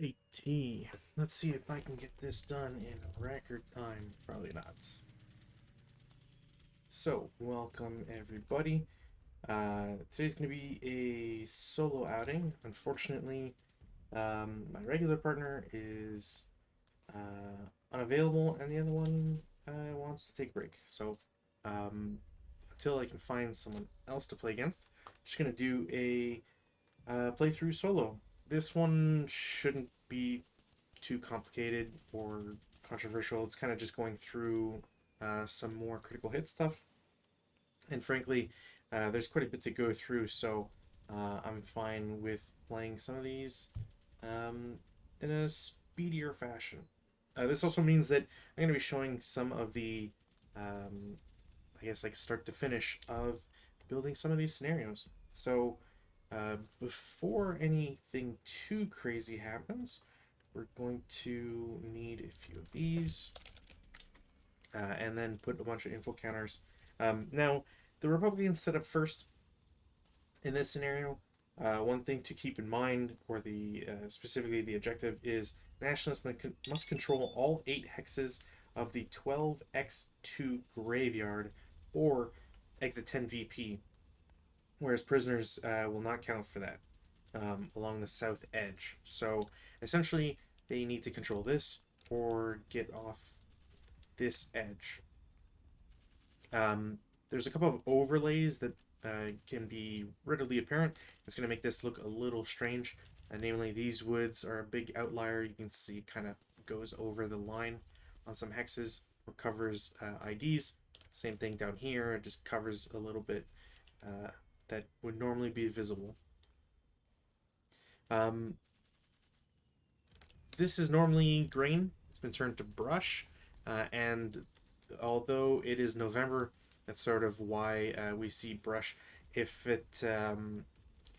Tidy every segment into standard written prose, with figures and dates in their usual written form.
AT. Let's see if I can get this done in record time. Probably not. So, welcome everybody. Today's going to be a solo outing. Unfortunately, my regular partner is unavailable, and the other one wants to take a break. So, until I can find someone else to play against, I'm just going to do a playthrough solo. This one shouldn't be too complicated or controversial. It's kind of just going through some more critical hit stuff. And frankly, there's quite a bit to go through, so I'm fine with playing some of these um, in a speedier fashion. This also means that I'm going to be showing some of the, um, I guess, like start to finish of building some of these scenarios. So before anything too crazy happens, we're going to need a few of these, and then put a bunch of info counters. Now, the Republicans set up first in this scenario. One thing to keep in mind, or the specifically the objective, is nationalists must control all 8 hexes of the 12x2 graveyard, or exit 10 VP, whereas prisoners will not count for that along the south edge. So essentially, they need to control this or get off this edge. There's a couple of overlays that can be readily apparent. It's going to make this look a little strange. Namely, these woods are a big outlier. You can see it kind of goes over the line on some hexes or covers IDs. Same thing down here. It just covers a little bit that would normally be visible. Um, this is normally green. It's been turned to brush, and although it is November, that's sort of why we see brush. If it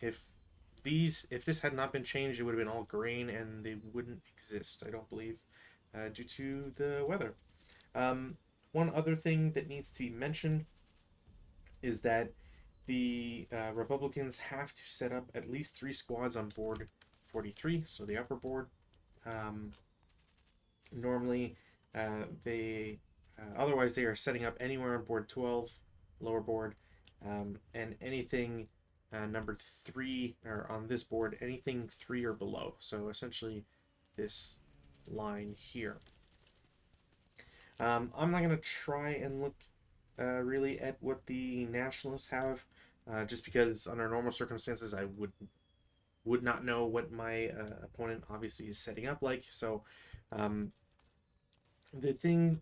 if this had not been changed, it would have been all green and they wouldn't exist, I don't believe, due to the weather. One other thing that needs to be mentioned is that the Republicans have to set up at least 3 squads on board 43, so the upper board. Um, Normally, they otherwise they are setting up anywhere on board 12, lower board, and anything numbered 3, or on this board, anything 3 or below. So essentially, this line here. I'm not gonna try and look really at what the nationalists have, just because under normal circumstances I would not know what my opponent obviously is setting up like. So um, the thing,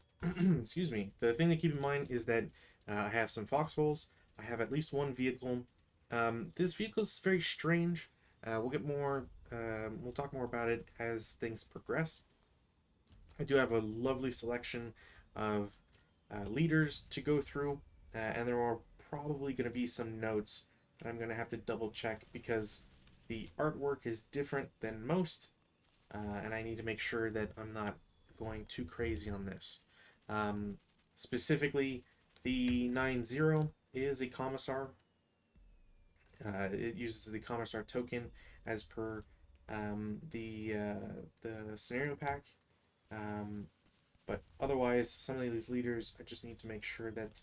excuse me, the thing to keep in mind is that I have some foxholes. I have at least one vehicle. This vehicle is very strange. We'll get more. We'll talk more about it as things progress. I do have a lovely selection of leaders to go through, and there are probably going to be some notes that I'm going to have to double check because the artwork is different than most, and I need to make sure that I'm not going too crazy on this. Specifically, the 9-0 is a commissar. It uses the commissar token as per the scenario pack. Um, but otherwise, some of these leaders, I just need to make sure that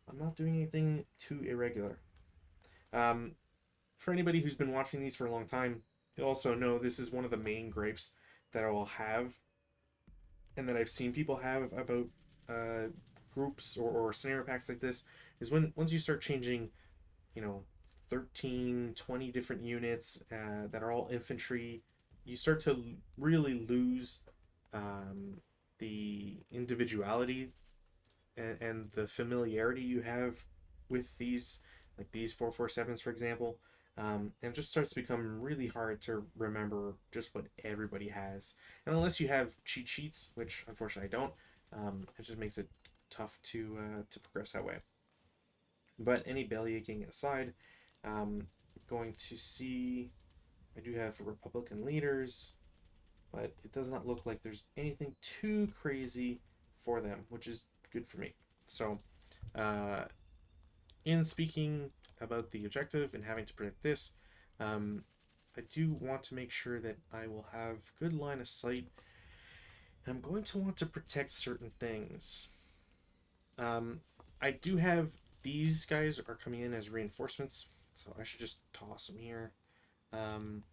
I'm not doing anything too irregular. Um, for anybody who's been watching these for a long time, you'll also know this is one of the main gripes that I will have and that I've seen people have about uh, groups or scenario packs like this is when once you start changing, you know, 13, 20 different units that are all infantry, you start to really lose um, the individuality and the familiarity you have with these, like these 447s, for example. And it just starts to become really hard to remember just what everybody has. And unless you have cheat sheets, which unfortunately I don't, it just makes it tough to progress that way. But any bellyaching aside, going to see, I do have Republican leaders, but it does not look like there's anything too crazy for them, which is good for me. So, uh, in speaking about the objective and having to predict this, um, I do want to make sure that I will have good line of sight. And I'm going to want to protect certain things. Um, I do have these guys are coming in as reinforcements, so I should just toss them here. Um,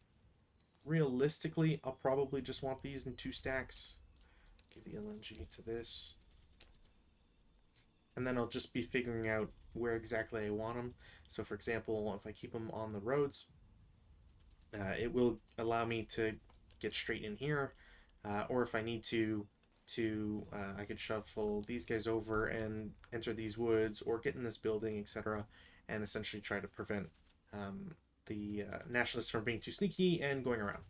Realistically, I'll probably just want these in 2 stacks. Give the LNG to this. And then I'll just be figuring out where exactly I want them. So for example, if I keep them on the roads, it will allow me to get straight in here. Or if I need to I could shuffle these guys over and enter these woods or get in this building, etc., and essentially try to prevent um, the nationalists from being too sneaky and going around.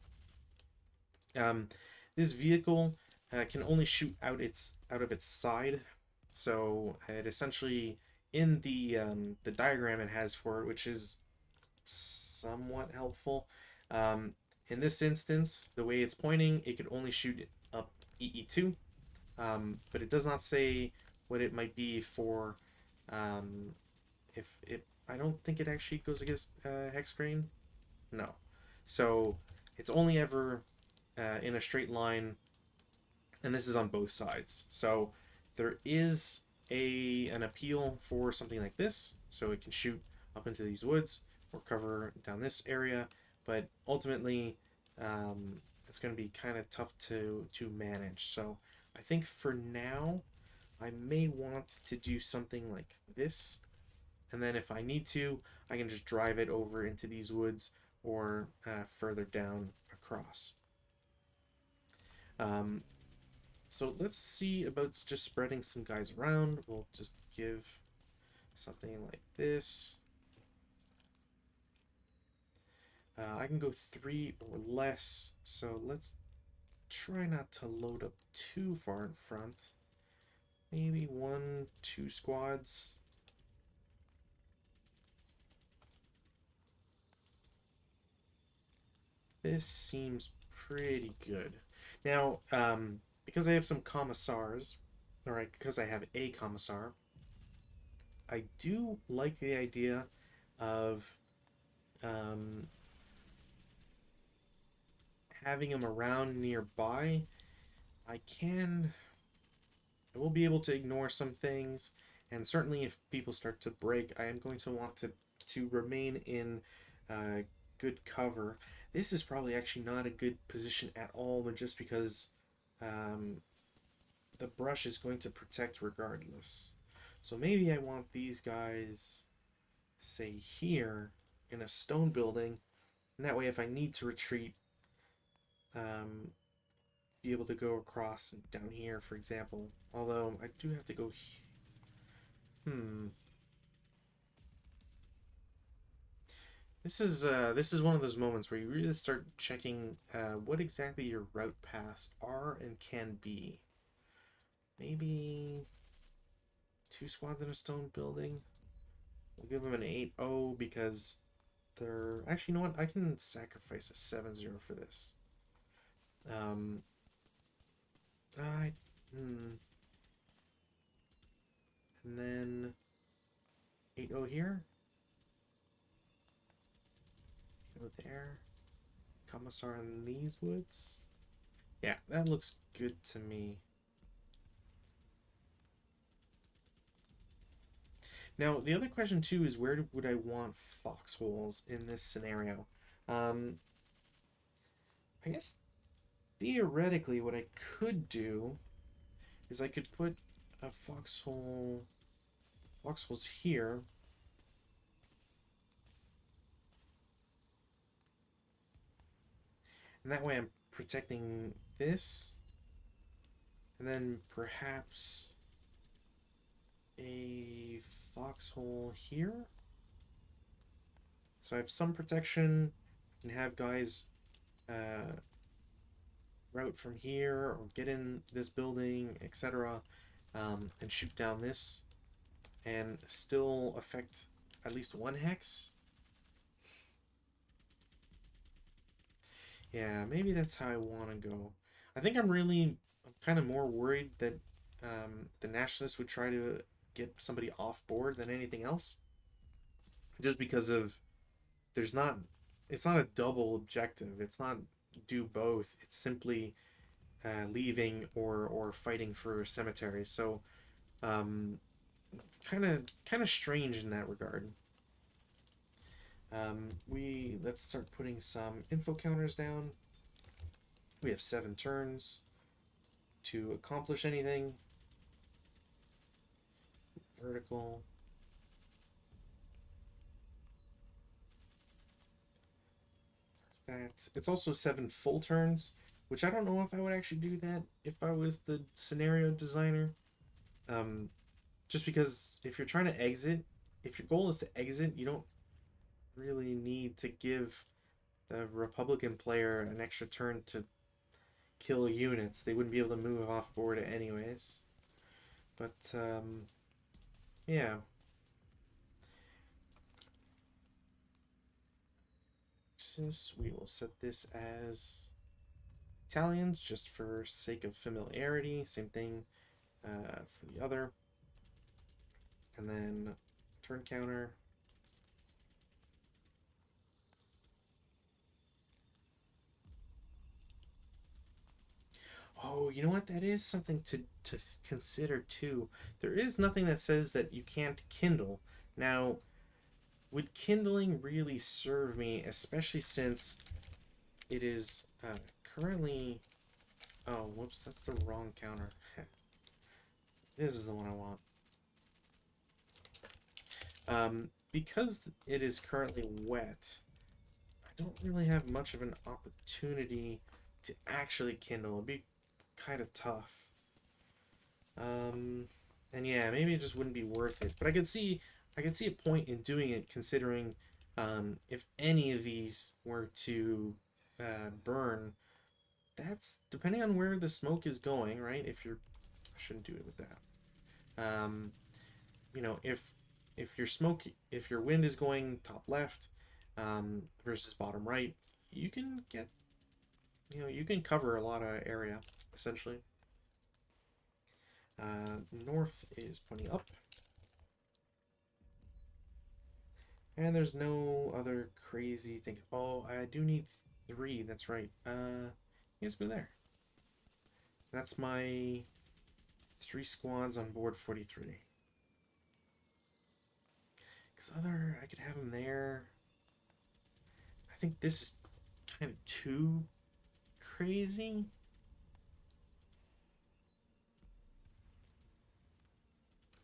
Um, this vehicle can only shoot out of its side, so it essentially in the diagram it has for it, which is somewhat helpful. Um, in this instance, the way it's pointing, it could only shoot up EE2, but it does not say what it might be for um, if it. I don't think it actually goes against hex grain. No, so it's only ever in a straight line, and this is on both sides. So there is an appeal for something like this, so it can shoot up into these woods or cover down this area, but ultimately it's going to be kind of tough to manage. So I think for now I may want to do something like this, and then if I need to, I can just drive it over into these woods or further down across. Um, so let's see about just spreading some guys around. We'll just give something like this. I can go 3 or less, so let's try not to load up too far in front. Maybe 1, 2 squads. This seems pretty good. Now, because I have some commissars, or because I have a commissar, I do like the idea of um, having them around nearby. I can, I will be able to ignore some things, and certainly if people start to break, I am going to want to remain in uh, good cover. This is probably actually not a good position at all, but just because um, the brush is going to protect regardless. So maybe I want these guys, say here, in a stone building, and that way if I need to retreat, um, be able to go across down here, for example. Although I do have to go. Hmm. This is one of those moments where you really start checking what exactly your route paths are and can be. Maybe 2 squads in a stone building. We'll give them an 8-0 because they're actually, you know what? I can sacrifice a 7-0 for this. Um, I and then 8-0 here. 8-0 there. Commissar in these woods. Yeah, that looks good to me. Now, the other question too is where would I want foxholes in this scenario? Um, I guess theoretically, what I could do is I could put a foxholes here, and that way I'm protecting this, and then perhaps a foxhole here. So I have some protection. I can have guys route from here or get in this building, etc., and shoot down this and still affect at least 1 hex. Yeah, maybe that's how I want to go. I think I'm kind of more worried that the nationalists would try to get somebody off board than anything else, just because of there's not. it's not a double objective. It's not do both. It's simply leaving or fighting for a cemetery. So um, kind of strange in that regard. We let's start putting some info counters down. We have 7 turns to accomplish anything. Vertical. That it's also 7 full turns, which I don't know if I would actually do that if I was the scenario designer. Um, just because if you're trying to exit, if your goal is to exit, you don't really need to give the Republican player an extra turn to kill units. They wouldn't be able to move off board anyways. But yeah. We will set this as Italians just for sake of familiarity. Same thing for the other. And then turn counter. Oh, you know what? That is something to consider too. There is nothing that says that you can't kindle. Now, would kindling really serve me, especially since it is currently... Oh, whoops, that's the wrong counter. This is the one I want. Because it is currently wet, I don't really have much of an opportunity to actually kindle. It'd be kind of tough. Um, and yeah, maybe it just wouldn't be worth it. But I could see a point in doing it, considering if any of these were to burn, that's depending on where the smoke is going, right? If you're, I shouldn't do it with that. Um, you know, if your wind is going top left versus bottom right, you can get, you can cover a lot of area essentially. North is pointing up. And there's no other crazy thing. Oh, I do need 3. That's right. Let's go there. That's my 3 squads on board 43. Because I could have them there. I think this is kind of too crazy.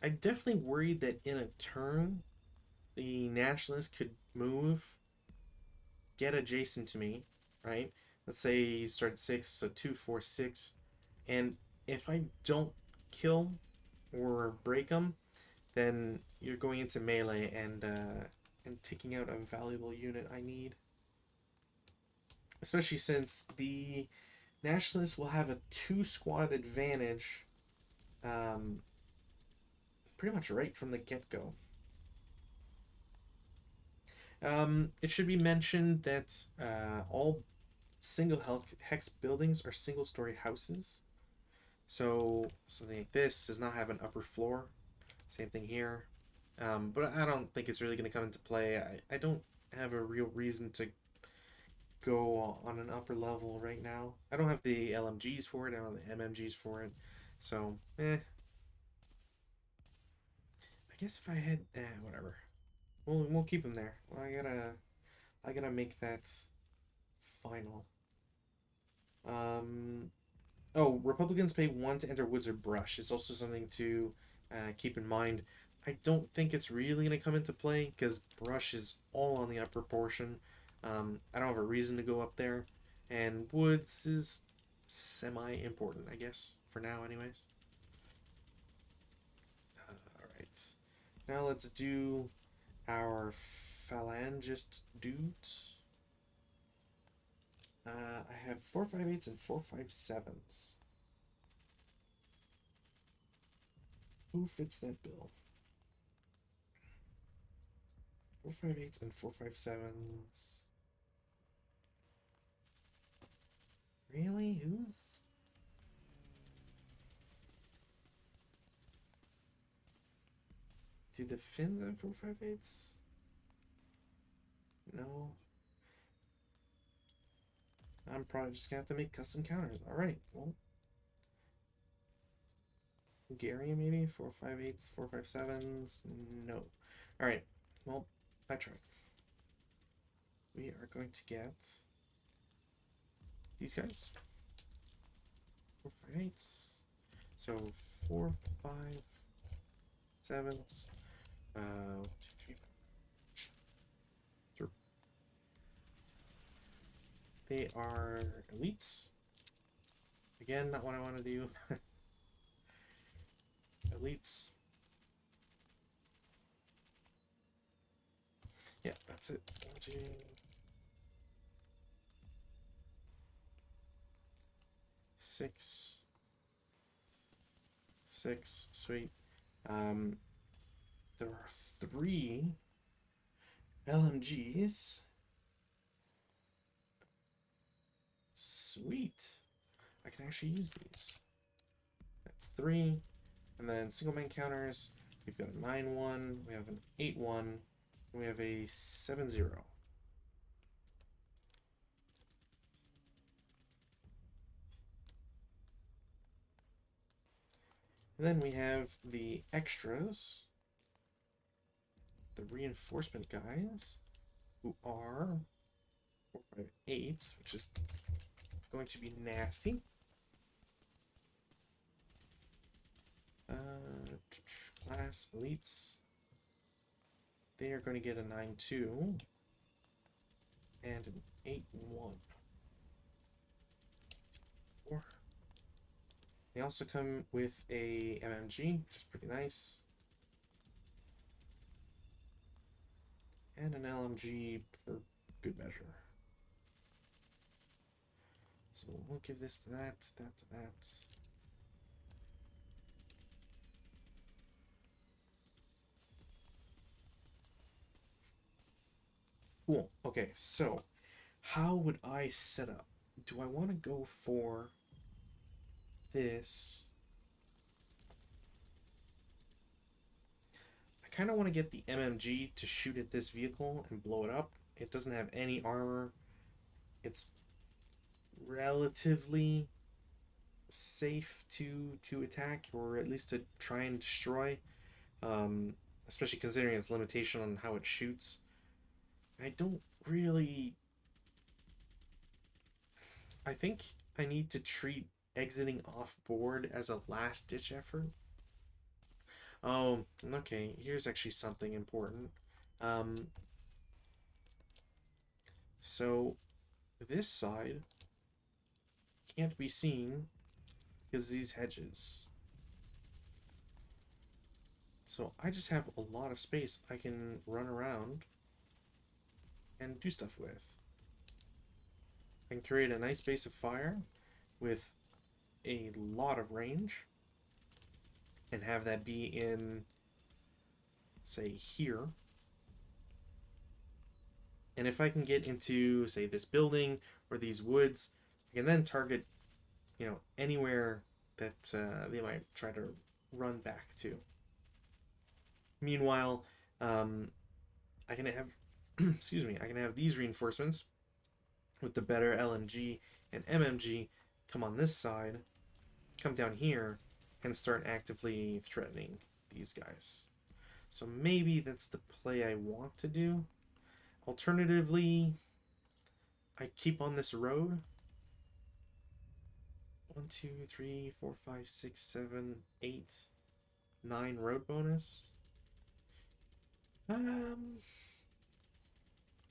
I definitely worried that in a turn, the nationalist could move, get adjacent to me, right? Let's say you start at 6, so 2, 4, 6. And if I don't kill or break them, then you're going into melee and taking out a valuable unit I need. Especially since the nationalists will have a 2 squad advantage, um, pretty much right from the get go. It should be mentioned that all single hex buildings are single story houses. So something like this does not have an upper floor. Same thing here. But I don't think it's really going to come into play. I don't have a real reason to go on an upper level right now. I don't have the LMGs for it. I don't have the MMGs for it. So, I guess if I had, whatever. We'll keep them there. Well, I gotta make that final. Um, Oh, Republicans pay 1 to enter woods or brush. It's also something to keep in mind. I don't think it's really going to come into play because brush is all on the upper portion. I don't have a reason to go up there. And woods is semi-important, I guess, for now anyways. Alright. Now let's do our phalangist dudes. I have 458s and 457s. Who fits that bill? 458s and 457s. Really? Who's... Do the Finns have 458s? No. I'm probably just gonna have to make custom counters. All right. Well, Hungarian maybe 458s, 457s. No. All right. Well, I tried. We are going to get these guys. 458s. So 457s. 1, 2, 3. They are elites. Again, not what I want to do. Elites. Yeah, that's it. 1, 2, 6. 6. Sweet. Um, there are 3 LMGs. Sweet. I can actually use these. That's 3. And then single main counters. We've got a 9-1. We have an 8-1. We have a 7-0. And then we have the extras, the reinforcement guys, who are 458s, which is going to be nasty. Class elites. They are going to get a 9-2 and an 8-1. They also come with a MMG, which is pretty nice. And an LMG for good measure. So we'll give this to that, that to that. Cool. Okay, so how would I set up? Do I want to go for this? I kind of want to get the MMG to shoot at this vehicle and blow it up. It doesn't have any armor. It's relatively safe to attack, or at least to try and destroy, especially considering its limitation on how it shoots. I don't really... I think I need to treat exiting off board as a last ditch effort. Oh, okay. Here's actually something important. Um, so this side can't be seen because these hedges. So I just have a lot of space I can run around and do stuff with. I can create a nice base of fire with a lot of range and have that be in, say, here. And if I can get into, say, this building or these woods, I can then target, anywhere that they might try to run back to. Meanwhile, I can have, excuse me, I can have these reinforcements with the better LNG and MMG come on this side, come down here, and start actively threatening these guys. So maybe that's the play I want to do. Alternatively, I keep on this road. 1, 2, 3, 4, 5, 6, 7, 8, 9 road bonus. You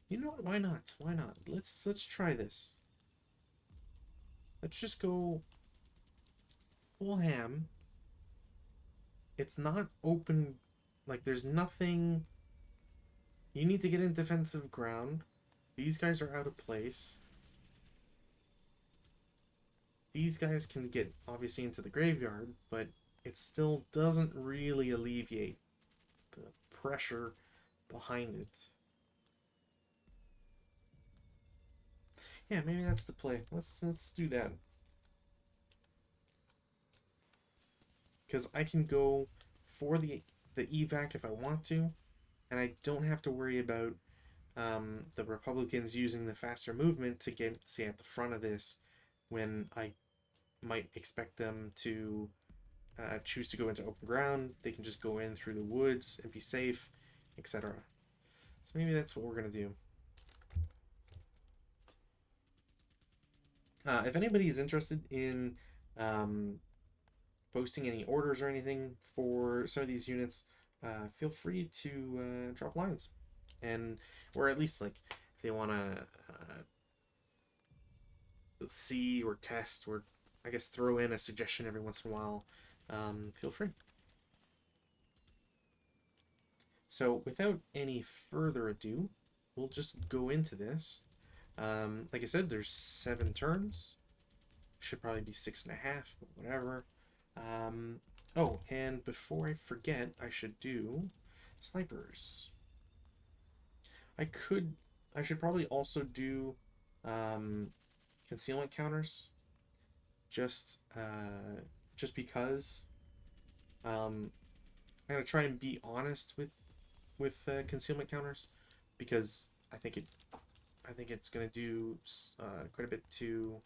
know what? Why not? Why not? Let's try this. Let's just go full ham. It's not open, like there's nothing. You need to get in defensive ground. These guys are out of place. These guys can get obviously into the graveyard, but it still doesn't really alleviate the pressure behind it. Yeah, maybe that's the play. Let's do that. Because I can go for the evac if I want to, and I don't have to worry about the Republicans using the faster movement to get, say, at the front of this when I might expect them to choose to go into open ground. They can just go in through the woods and be safe, etc. So maybe that's what we're going to do. If anybody is interested in um, posting any orders or anything for some of these units, feel free to drop lines, and or at least like if they want to see or test or I guess throw in a suggestion every once in a while, feel free. So without any further ado, we'll just go into this. Like I said, there's 7 turns. Should probably be 6.5, but whatever. Um, oh, and before I forget, I should do snipers. I could, I should probably also do um, concealment counters, just because. I'm gonna try and be honest with concealment counters because I think it's gonna do quite a bit to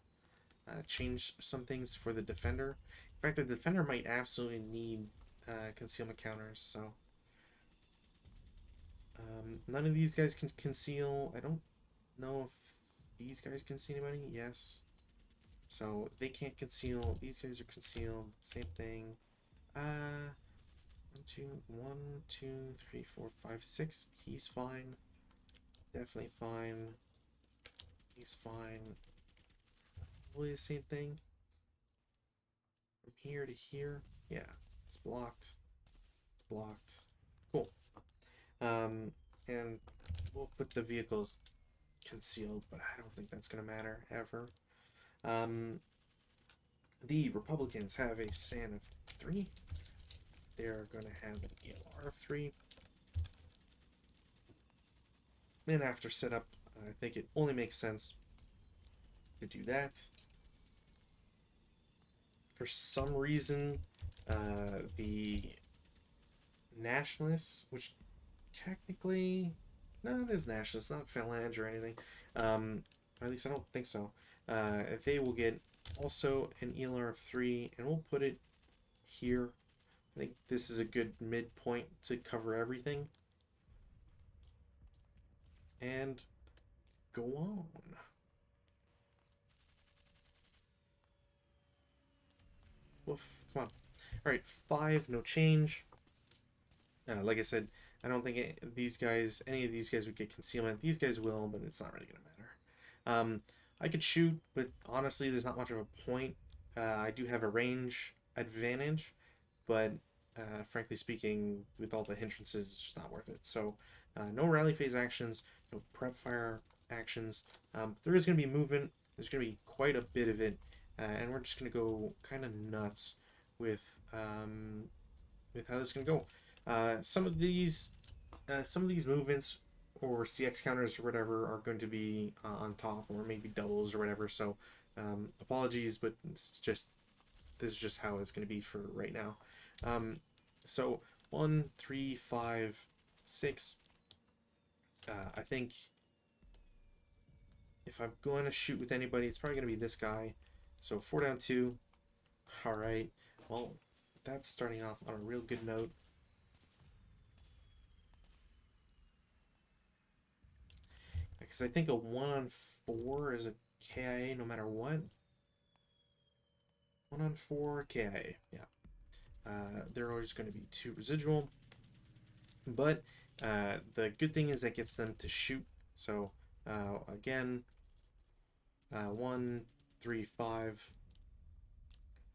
change some things for the defender. In fact, the defender might absolutely need concealment counters. So none of these guys can conceal. I don't know if these guys can see anybody. Yes. So they can't conceal. These guys are concealed. Same thing. Uh, 1, 2, 3, 4, 5, 6. He's fine. Definitely fine. He's fine. Probably the same thing. From here to here. Yeah, it's blocked. It's blocked. Cool. Um, and we'll put the vehicles concealed, but I don't think that's going to matter ever. The Republicans have a SAN of 3. They're going to have an ELR of 3. And after setup, I think it only makes sense to do that. For some reason, the Nationalists, which technically, no, it is Nationalists, not Phalange or anything. Or at least I don't think so. They will get also an ELR of 3, and we'll put it here. I think this is a good midpoint to cover everything. And go on. Woof. Come on. Alright, 5, no change. Like I said, I don't think any of these guys would get concealment. These guys will, but it's not really going to matter. I could shoot, but honestly, there's not much of a point. I do have a range advantage, but frankly speaking, with all the hindrances, it's just not worth it. So, no rally phase actions, no prep fire actions. There is going to be movement. There's going to be quite a bit of it, and we're just going to go kind of nuts with how this is going to go. Some of these movements or CX counters or whatever are going to be on top or maybe doubles or whatever. So apologies, but this is just how it's going to be for right now. So 1, 3, 5, 6. I think if I'm going to shoot with anybody, it's probably going to be this guy. So 4 down 2. All right. Well, that's starting off on a real good note. Because I think a 1 on 4 is a KIA no matter what. 1 on 4 KIA, yeah. There are always going to be 2 residual. But the good thing is that gets them to shoot. So again, 1, 3, 5.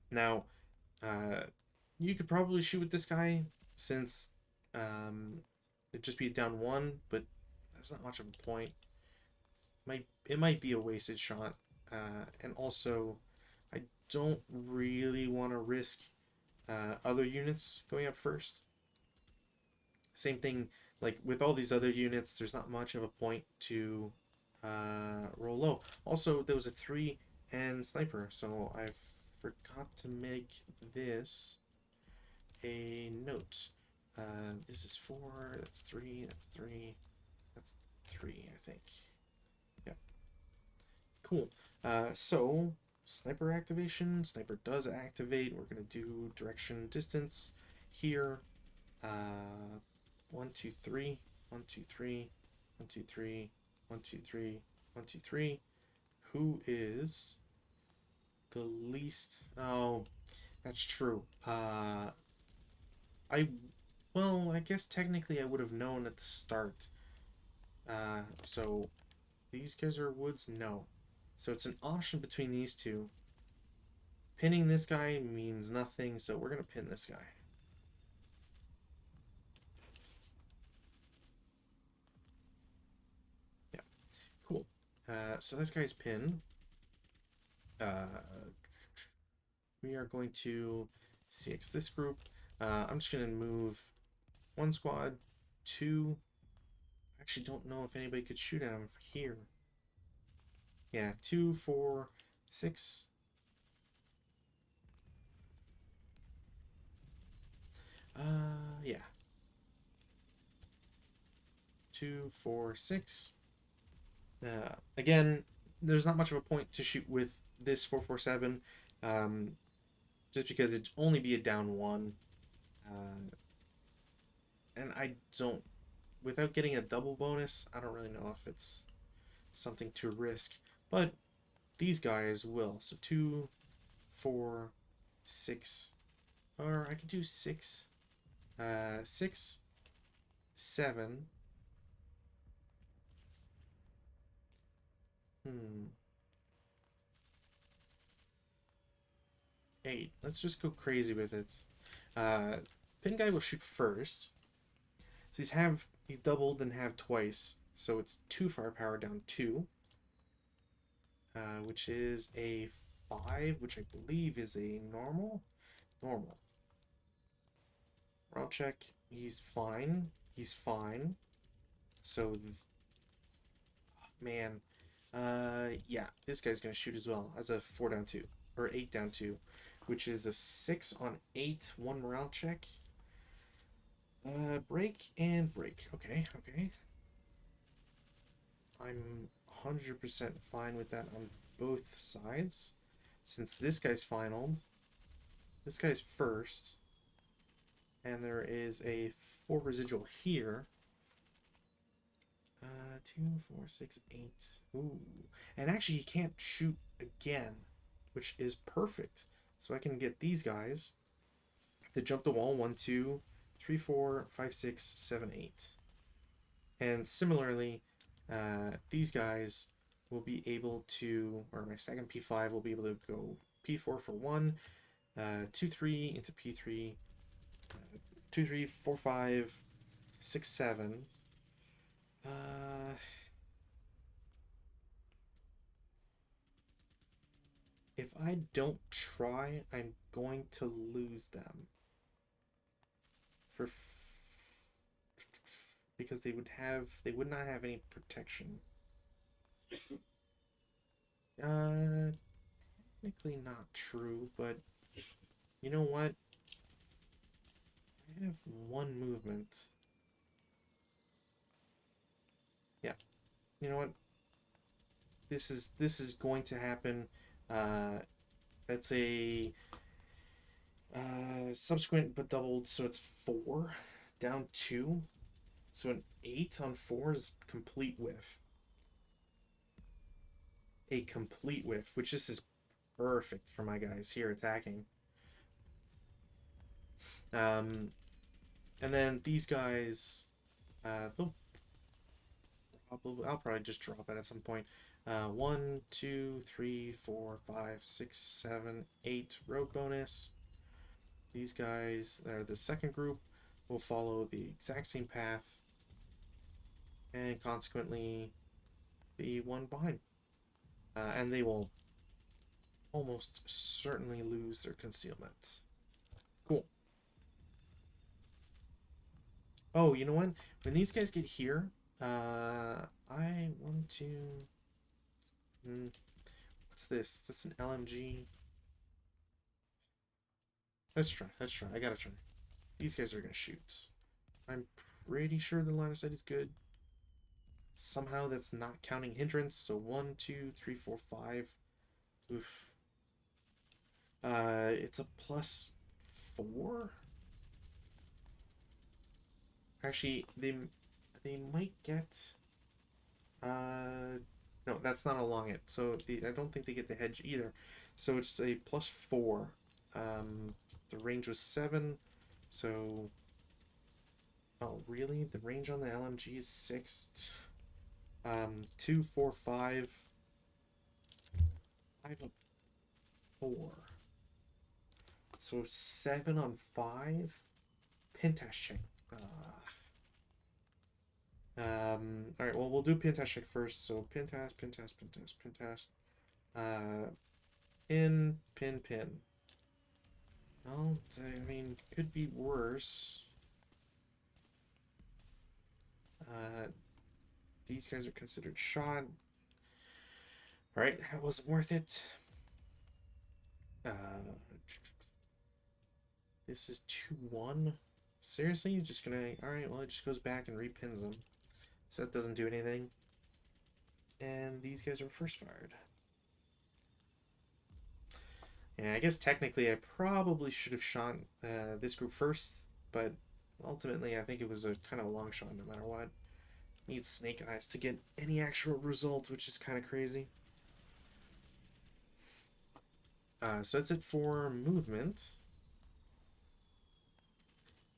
Now, you could probably shoot with this guy since it'd just be down 1, but there's not much of a point. It might be a wasted shot, and also I don't really want to risk other units going up first. Same thing, like with all these other units, there's not much of a point to roll low. Also, there was a 3 and sniper, so I forgot to make this a note. This is 4, that's 3, that's 3, that's 3, I think. Yeah. Cool. So sniper activation. Sniper does activate. We're gonna do direction distance here. 1, 2, 3. 1, 2, 3. 1, 2, 3. 1, 2, 3. 1, 2, 3. Who is the least? Oh, that's true. I well, I guess technically I would have known at the start. So these guys are woods? No. So it's an option between these two. Pinning this guy means nothing, so we're gonna pin this guy. Yeah, cool. So this guy's pinned. We are going to CX this group. I'm just gonna move one squad, two. I actually don't know if anybody could shoot at him here. Yeah, 2, 4, 6. Yeah. 2, 4, 6. Again, there's not much of a point to shoot with this 447, just because it'd only be a down one. And I don't, without getting a double bonus, I don't really know if it's something to risk. But these guys will. So 2, 4, 6, or I could do 6, 6, 7. Hmm. 8. Let's just go crazy with it. Uh, Pin guy will shoot first. So he's doubled and have twice. So it's 2 firepower down 2. Which is a 5, which I believe is a normal. Normal. Morale check. He's fine. He's fine. So, man. Yeah, this guy's gonna shoot as well as a 4 down 2. Or 8 down 2. Which is a 6 on 8. 1 morale check. Break and break. Okay, okay. I'm 100% fine with that on both sides. Since this guy's final, this guy's first, and there is a 4 residual here. 2, 4, 6, 8. Ooh. And actually, he can't shoot again, which is perfect. So I can get these guys to jump the wall 1, 2, 3, 4, 5, 6, 7, 8. And similarly, these guys will be able to, or my second P5 will be able to go P4 for 1, 2, 3 into P3, 2, 3, 4, 5, 6, 7. If I don't try, I'm going to lose them. For because they would not have any protection. Technically not true, but you know what? I have 1 movement. Yeah. You know what? This is going to happen. That's a subsequent but doubled, so it's 4 down 2. So an 8 on 4 is complete whiff. A complete whiff, which this is perfect for my guys here attacking. And then these guys, they'll I'll probably just drop it at some point. 1, 2, 3, 4, 5, 6, 7, 8 road bonus. These guys, the second group, will follow the exact same path and consequently be 1 behind. And they will almost certainly lose their concealment. Cool. Oh, you know what? When these guys get here, I want to... what's this? That's an LMG. Let's try. Let's try. I gotta try. These guys are gonna shoot. I'm pretty sure the line of sight is good. somehow that's not counting hindrance. So 1, 2, 3, 4, 5. Oof. It's a +4. Actually, they might get. Uh, no, that's not along it. So I don't think they get the hedge either. So it's a +4. The range was 7. So, oh really? The range on the LMG is 6. 2, 4, 5. 5 up 4. So 7 on 5. Pentash check. All right. Well, we'll do Pentash check first. So Pentas. Pin. Well, I mean, could be worse. Uh, these guys are considered shot. All right, that wasn't worth it. This is 2-1. Seriously, you're just gonna? All right. Well, it just goes back and repins them. So that doesn't do anything. And these guys are first fired. And I guess technically I probably should have shot this group first, but ultimately I think it was a kind of a long shot no matter what. Need Snake Eyes to get any actual result, which is kind of crazy. So that's it for movement.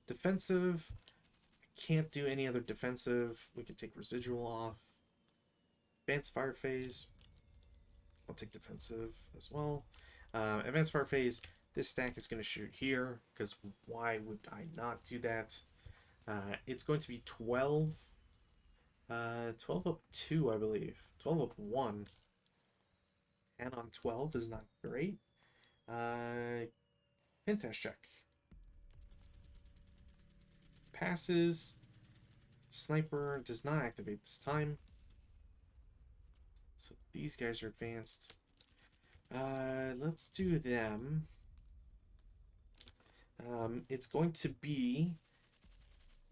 Defensive, I can't do any other defensive. We can take residual off. Advanced fire phase, I'll take defensive as well. Advanced fire phase, this stack is going to shoot here, because why would I not do that? It's going to be 12. 12 up 2, I believe. 12 up 1. 10 on 12 is not great. Pin test check. Passes. Sniper does not activate this time. So these guys are advanced. Let's do them. It's going to be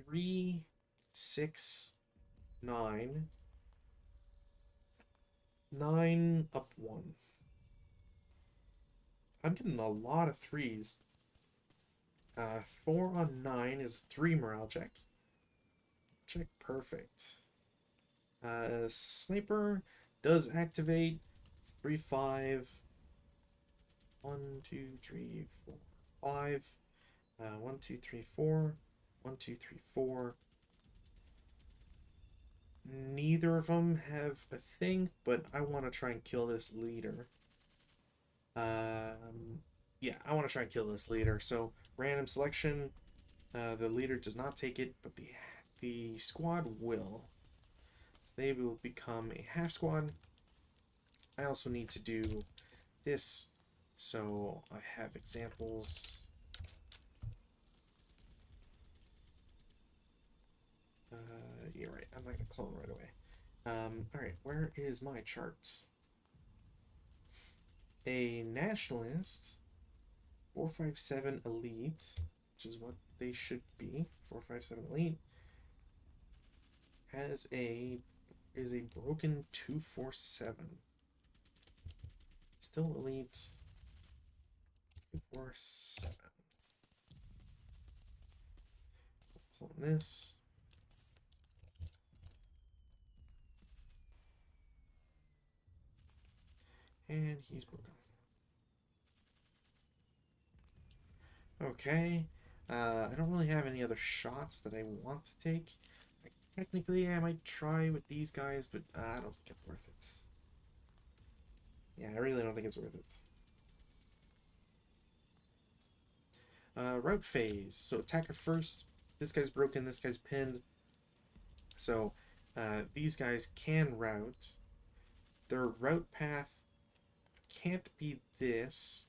3, 6, 9. 9 up 1. I'm getting a lot of 3s. 4 on 9 is a 3 morale check. Check perfect. Sniper does activate. 3, 5. 1, 2, 3, 4, 5. 1, 2, 3, 4. 1, 2, 3, 4. Neither of them have a thing, but I want to try and kill this leader. Yeah, I want to try and kill this leader. So random selection. The leader does not take it, but the squad will. So they will become a half squad. I also need to do this, so I have examples. You're right. I'm not gonna clone right away. All right, where is my chart? A nationalist, 457 elite, which is what they should be. 457 elite is a broken 247. Still elite. 247. Clone this. And he's broken. Okay. I don't really have any other shots that I want to take. Technically, I might try with these guys, but I don't think it's worth it. Yeah, I really don't think it's worth it. Route phase. So attacker first. This guy's broken. This guy's pinned. So these guys can route. Their route path can't be this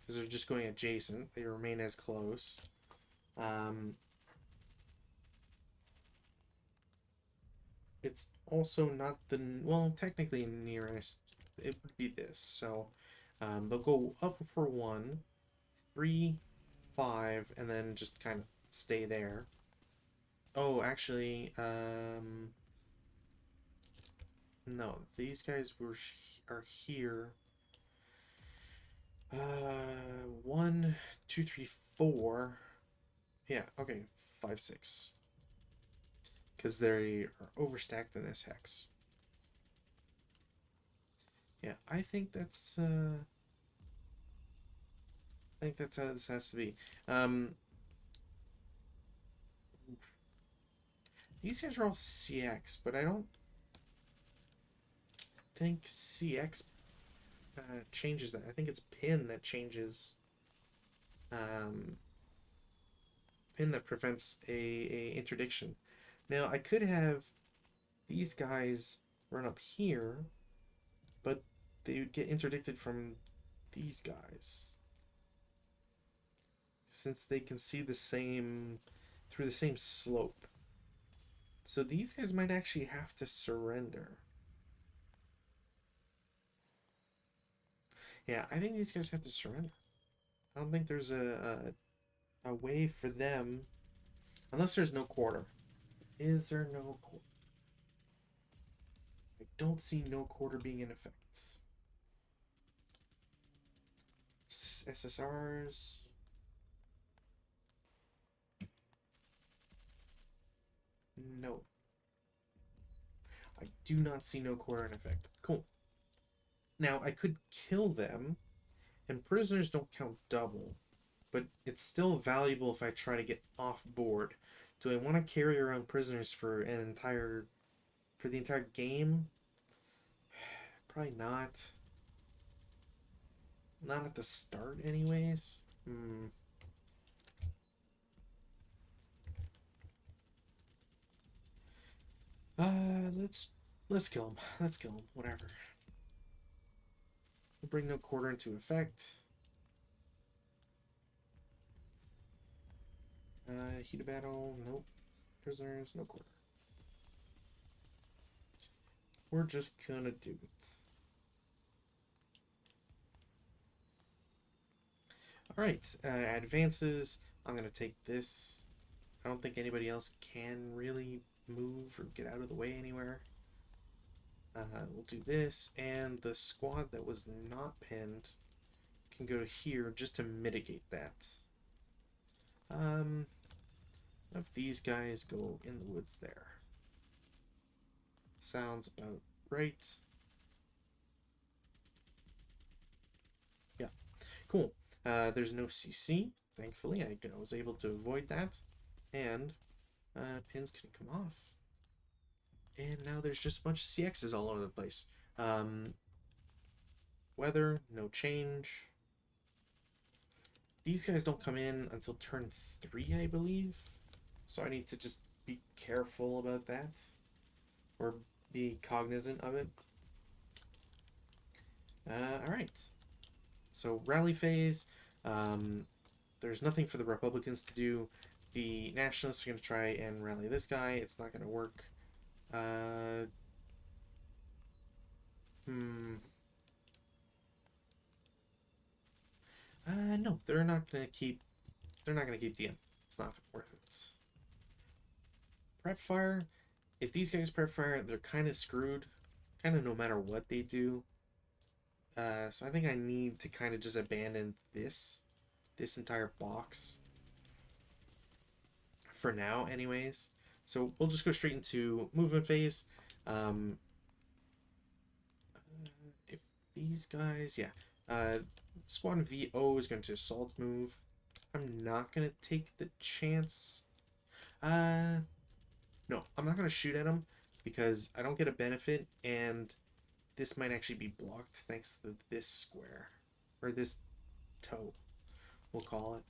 because they're just going adjacent. They remain as close. It's also not the, well, technically nearest. It would be this. So they'll go up for 1, 3, 5, and then just kind of stay there. Oh, actually, No, these guys are here. 1, 2, 3, 4. Yeah, okay, 5, 6. Because they are overstacked in this hex. Yeah, I think that's how this has to be. These guys are all CX, but I don't think CX changes that. I think it's pin that changes. Um, Pin that prevents a interdiction. Now I could have these guys run up here, but they would get interdicted from these guys since they can see the same through the same slope. So these guys might actually have to surrender. Yeah, I think these guys have to surrender. I don't think there's a way for them unless there's no quarter. Is there no quarter? I don't see no quarter being in effect. SSRs. No. I do not see no quarter in effect. Cool. Now, I could kill them, and prisoners don't count double, but it's still valuable if I try to get off board. Do I want to carry around prisoners for the entire game? Probably not. Not at the start, anyways. Hmm. Let's kill him. Let's kill him. Whatever. We'll bring no quarter into effect. Heat of battle. Nope. Prisoners. No quarter. We're just gonna do it. Alright, advances. I'm going to take this. I don't think anybody else can really move or get out of the way anywhere. We'll do this, and the squad that was not pinned can go to here just to mitigate that. If these guys go in the woods there. Sounds about right. Yeah, cool. There's no CC, thankfully. I was able to avoid that. And pins can come off. And now there's just a bunch of CXs all over the place. Weather, no change. These guys don't come in until turn 3, I believe. So I need to just be careful about that. Or be cognizant of it. Alright. So rally phase. There's nothing for the Republicans to do. The Nationalists are going to try and rally this guy. It's not going to work. No, they're not gonna keep. They're not gonna keep the end. It's not worth it. Prep fire. If these guys prep fire, they're kind of screwed. Kind of no matter what they do. So I think I need to kind of just abandon this entire box for now, anyways. So we'll just go straight into movement phase. If these guys, yeah, Squad VO is going to assault move. I'm not going to take the chance. No, I'm not going to shoot at him because I don't get a benefit, and this might actually be blocked thanks to this square, or this toe, we'll call it.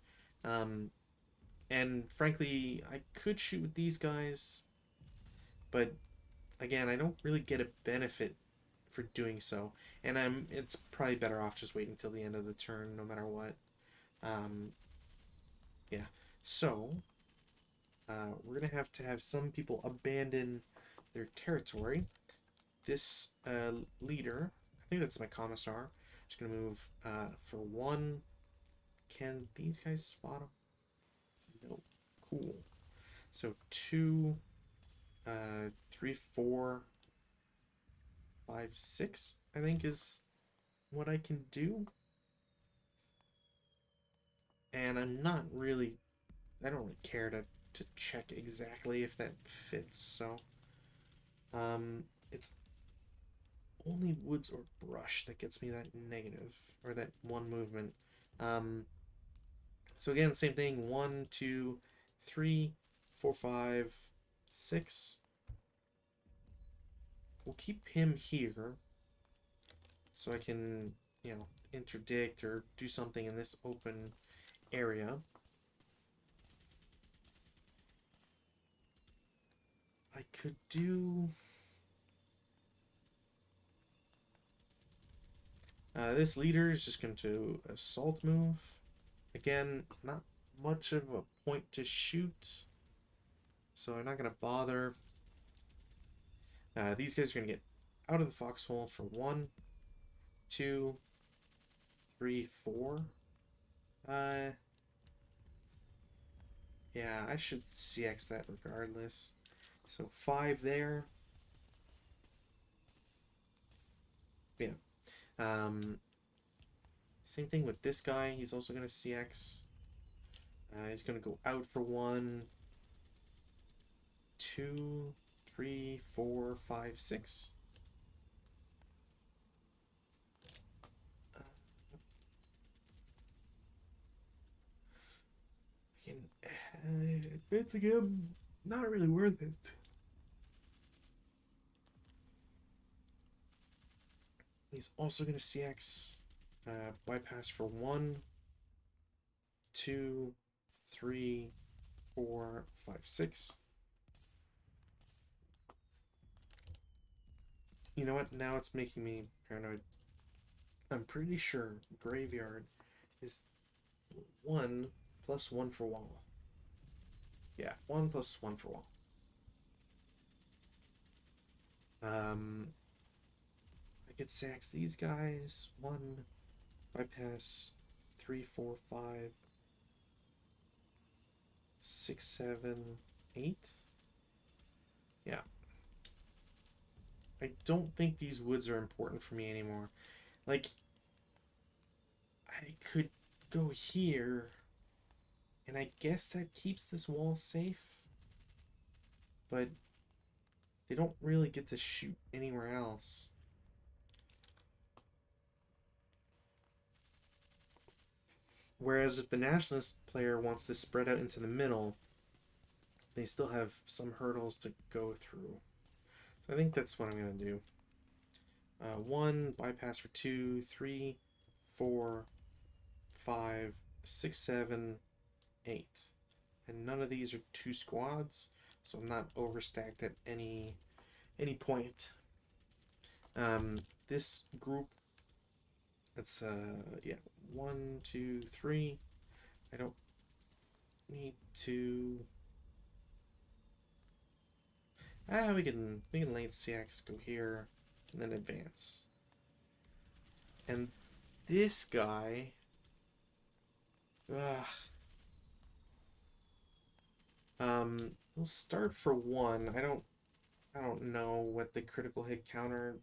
And frankly, I could shoot with these guys, but again, I don't really get a benefit for doing so, and it's probably better off just waiting till the end of the turn, no matter what. Um, yeah. So we're gonna have to have some people abandon their territory. This leader, I think that's my commissar, just gonna move for 1. Can these guys spot him? No. Cool. So 2, 3, 4. 5, 6, I think is what I can do. And I don't really care to check exactly if that fits, so it's only woods or brush that gets me that negative, or that one movement. Um, so again, same thing, 1, 2, 3, 4, 5, 6. We'll keep him here, so I can, interdict or do something in this open area. I could do... this leader is just going to assault move. Again, not much of a point to shoot, so I'm not going to bother. These guys are going to get out of the foxhole for 1, 2, 3, 4. Yeah, I should CX that regardless. So 5 there. Yeah. Same thing with this guy. He's also going to CX. He's going to go out for 1, 2, 3, 4, 5, 6. Advancing him, not really worth it. He's also going to CX. Bypass for 1, 2, 3, 4, 5, 6. You know what? Now it's making me paranoid. I'm pretty sure graveyard is 1 plus 1 for wall. Yeah, 1 plus 1 for wall. I could sax these guys. 1, bypass 3, 4, 5, 6, 7, 8. Yeah. I don't think these woods are important for me anymore. Like, I could go here, and I guess that keeps this wall safe, but they don't really get to shoot anywhere else. Whereas if the nationalist player wants to spread out into the middle, they still have some hurdles to go through. So I think that's what I'm going to do. 1, bypass for 2, 3, 4, 5, 6, 7, 8. And none of these are 2 squads, so I'm not overstacked at any point. This group, it's yeah, 1, 2, 3. I don't need to. We can lane CX, go here, and then advance. And this guy, he'll start for 1. I don't know what the critical hit counter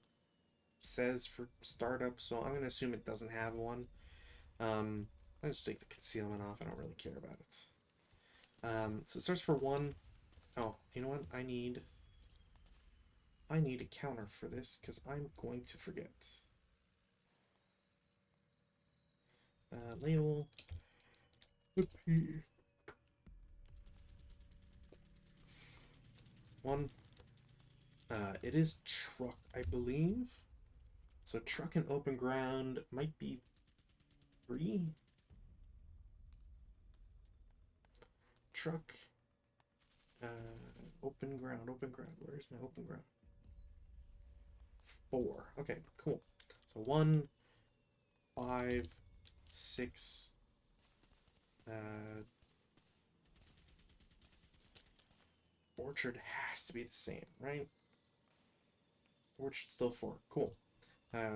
says for startup, so I'm gonna assume it doesn't have one. I just take the concealment off. I don't really care about it. So it starts for 1. Oh, you know what? I need a counter for this because I'm going to forget. Label. 1. It is truck, I believe. So truck and open ground might be 3. Truck. Open ground. Where's my open ground? 4. Okay, cool. So 1, 5, 6. Orchard has to be the same, right? Orchard still 4. Cool.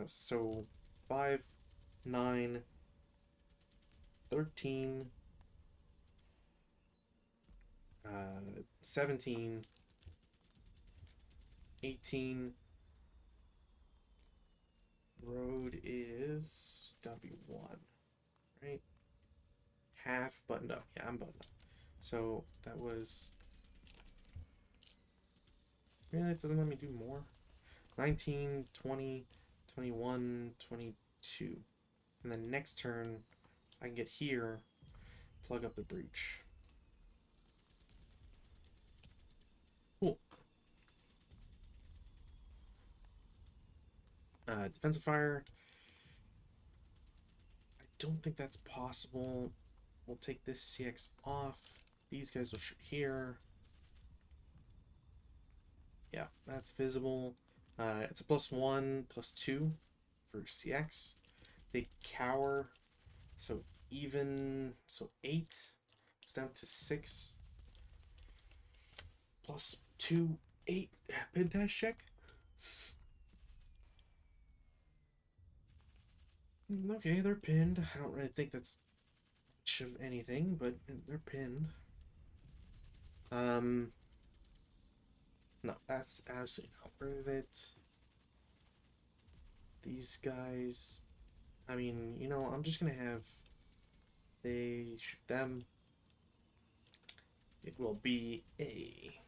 So 5, 9, 13, 17, 18, road is gotta be 1, right? Half buttoned up. Yeah, I'm buttoned up. So that was... Really? It doesn't let me do more? 19, 20, 21, 22. And then next turn, I can get here, plug up the breach. Cool. Defensive fire. I don't think that's possible. We'll take this CX off. These guys will shoot here. Yeah, that's visible. It's a +1, +2 for CX. They cower, so even, so 8 goes down to 6. +2, 8. Pin test check. Okay, they're pinned. I don't really think that's much of anything, but they're pinned. No, that's absolutely not worth it. These guys, I mean, you know, I'm just gonna have they shoot them. It will be a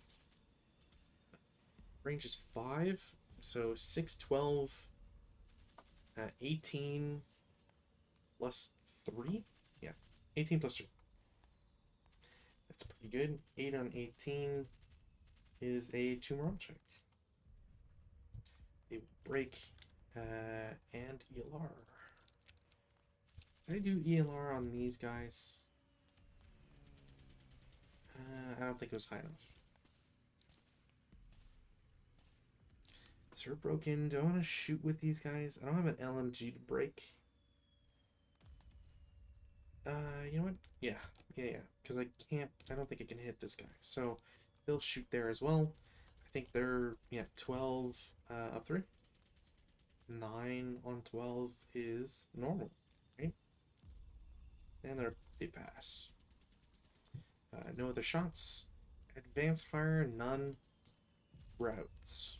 range is 5, so 6, 12, 18 plus 3. Yeah, 18 plus 3. That's pretty good. 8 on 18 is a 2 moral check. They break and ELR. Did I do ELR on these guys? I don't think it was high enough. So we're broken. Do I want to shoot with these guys? I don't have an LMG to break. You know what? Yeah. Because I can't. I don't think I can hit this guy. So they'll shoot there as well. I think they're 12 up 3. 9 on 12 is normal, right? And they pass. No other shots. Advanced fire, none. Routes.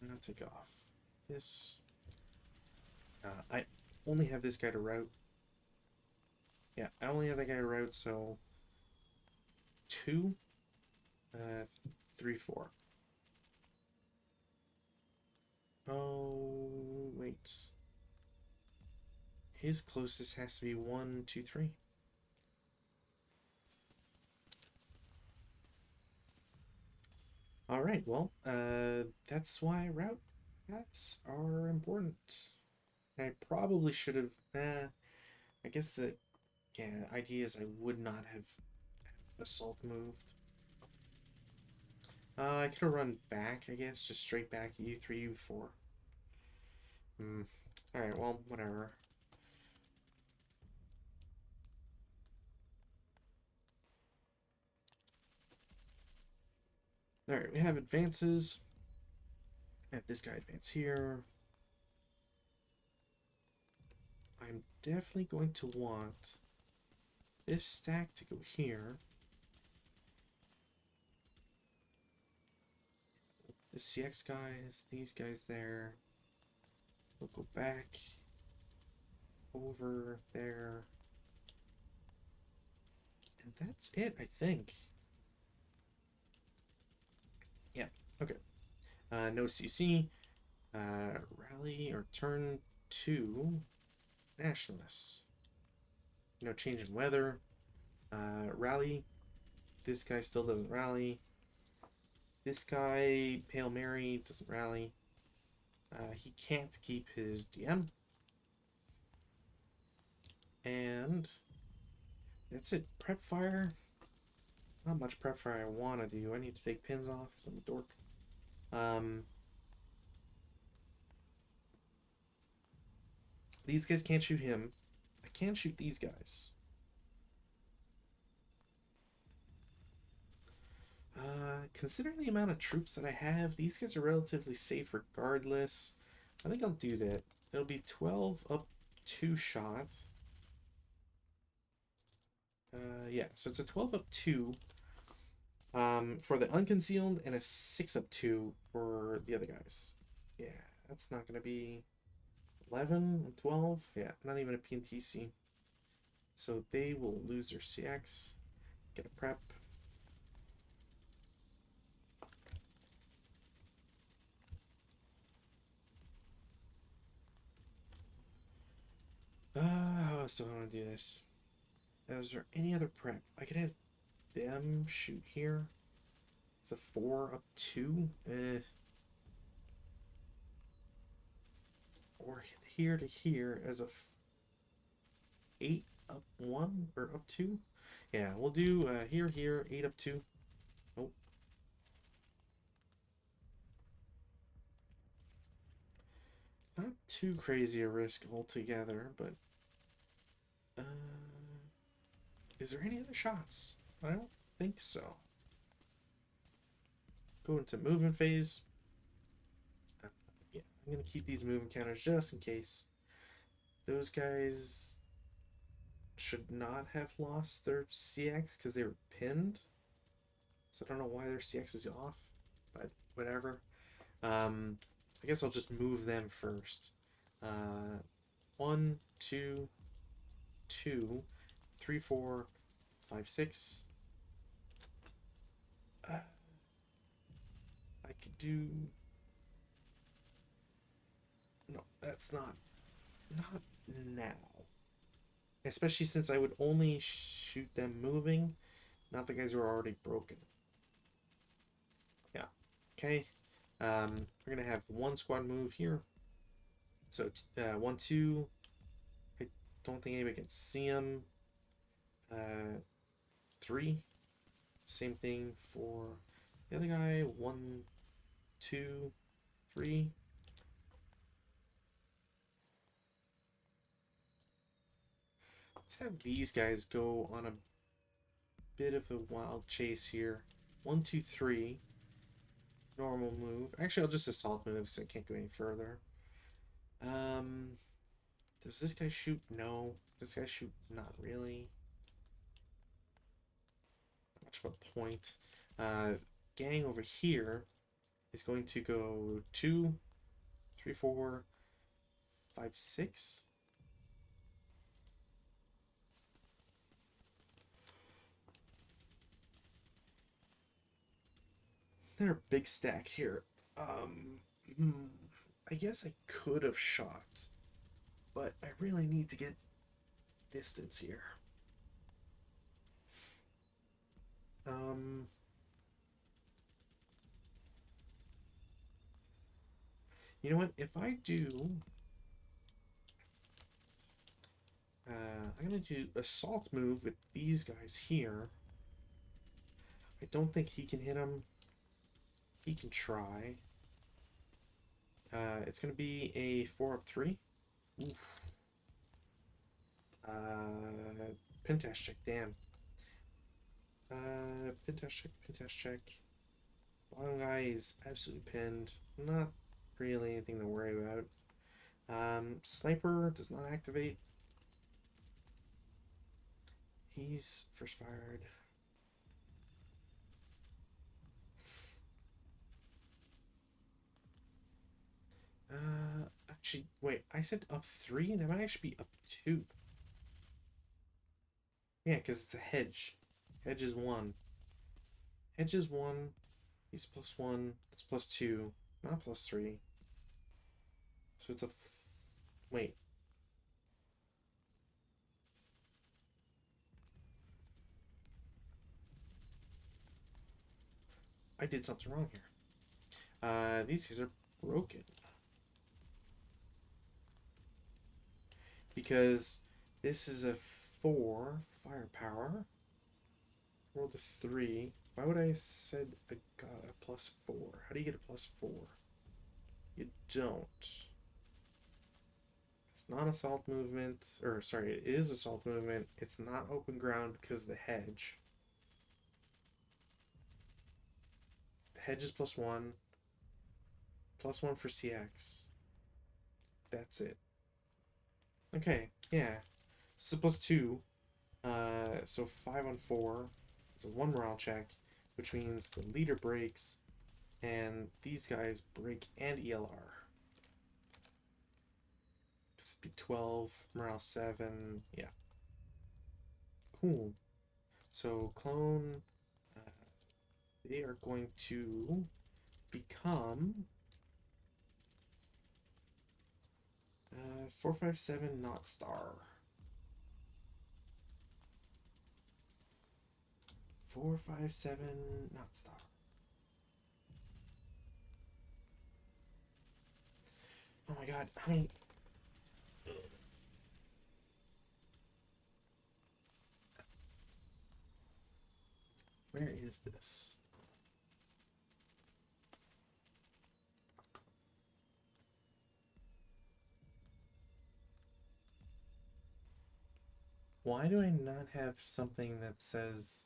I'm gonna take off this. I only have this guy to route. Yeah, I only have that guy to route, so 2, 3, 4. Oh, wait. His closest has to be 1, 2, 3. Alright, well, that's why route paths are important. I probably should have, I guess the, idea is I would not have assault moved. I could have run back, I guess, just straight back, U3, U4. Alright, well, whatever. Alright, we have advances. Have this guy advance here. I'm definitely going to want this stack to go here. The CX guys, these guys there. We'll go back over there. And that's it, I think. Yeah, okay. No CC. Rally or turn 2 nationalists. No change in weather. Rally. This guy still doesn't rally. This guy, Pale Mary, doesn't rally. He can't keep his DM. And that's it. Prep fire. Not much prep fire I want to do. I need to take pins off because I'm a dork. These guys can't shoot him. I can shoot these guys. Considering the amount of troops that I have, these guys are relatively safe regardless. I think I'll do that. It'll be 12 up 2 shots. Yeah, so it's a 12 up 2 for the unconcealed and a 6 up 2 for the other guys. Yeah, That's not going to be 11, 12. Yeah, not even a PNTC. So they will lose their CX, get a prep. How else do I want to do this? Is there any other prep? I could have them shoot here. It's a 4 up 2. Or here to here as a 8 up 1 or up 2. Yeah, we'll do here, here, 8 up 2. Nope. Not too crazy a risk altogether, but uh, is there any other shots? I don't think so. Go into movement phase. Yeah, I'm gonna keep these movement counters just in case. Those guys should not have lost their CX because they were pinned. So I don't know why their CX is off, but whatever. I guess I'll just move them first. 1, 2, 2, 3, 4, 5, 6. I could do. No, that's not now. Especially since I would only shoot them moving, not the guys who are already broken. Yeah. Okay. We're gonna have one squad move here. So 1, 2. I don't think anybody can see them. 3. Same thing for the other guy. 1, 2, 3. Let's have these guys go on a bit of a wild chase here. 1, 2, 3. Normal move. Actually, I'll just assault move so I can't go any further. Does this guy shoot? No. Does this guy shoot? Not really. Not much of a point. Gang over here is going to go 2, 3, 4, 5, 6. They're a big stack here. I guess I could have shot, but I really need to get distance here. Um, you know what? If I do, I'm gonna do assault move with these guys here. I don't think he can hit him. He can try. It's gonna be a 4 up 3. Oof. Pintash check, damn. Pintash check. Bottom guy is absolutely pinned. Not really anything to worry about. Sniper does not activate. He's first fired. Actually, wait, I said up 3? That might actually be up 2. Yeah, because it's a hedge. Hedge is 1. Hedge is 1. He's +1. It's +2. Not +3. So it's a. Wait. I did something wrong here. These guys are broken. Because this is a 4 firepower. Rolled a 3. Why would I have said I got a +4? How do you get a +4? You don't. It's not assault movement, or sorry, it is assault movement. It's not open ground because the hedge. The hedge is +1. +1 for CX. That's it. Okay, yeah. So +2. So 5 on 4. It's a 1 morale check, which means the leader breaks, and these guys break and ELR. This would be 12, morale 7. Yeah. Cool. So clone, uh, they are going to become 457 not star. 457 not star. Oh my god, how many? Where is this? Why do I not have something that says...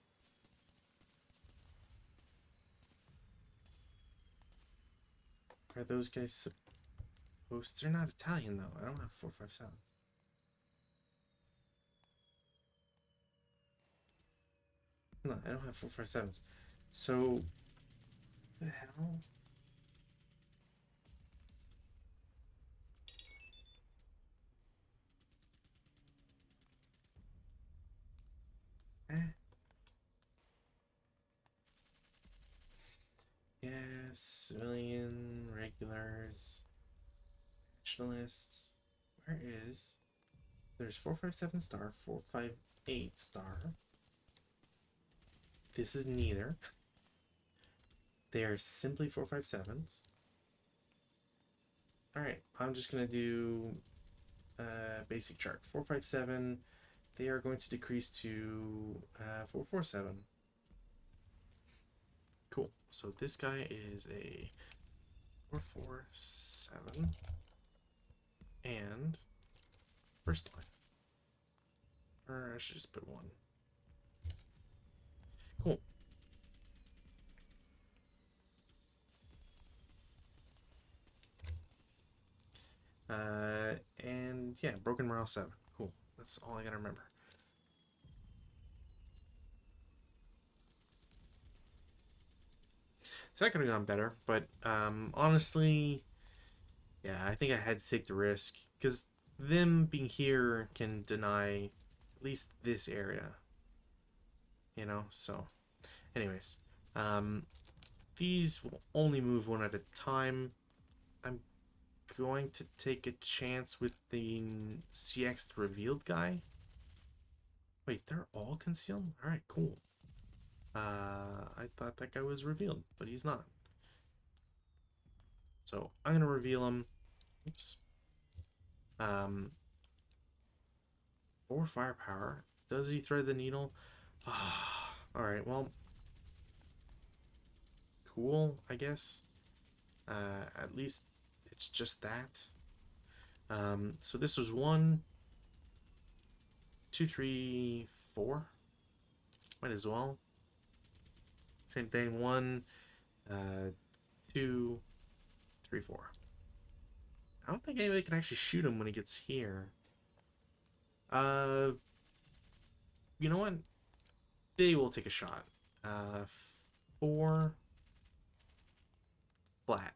Are those guys supposed... They're not Italian, though. I don't have 457. No, I don't have 457s. So... What the hell? Eh. Yeah, civilian, regulars, nationalists. Where is... There's 457 star, 458 star. This is neither. They are simply 457s. Alright, I'm just going to do basic chart. 457, they are going to decrease to 447. Cool. So this guy is a 447 and first line. Or I should just put 1. Cool. And yeah, broken morale 7. Cool. That's all I gotta remember. So that could have gone better, but honestly, yeah, I think I had to take the risk because them being here can deny at least this area, you know. So, anyways, these will only move one at a time. I'm going to take a chance with the CX revealed guy. Wait, they're all concealed? All right, cool. I thought that guy was revealed, but he's not. So I'm gonna reveal him. Oops. 4 firepower. Does he thread the needle? All right. Well, cool. I guess. At least it's just that. So this was 1, 2, 3, 4. Might as well. Same thing. 1, 2, 3, 4. I don't think anybody can actually shoot him when he gets here. You know what? They will take a shot. 4 flat.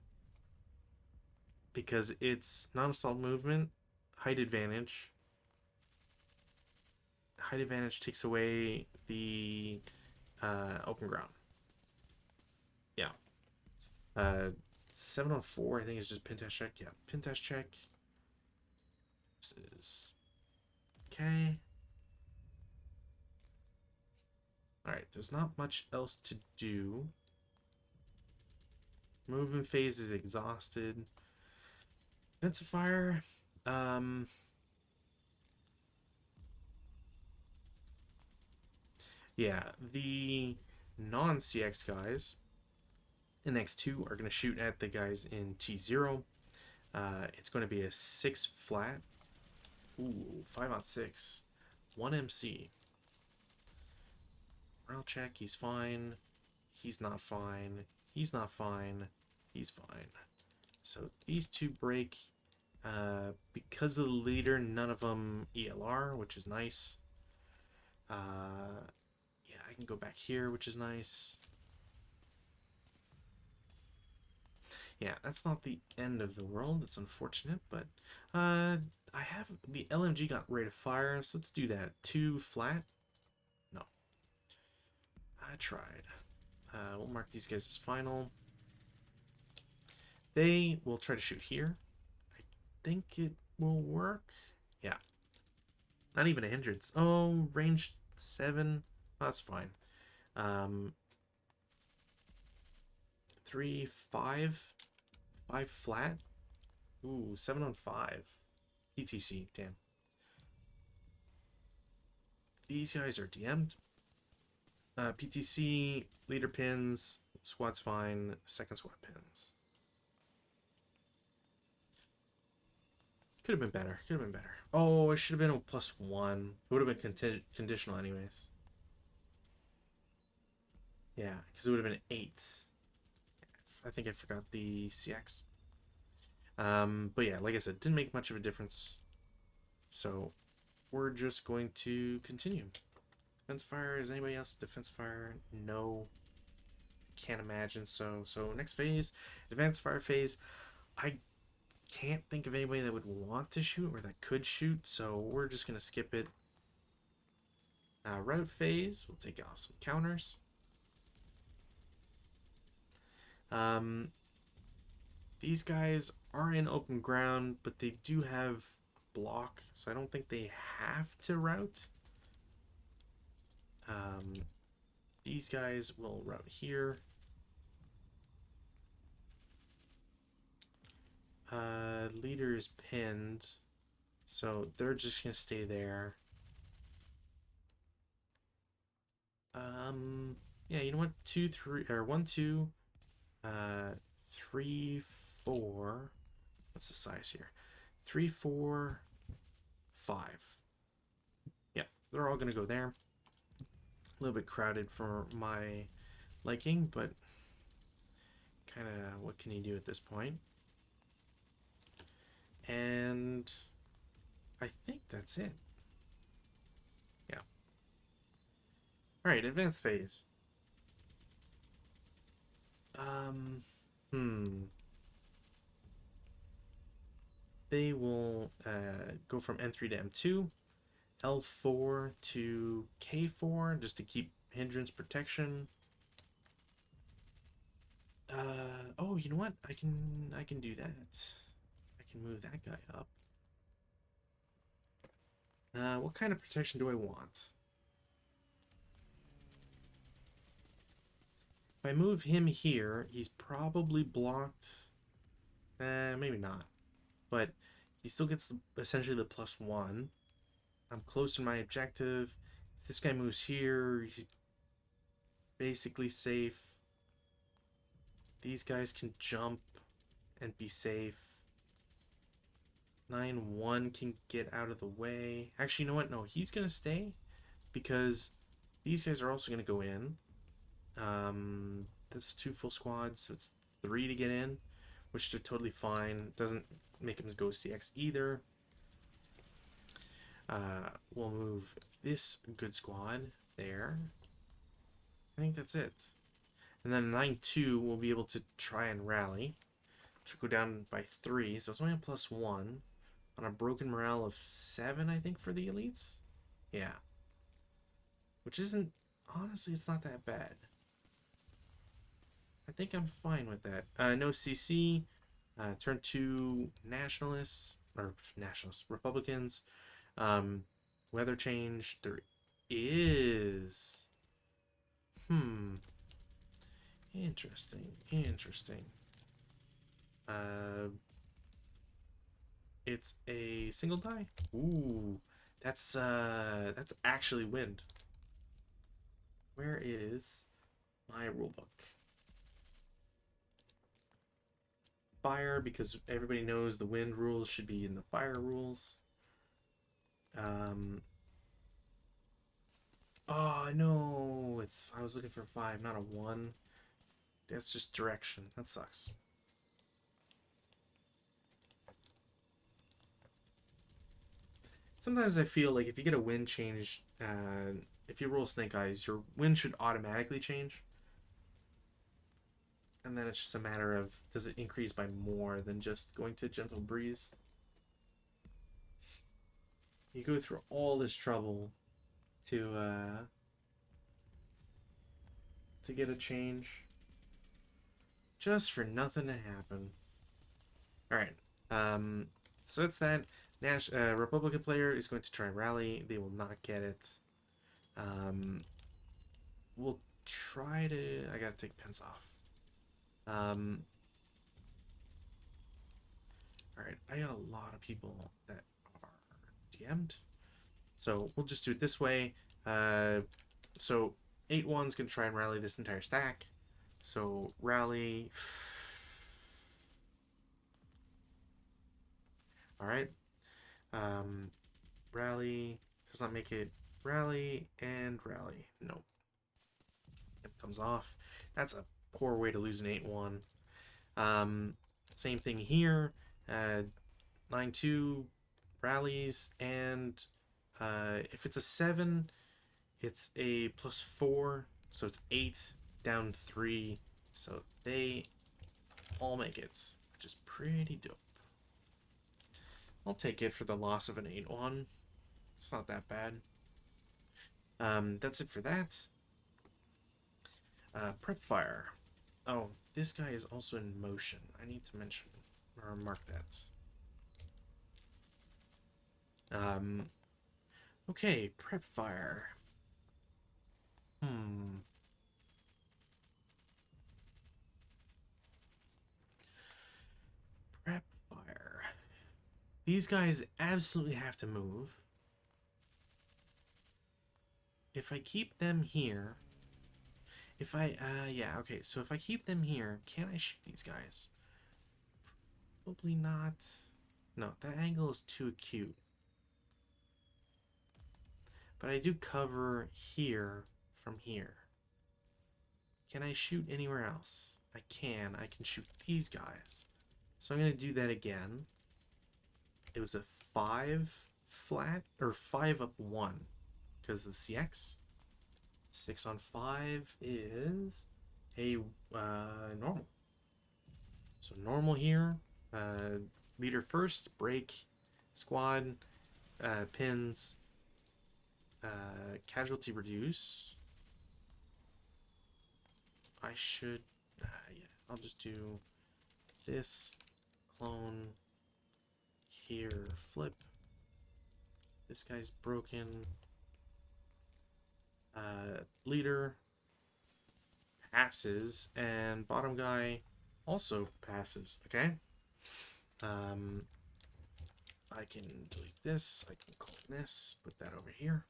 Because it's non-assault movement, height advantage. Height advantage takes away the open ground. Yeah. 7 on 4, I think, is just pin test check. Yeah, pin test check. This is okay. Alright, there's not much else to do. Movement phase is exhausted. Intensifier. Yeah, the non-CX guys in X2 are going to shoot at the guys in T0. It's going to be a 6 flat. Ooh, 5 on 6. 1 MC. Morale check, he's fine. He's not fine. He's not fine. He's fine. So these two break. Because of the leader, none of them ELR, which is nice. Yeah, I can go back here, which is nice. Yeah, that's not the end of the world. It's unfortunate, but I have the LMG got rate of fire, so let's do that. 2 flat. No, I tried. We'll mark these guys as final. They will try to shoot here. I think it will work. Yeah, not even a hindrance. Oh, range 7. Oh, that's fine. 3, 5, 5 flat. Ooh, 7 on 5. ETC, damn. These guys are DM'd. PTC, leader pins, squad's fine, second squad pins. Could have been better. Could have been better. Oh, it should have been a +1. It would have been conditional anyways. Yeah, because it would have been 8. I think I forgot the CX. But yeah, like I said, didn't make much of a difference. So we're just going to continue. Defense fire, is anybody else defense fire? No. Can't imagine so. So next phase, advanced fire phase. I can't think of anybody that would want to shoot or that could shoot, so we're just gonna skip it. Route phase, we'll take off some counters. These guys are in open ground, but they do have block, so I don't think they have to route. These guys will route here. Leader is pinned, so they're just gonna stay there. Yeah, you know what? 2, 3, or 1, 2, 3, 4. What's the size here? 3, 4, 5. Yeah, they're all gonna go there. A little bit crowded for my liking, but kind of what can you do at this point? And I think that's it. Yeah. All right, advanced phase. They will go from N3 to M2, L4 to K4, just to keep hindrance protection. Oh, you know what? I can do that. I can move that guy up. What kind of protection do I want? If I move him here, he's probably blocked. Maybe not. But he still gets essentially the +1. I'm close to my objective. If this guy moves here, he's basically safe. These guys can jump and be safe. 9-1 can get out of the way. Actually, you know what? No, he's going to stay because these guys are also going to go in. This is 2 full squads, so it's 3 to get in, which they're totally fine. Doesn't make him go CX either. We'll move this good squad there. I think that's it. And then 9-2 will be able to try and rally. Should go down by 3, so it's only a +1 on a broken morale of 7, I think, for the elites. Yeah. Which isn't, honestly, it's not that bad. I think I'm fine with that. No CC. Turn 2 nationalists, or nationalists, Republicans. Weather change. There is. Interesting. Interesting. It's a single die. Ooh, that's actually wind. Where is my rulebook? Fire, because everybody knows the wind rules should be in the fire rules. Oh no, I was looking for 5, not a 1. That's just direction. That sucks. Sometimes I feel like if you get a wind change, if you roll snake eyes, your wind should automatically change. And then it's just a matter of, does it increase by more than just going to gentle breeze? You go through all this trouble to get a change just for nothing to happen. All right. So that's that. Republican player is going to try rally. They will not get it. We'll try to. I gotta take pens off. All right. I got a lot of people that are DM'd, so we'll just do it this way. So 8-1's gonna try and rally this entire stack. So rally. All right. Rally does not make it. Rally and rally. Nope. It comes off. That's a poor way to lose an 8-1. Same thing here. 9-2 rallies, and if it's a 7, it's a +4, so it's 8 down 3. So they all make it, which is pretty dope. I'll take it for the loss of an 8-1. It's not that bad. That's it for that. Prep fire. Oh, this guy is also in motion. I need to mention or mark that. Okay, prep fire. Prep fire. These guys absolutely have to move. If I keep them here, yeah, okay, so if I keep them here, can I shoot these guys? Probably not. No, that angle is too acute. But I do cover here from here. Can I shoot anywhere else? I can. I can shoot these guys. So I'm going to do that again. It was a 5 flat, or 5 up 1, because the CX. 6 on 5 is a normal. So normal here. Leader first, break, squad, pins, casualty reduce. I should, yeah, I'll just do this, clone, here, flip. This guy's broken. Leader passes, and bottom guy also passes, okay? I can delete this, I can clone this, put that over here.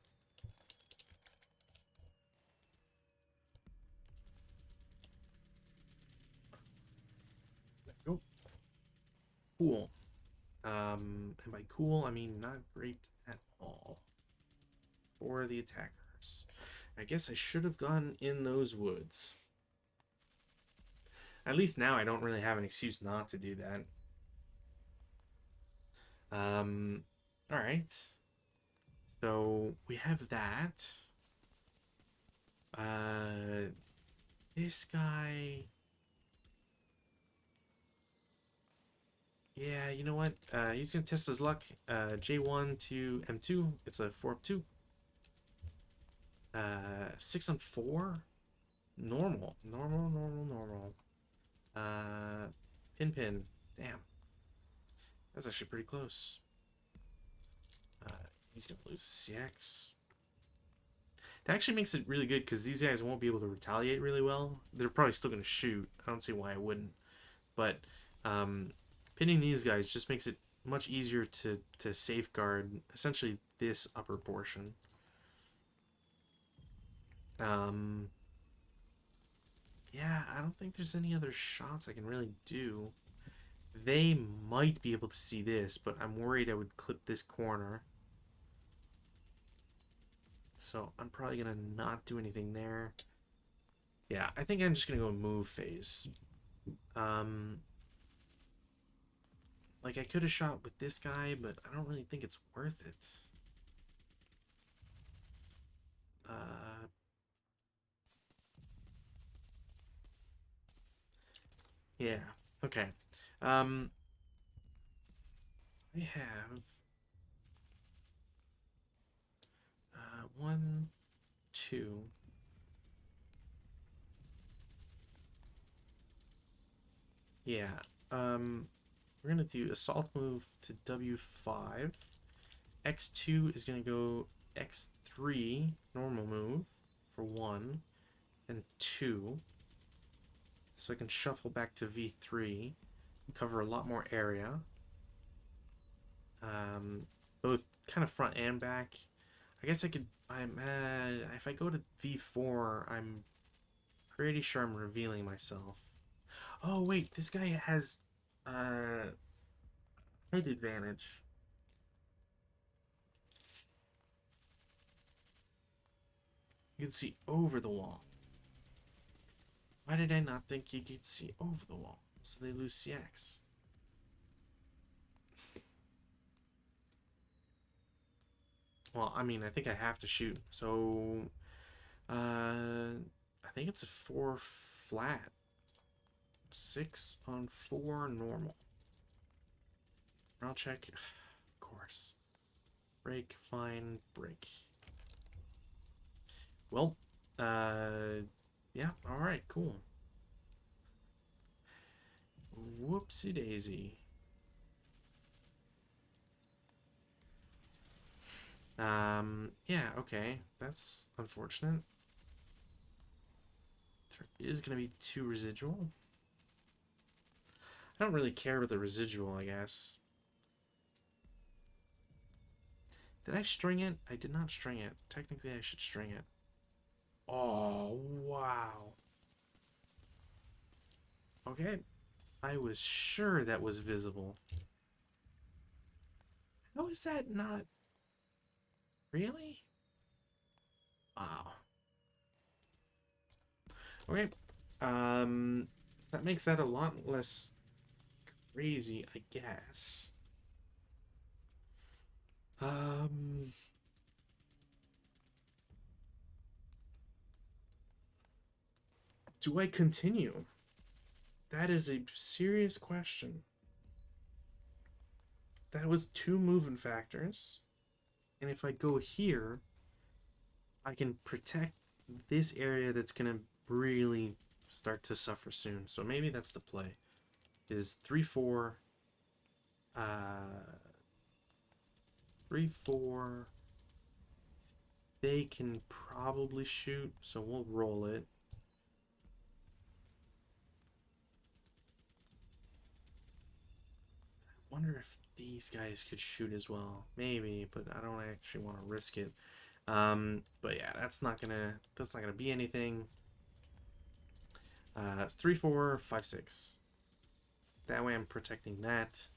There we go. Cool. And by cool, I mean not great at all for the attackers. I guess I should have gone in those woods. At least now I don't really have an excuse not to do that. Alright. So we have that. This guy. Yeah, you know what? He's gonna test his luck. J1 to M2. It's a 4 up 2. 6 on 4. Normal. Pin. Damn. That's actually pretty close. He's gonna lose CX. That actually makes it really good because these guys won't be able to retaliate really well. They're probably still gonna shoot. I don't see why I wouldn't. But pinning these guys just makes it much easier to safeguard essentially this upper portion. Yeah, I don't think there's any other shots I can really do. They might be able to see this, but I'm worried I would clip this corner. So I'm probably going to not do anything there. Yeah, I think I'm just going to go move phase. Like, I could have shot with this guy, but I don't really think it's worth it. Yeah. Okay. Um, I have one, two. Yeah. Um, we're gonna do assault move to W5. X2 is gonna go X3 normal move for 1 and 2. So I can shuffle back to V3, cover a lot more area. Um, both kind of front and back. I guess I could. If I go to V4, I'm pretty sure I'm revealing myself. Oh wait, this guy has height advantage. You can see over the wall. Why did I not think you could see over the wall? So they lose CX. Well, I mean, I think I have to shoot. So, I think it's a 4 flat. 6 on 4 normal. I'll check. Of course. Break, fine, break. Well, yeah, alright, cool. Whoopsie daisy. Yeah, okay. That's unfortunate. There is going to be 2 residual. I don't really care about the residual, I guess. Did I string it? I did not string it. Technically, I should string it. Oh, wow. Okay. I was sure that was visible. How is that not... Really? Wow. Okay. Um, that makes that a lot less crazy, I guess. Um, do I continue? That is a serious question. That was 2 moving factors. And if I go here, I can protect this area that's going to really start to suffer soon. So maybe that's the play. Is 3-4, 3-4. They can probably shoot, so we'll roll it. I wonder if these guys could shoot as well. Maybe, but I don't actually want to risk it. But yeah, that's not gonna be anything. It's 3-4, 5-6. That way I'm protecting that.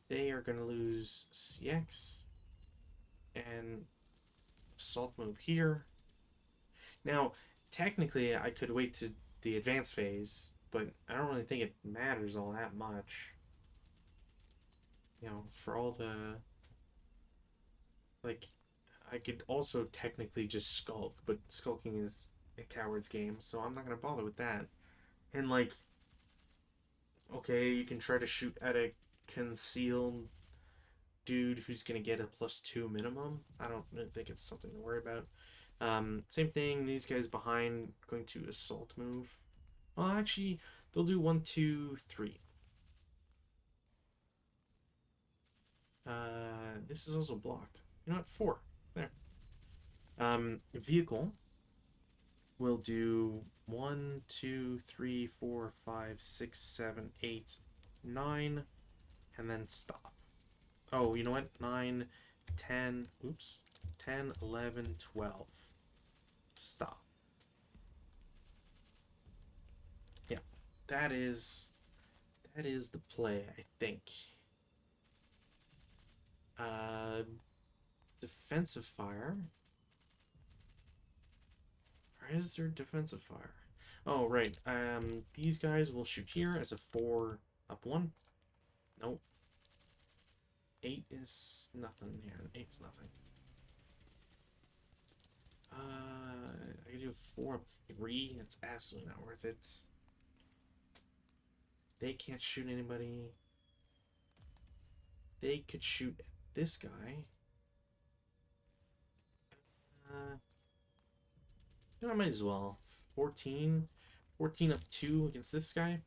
They are gonna lose CX and assault move here. Now, technically, I could wait to the advanced phase, but I don't really think it matters all that much. You know, for all the like, I could also technically just skulk, but skulking is a coward's game, so I'm not gonna bother with that. And like, okay, you can try to shoot at a concealed dude who's gonna get a +2 minimum. I don't think it's something to worry about. Same thing. These guys behind going to assault move. Well, actually, they'll do 1, 2, 3. This is also blocked. You know what? 4. There. Vehicle will do 1, 2, 3, 4, 5, 6, 7, 8, 9, and then stop. Oh, you know what? 9, 10, oops. 10, 11, 12. Stop. Yeah. That is the play, I think. Uh defensive fire. Or is there defensive fire? Oh, right. These guys will shoot here as a 4 up 1. Nope. 8 is nothing here. 8's nothing. I do 4 up 3. It's absolutely not worth it. They can't shoot anybody. They could shoot at this guy. I might as well. 14. 14 up 2 against this guy.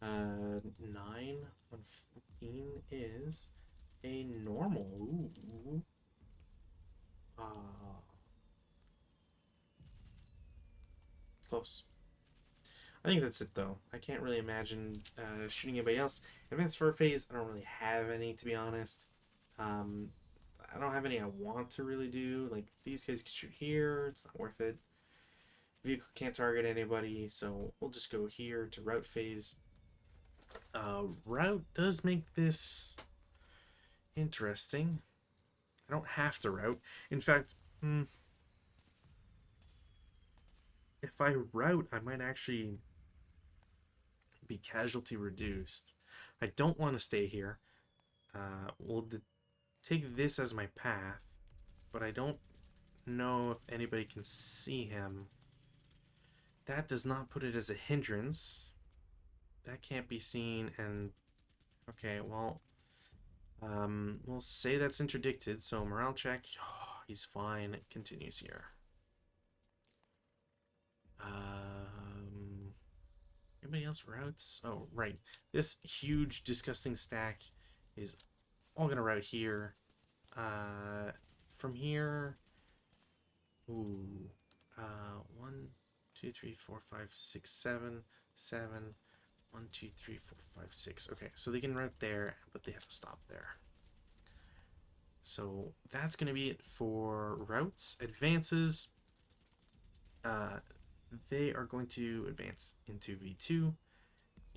9 on 14 is a normal. Ooh. Close. I think that's it though. I can't really imagine shooting anybody else. Advanced Fur Phase, I don't really have any to be honest. I don't have any I want to really do. Like these guys can shoot here, it's not worth it. Vehicle can't target anybody, so we'll just go here to Route Phase. Route does make this interesting. I don't have to route. In fact, if I route, I might actually be casualty reduced. I don't want to stay here. We'll take this as my path, but I don't know if anybody can see him. That does not put it as a hindrance. That can't be seen, and okay, well, we'll say that's interdicted, so morale check. Oh, he's fine. It continues here. Anybody else routes? Oh, right. This huge, disgusting stack is all gonna route here. From here. Ooh. 1, 2, 3, 4, 5, 6, 7, 7. 1, 2, 3, 4, 5, 6. Okay, so they can route there, but they have to stop there. So that's gonna be it for routes. Advances. They are going to advance into V2,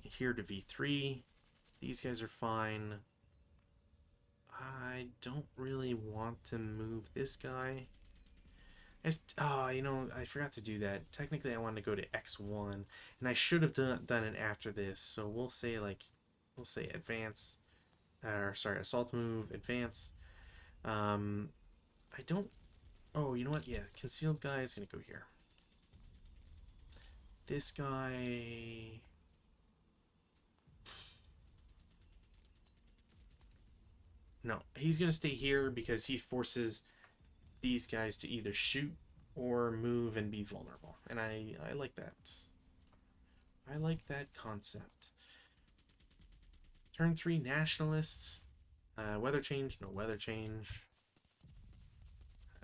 here to V3. These guys are fine. I don't really want to move this guy. I forgot to do that. Technically, I wanted to go to X1, and I should have done it after this. So we'll say advance, or sorry, assault move, advance. I don't. Oh, you know what? Yeah, concealed guy is gonna go here. This guy. No, he's gonna stay here because he forces these guys to either shoot or move and be vulnerable, and I like that. I like that concept. Turn 3 nationalists. Weather change, no weather change.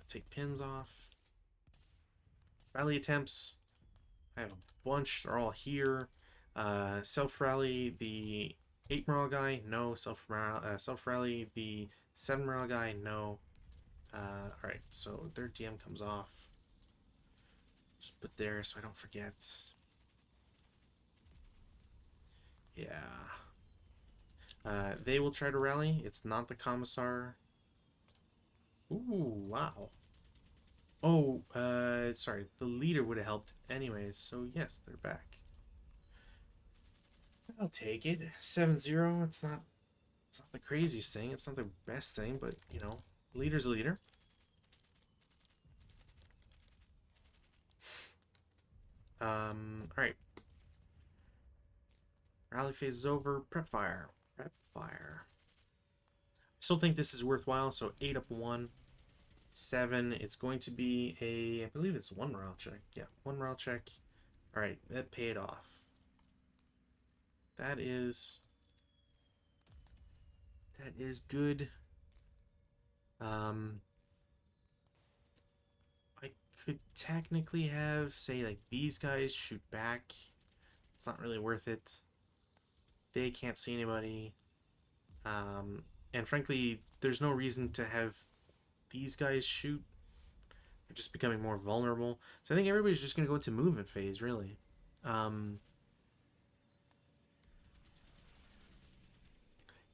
Take pins off. Rally attempts. I have a bunch. They're all here. Self-rally the 8 morale guy, no. Self-rally the 7 morale guy, no. Alright, so their DM comes off. Just put there so I don't forget. Yeah. They will try to rally. It's not the commissar. Ooh, wow. Oh, sorry. The leader would have helped anyways, so yes, they're back. I'll take it. 7-0. It's not the craziest thing. It's not the best thing, but, you know, leader's a leader. Alright. Rally phase is over. Prep fire. Prep fire. I still think this is worthwhile, so 8 up 1. 7. It's going to be I believe it's 1 morale check. Yeah, 1 morale check. Alright, that paid off. That is good. I could technically have, say, like, these guys shoot back. It's not really worth it. They can't see anybody. And frankly, there's no reason to have these guys shoot. They're just becoming more vulnerable. So I think everybody's just going to go into movement phase, really.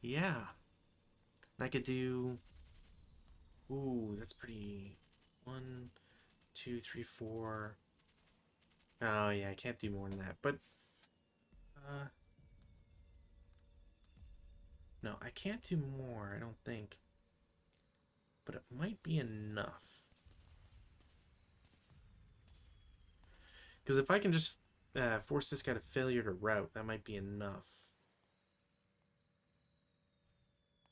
Yeah. And I could do... Ooh, that's pretty... 1, 2, 3, 4... Oh, yeah, I can't do more than that. But... No, I can't do more, I don't think. But it might be enough. Because if I can just force this guy to failure to route, that might be enough.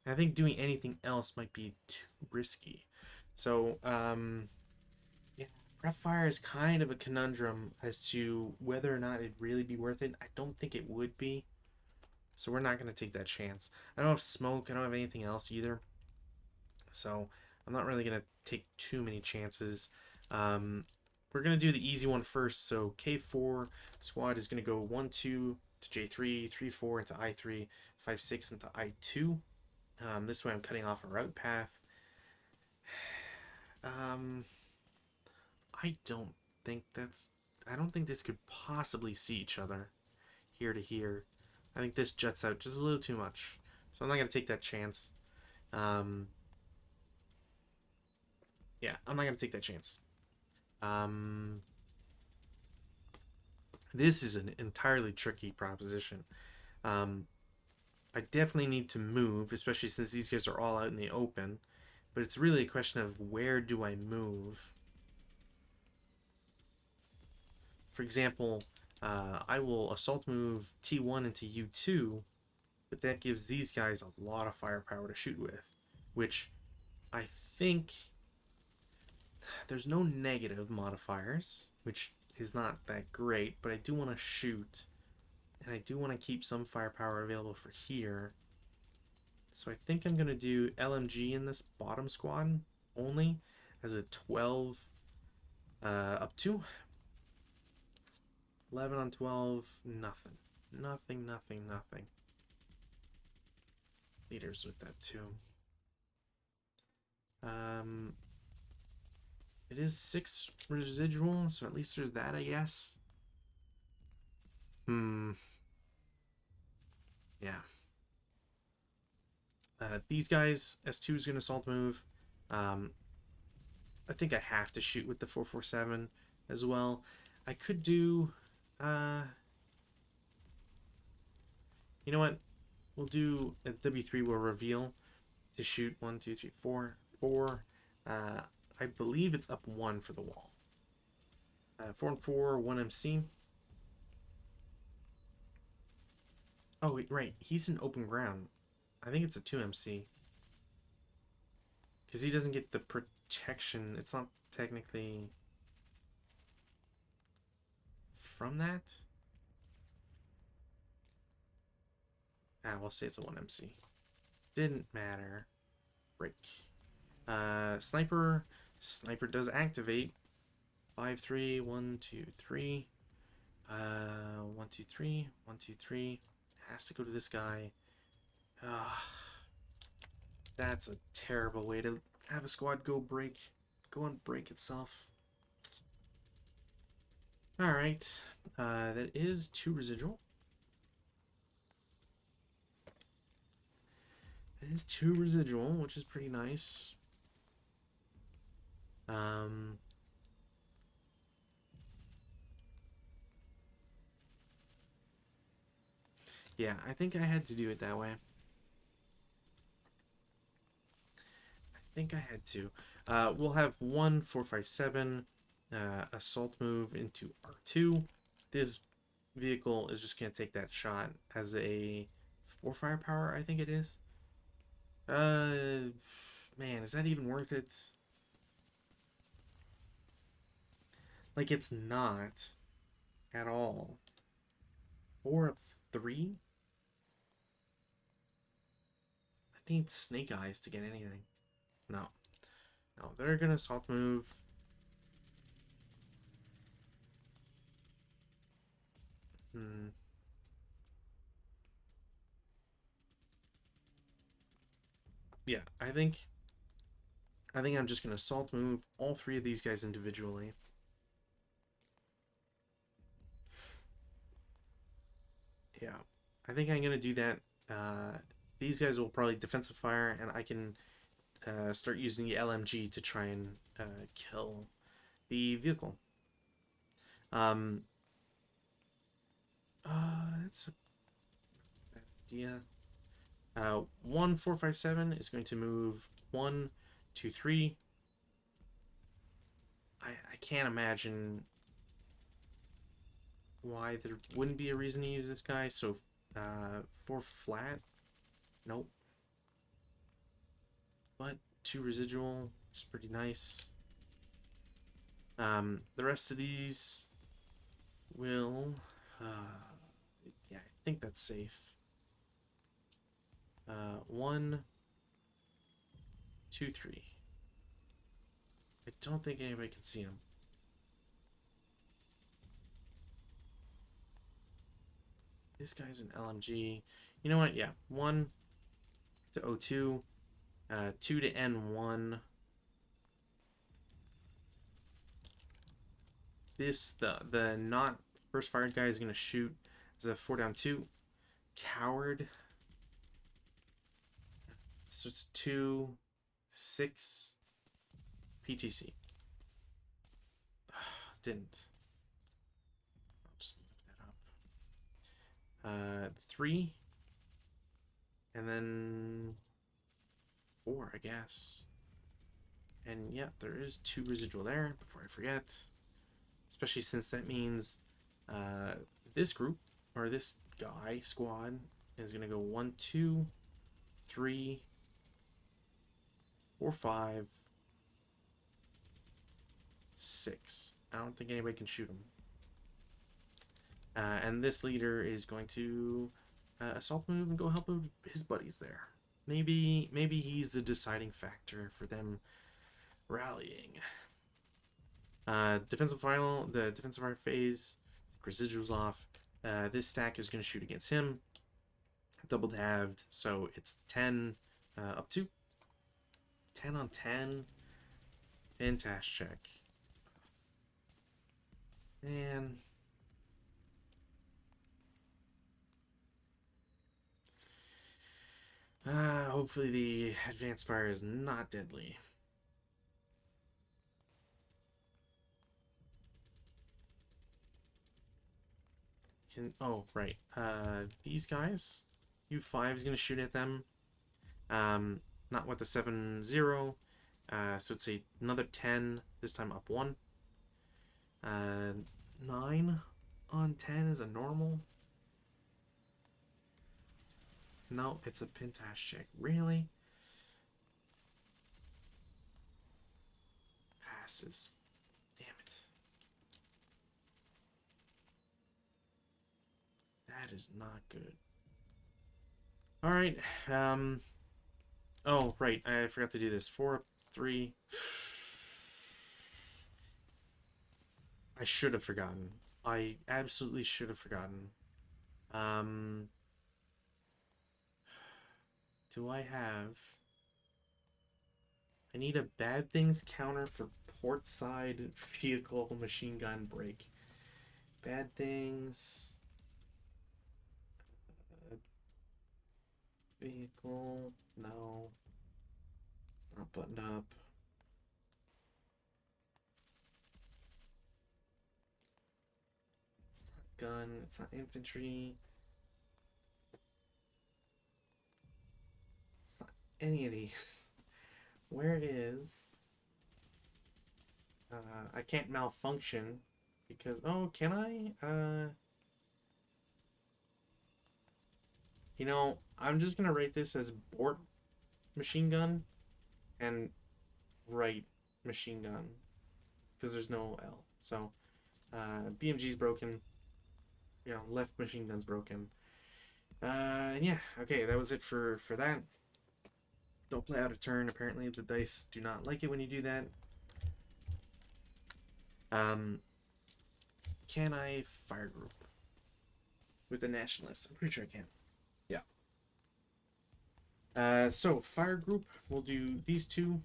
I think doing anything else might be too risky. So, yeah, prep fire is kind of a conundrum as to whether or not it'd really be worth it. I don't think it would be. So we're not going to take that chance. I don't have smoke. I don't have anything else either. So I'm not really going to take too many chances. We're going to do the easy one first. So K4 squad is going to go 1, 2 to J3, 3, 4 into I3, 5, 6 into I2. This way I'm cutting off a route path. I don't think that's... I don't think this could possibly see each other here to here. I think this juts out just a little too much. So I'm not going to take that chance. Yeah, I'm not going to take that chance. This is an entirely tricky proposition. I definitely need to move, especially since these guys are all out in the open. But it's really a question of where do I move? For example, I will assault move T1 into U2, but that gives these guys a lot of firepower to shoot with, which I think there's no negative modifiers, which is not that great, but I do want to shoot, and I do want to keep some firepower available for here. So I think I'm going to do LMG in this bottom squad only as a 12 up to 11 on 12, nothing. Nothing. Leaders with that too. It is 6 residual, so at least there's that, I guess. Yeah. These guys, S2 is going to assault move. I think I have to shoot with the 447 as well. I could do... you know what? We'll do a W3 will reveal to shoot 1, 2, 3, 4. 4. I believe it's up 1 for the wall. 4 and 4, 1 MC. Oh, wait, right. He's in open ground. I think it's a 2 MC. Because he doesn't get the protection. It's not technically from that. We'll say it's a 1 MC. Didn't matter. Break. Sniper. Sniper does activate. 5, 3, 1, 2, 3. 1, 2, 3. 1, 2, 3. Has to go to this guy. That's a terrible way to have a squad go on break itself. Alright. That is 2 residual. It is 2 residual, which is pretty nice. Yeah, I think I had to do it that way. We'll have 1 457 assault move into R2. This vehicle is just going to take that shot as a 4 firepower, I think it is. Man, is that even worth it? Like, it's not at all. 4 up 3? I need snake eyes to get anything. No, they're gonna assault move. Yeah, I think I'm just gonna assault move all 3 of these guys individually. Yeah, I think I'm gonna do that. These guys will probably defensive fire, and I can start using the LMG to try and kill the vehicle. That's a bad idea. 1 457 is going to move 1 2 3. I can't imagine why there wouldn't be a reason to use this guy. So 4 flat, nope. But 2 residual, which is pretty nice. The rest of these will, yeah, I think that's safe. 1, 2, 3. I don't think anybody can see him. This guy's an LMG. You know what? Yeah, 1 to O2, 2 to N1. This the not first fired guy is gonna shoot as a 4 down 2. Coward. So it's 2, 6. PTC. Didn't. I'll just move that up. 3. And then 4, I guess. And yeah, there is 2 residual there before I forget. Especially since that means this group, or this guy, squad, is going to go 1, 2, 3, 4, 5, 6. I don't think anybody can shoot him. And this leader is going to assault move and go help his buddies there. Maybe he's the deciding factor for them rallying. Defensive final, the defensive fire phase, residuals off. This stack is going to shoot against him. Double halved, so it's 10 up to 10 on 10. Fantastic check. Man. Hopefully the advanced fire is not deadly. Oh, right. These guys, U5 is going to shoot at them. Not with the 7-0. So it's another 10, this time up 1. 9 on 10 is a normal. No, it's a pintash check. Really? Passes. Damn it. That is not good. Alright, oh, right, I forgot to do this. 4, 3. I should have forgotten. I absolutely should have forgotten. Do I have... I need a bad things counter for port side vehicle machine gun break. Bad things... vehicle... No. It's not buttoned up. It's not gun. It's not infantry. It's not any of these. Where is... I can't malfunction because... Oh, can I? You know, I'm just gonna rate this as Bort machine gun and right machine gun because there's no L. So BMG's broken. You know, left machine gun's broken. And yeah, okay, that was it for that. Don't play out of turn. Apparently, the dice do not like it when you do that. Can I fire group with the nationalists? I'm pretty sure I can. Yeah. So fire group, we'll do these 2.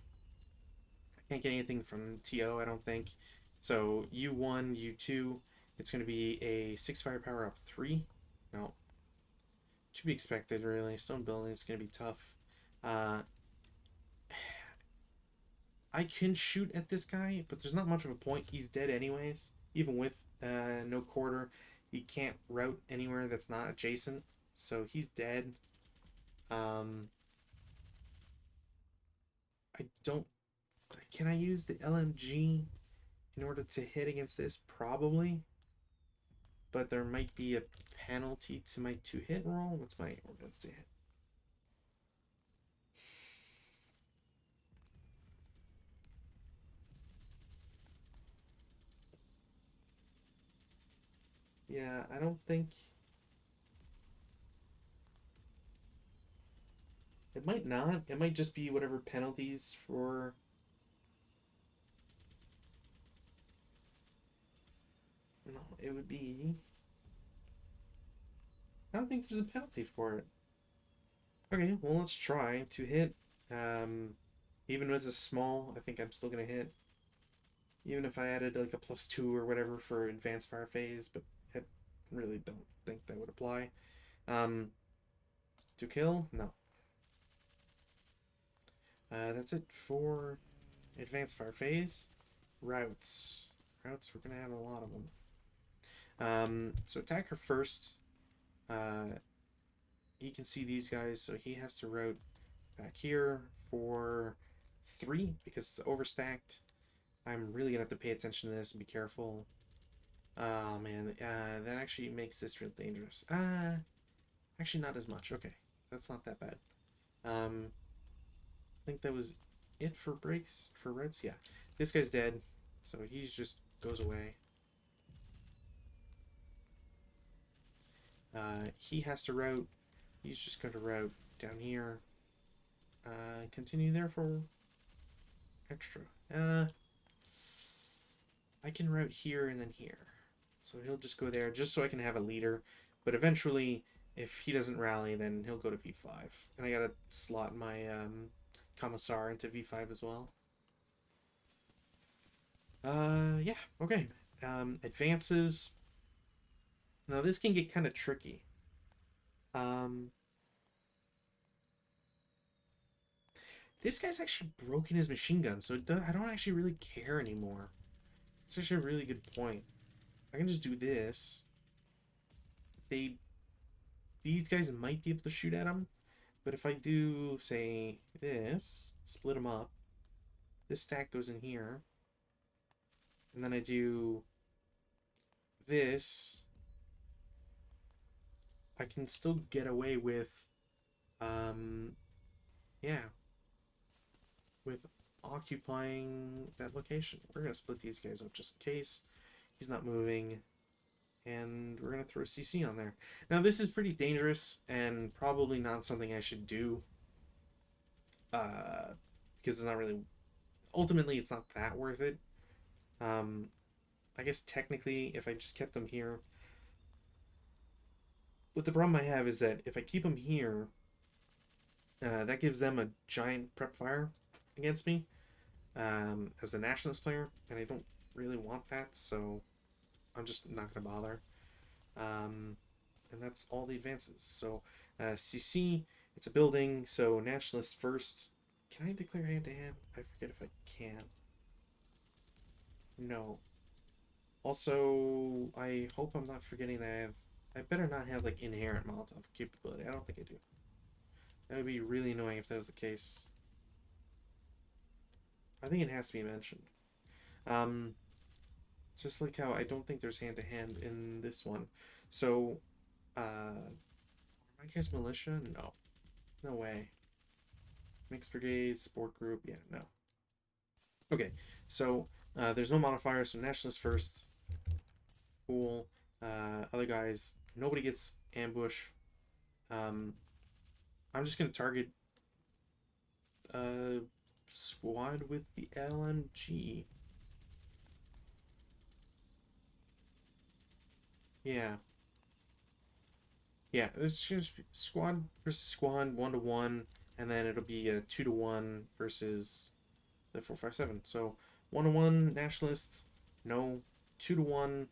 I can't get anything from TO, I don't think. So U1, U2, it's going to be a 6 firepower up 3. No. To be expected, really. Stone building is going to be tough. I can shoot at this guy, but there's not much of a point. He's dead anyways. Even with no quarter, he can't route anywhere that's not adjacent. So he's dead. I don't... Can I use the LMG in order to hit against this? Probably. but there might be a penalty to my 2-hit roll. What's my ordnance to hit? Yeah, I don't think... It might not. It might just be whatever penalties for... No, it would be... I don't think there's a penalty for it. Okay, well, let's try to hit. Even if it's a small, I think I'm still going to hit. Even if I added like a +2 or whatever for advanced fire phase, but I really don't think that would apply. To kill? No. That's it for advanced fire phase. Routes. Routes, we're going to have a lot of them. So attacker first. He can see these guys, so he has to route back here for 3 because it's overstacked. I'm really gonna have to pay attention to this and be careful. Oh man, that actually makes this real dangerous. Actually not as much. Okay, that's not that bad. I think that was it for breaks for reds. Yeah, this guy's dead, so he just goes away. He has to route. He's just going to route down here. Continue there for extra. I can route here and then here. So he'll just go there just so I can have a leader. But eventually, if he doesn't rally, then he'll go to V5. And I gotta slot my Commissar into V5 as well. Yeah, okay. Advances. Now this can get kind of tricky. This guy's actually broken his machine gun, so I don't actually really care anymore. It's actually a really good point. I can just do this. These guys might be able to shoot at him, but if I do, say, this, split them up, this stack goes in here, and then I do this, I can still get away with, yeah, with occupying that location. We're going to split these guys up just in case. He's not moving. And we're going to throw a CC on there. Now, this is pretty dangerous and probably not something I should do. Because it's not really... Ultimately, it's not that worth it. I guess technically, if I just kept them here... But the problem I have is that if I keep them here, that gives them a giant prep fire against me as the nationalist player, and I don't really want that, so I'm just not going to bother. And that's all the advances. So CC, it's a building, so nationalist first. Can I declare hand-to-hand? I forget if I can. No. Also, I hope I'm not forgetting that I better not have like inherent Molotov capability. I don't think I do. That would be really annoying if that was the case. I think it has to be mentioned. Just like how I don't think there's hand-to-hand in this one. So, I guess militia? No. No way. Mixed brigade, sport group, yeah, no. Okay, so there's no modifier, so nationalist first. Cool. Other guys, nobody gets ambush. I'm just gonna target squad with the LMG. Yeah. Yeah, it's just squad versus squad 1-to-1, and then it'll be a 2-to-1 versus the 457. So 1-to-1 nationalists, no. 2-to-1,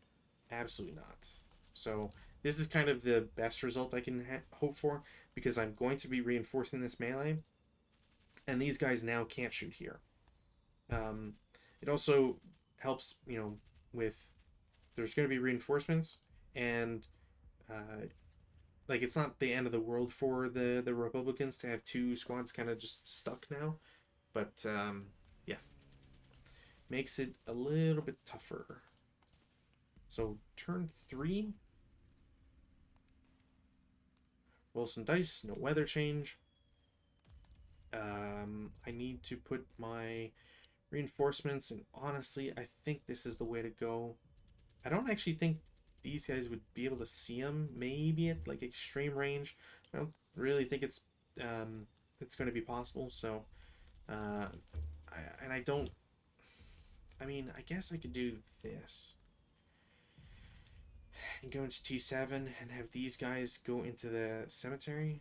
absolutely not. So this is kind of the best result I can hope for because I'm going to be reinforcing this melee, and these guys now can't shoot here. It also helps, with there's going to be reinforcements, and like it's not the end of the world for the Republicans to have 2 squads kind of just stuck now, but yeah, makes it a little bit tougher. So turn 3, Wilson dice, no weather change. I need to put my reinforcements, and honestly, I think this is the way to go. I don't actually think these guys would be able to see them. Maybe at like extreme range. I don't really think it's going to be possible. So, uh, and I don't. I mean, I guess I could do this and go into T7 and have these guys go into the cemetery.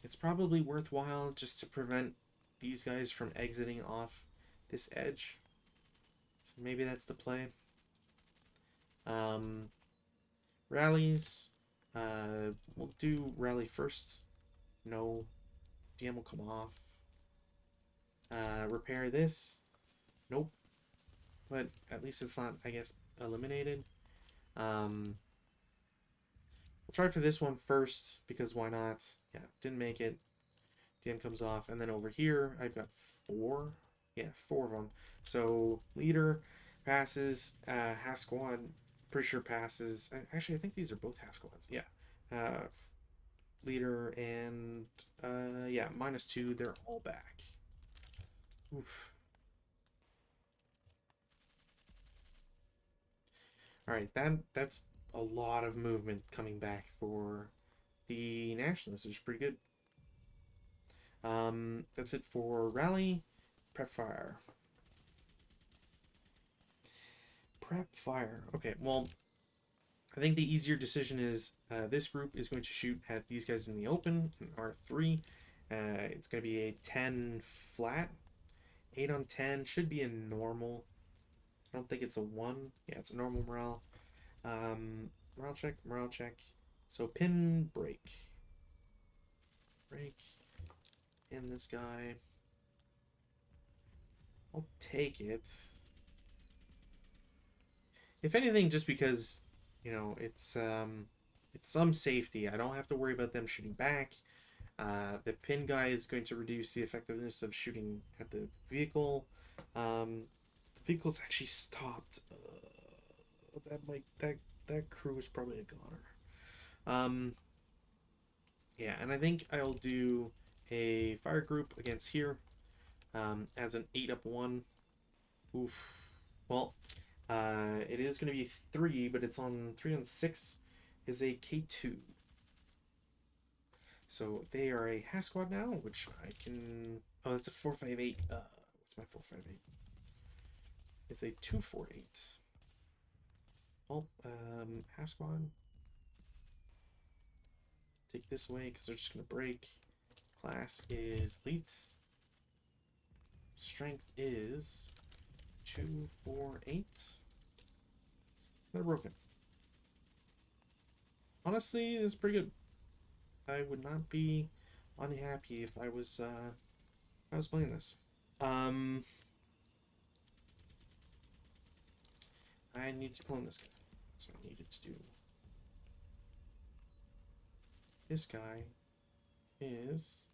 It's probably worthwhile just to prevent these guys from exiting off this edge. So maybe that's the play. Um, Rallies. We'll do rally first. No. DM will come off. Repair this. Nope. But at least it's not, I guess, eliminated. We'll try for this one first, because why not? Yeah, didn't make it. DM comes off. And then over here, I've got 4. Yeah, 4 of them. So, leader passes. Half squad, pretty sure passes. Actually, I think these are both half squads. Yeah. Leader and, yeah, -2. They're all back. Oof. All right, that's a lot of movement coming back for the Nationalists, which is pretty good. That's it for rally. Prep fire. Prep fire. Okay, well, I think the easier decision is this group is going to shoot at these guys in the open in R3. It's going to be a 10 flat. 8 on 10 should be a normal. I don't think it's a 1. Yeah, it's a normal morale. Morale check, morale check. So pin break. Break. In this guy. I'll take it. If anything, just because, you know, it's some safety. I don't have to worry about them shooting back. The pin guy is going to reduce the effectiveness of shooting at the vehicle. The vehicle's actually stopped. That crew is probably a goner. Yeah, and I think I'll do a fire group against here as an 8-up-1. Oof. Well, it is going to be 3, but it's on 3 on 6 is a K2. So they are a half squad now, which I can. Oh, that's a 458. What's my 458? It's a 248. Oh, half squad. Take this away because they're just gonna break. Class is elite. Strength is 248. They're broken. Honestly, this is pretty good. I would not be unhappy if I was playing this. I need to clone this guy. That's what I needed to do. This guy is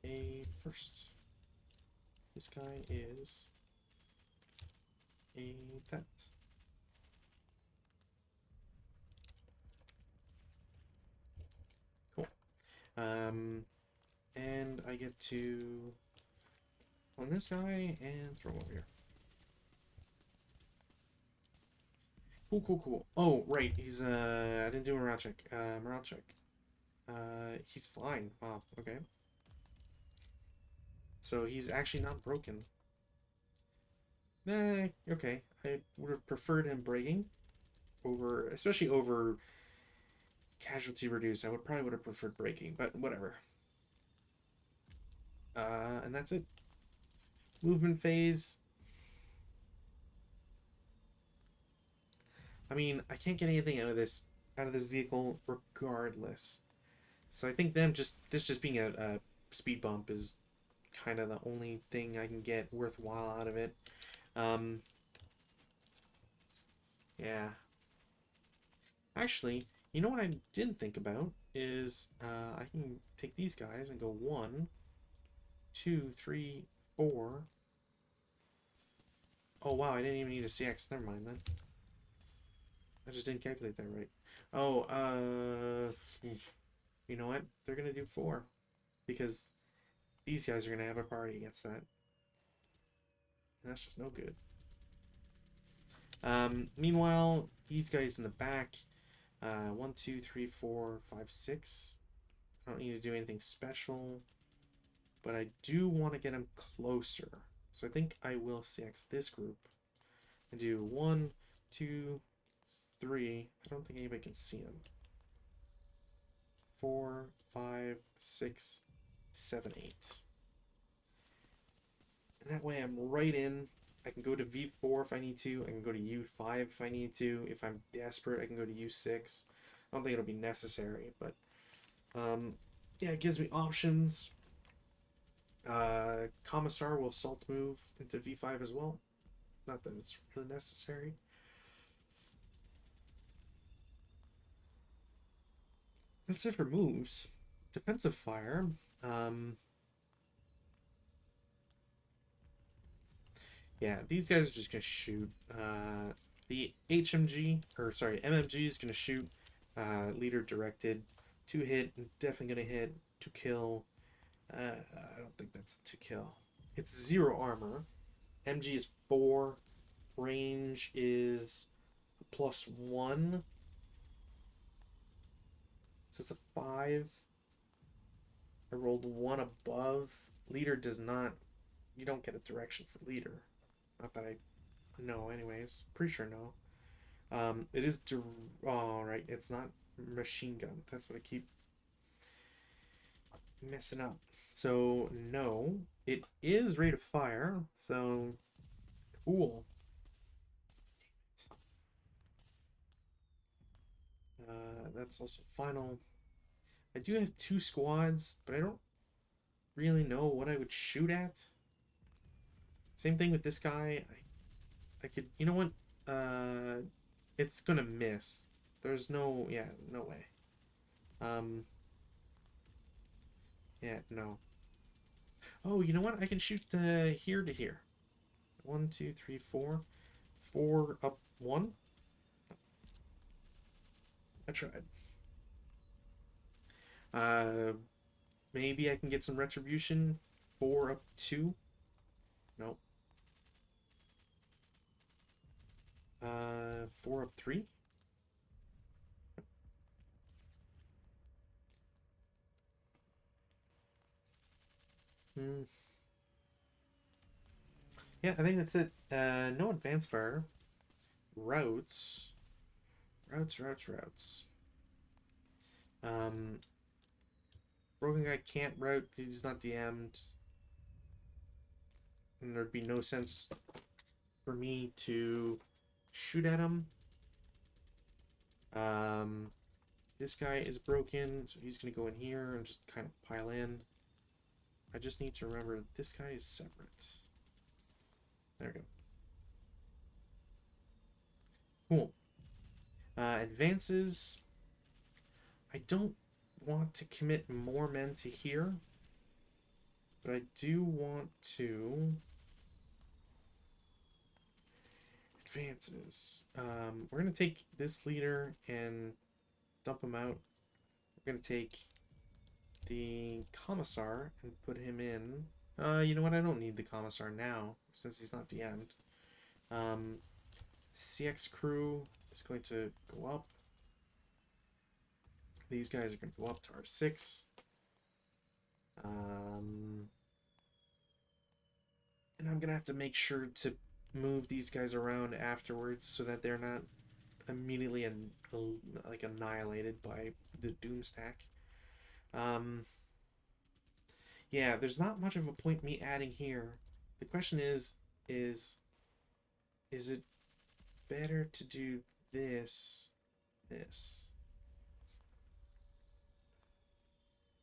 a first. This guy is a that. Cool. And I get to on this guy and throw him over here. Cool. Oh, right. He's I didn't do a morale check. Morale check. He's fine. Wow. Okay. So he's actually not broken. Okay. I would have preferred him breaking over, especially over casualty reduce. I probably would have preferred breaking, but whatever. And that's it. Movement phase. I mean, I can't get anything out of this vehicle regardless. So I think this just being a speed bump is kind of the only thing I can get worthwhile out of it. Yeah. Actually, you know what I didn't think about is I can take these guys and go 1, 2, 3, 4. Oh wow, I didn't even need a CX. Never mind then. I just didn't calculate that right. Oh, You know what? They're gonna do 4 because these guys are gonna have a party against that. And that's just no good. Meanwhile, these guys in the back, 1, 2, 3, 4, 5, 6. I don't need to do anything special, but I do want to get them closer. So I think I will CX this group and do 1, 2, 3. I don't think anybody can see them. 4, 5, 6, 7, 8. And that way I'm right in. I can go to V4 if I need to. I can go to U5 if I need to. If I'm desperate, I can go to U6. I don't think it'll be necessary, but yeah, it gives me options. Commissar will salt move into V5 as well. Not that it's really necessary. That's it for moves. Defensive fire. Um, yeah, these guys are just gonna shoot. The HMG, or sorry, MMG is gonna shoot. Leader directed. 2 hit, definitely gonna hit. 2 kill. I don't think that's a 2 kill. It's 0 armor. MG is 4. Range is +1. So it's a 5. I rolled 1 above. Leader does not. You don't get a direction for leader. Not that I know, anyways. Pretty sure no. It is. Oh, right. It's not machine gun. That's what I keep messing up. So, no. It is rate of fire. So, cool. That's also final. I do have 2 squads, but I don't really know what I would shoot at. Same thing with this guy. I could, you know what? It's gonna miss. There's no, yeah, no way. Yeah, no. Oh, you know what? I can shoot here to here. 1, 2, 3, 4. 4 up 1. I tried. Uh, maybe I can get some retribution. 4 up 2. No. 4 up 3. Hmm. Yeah, I think that's it. No advance fire. Routes. Routes. Um, Broken guy can't route because he's not DM'd. And there'd be no sense for me to shoot at him. This guy is broken, so he's going to go in here and just kind of pile in. I just need to remember this guy is separate. There we go. Cool. Advances. I don't want to commit more men to here, but I do want to advances. We're gonna take this leader and dump him out. We're gonna take the commissar and put him in. You know what? I don't need the commissar now since he's not DM'd. CX crew is going to go up. These guys are going to go up to R6. And I'm going to have to make sure to move these guys around afterwards so that they're not immediately like annihilated by the doom stack. Yeah, there's not much of a point me adding here. The question is it better to do this?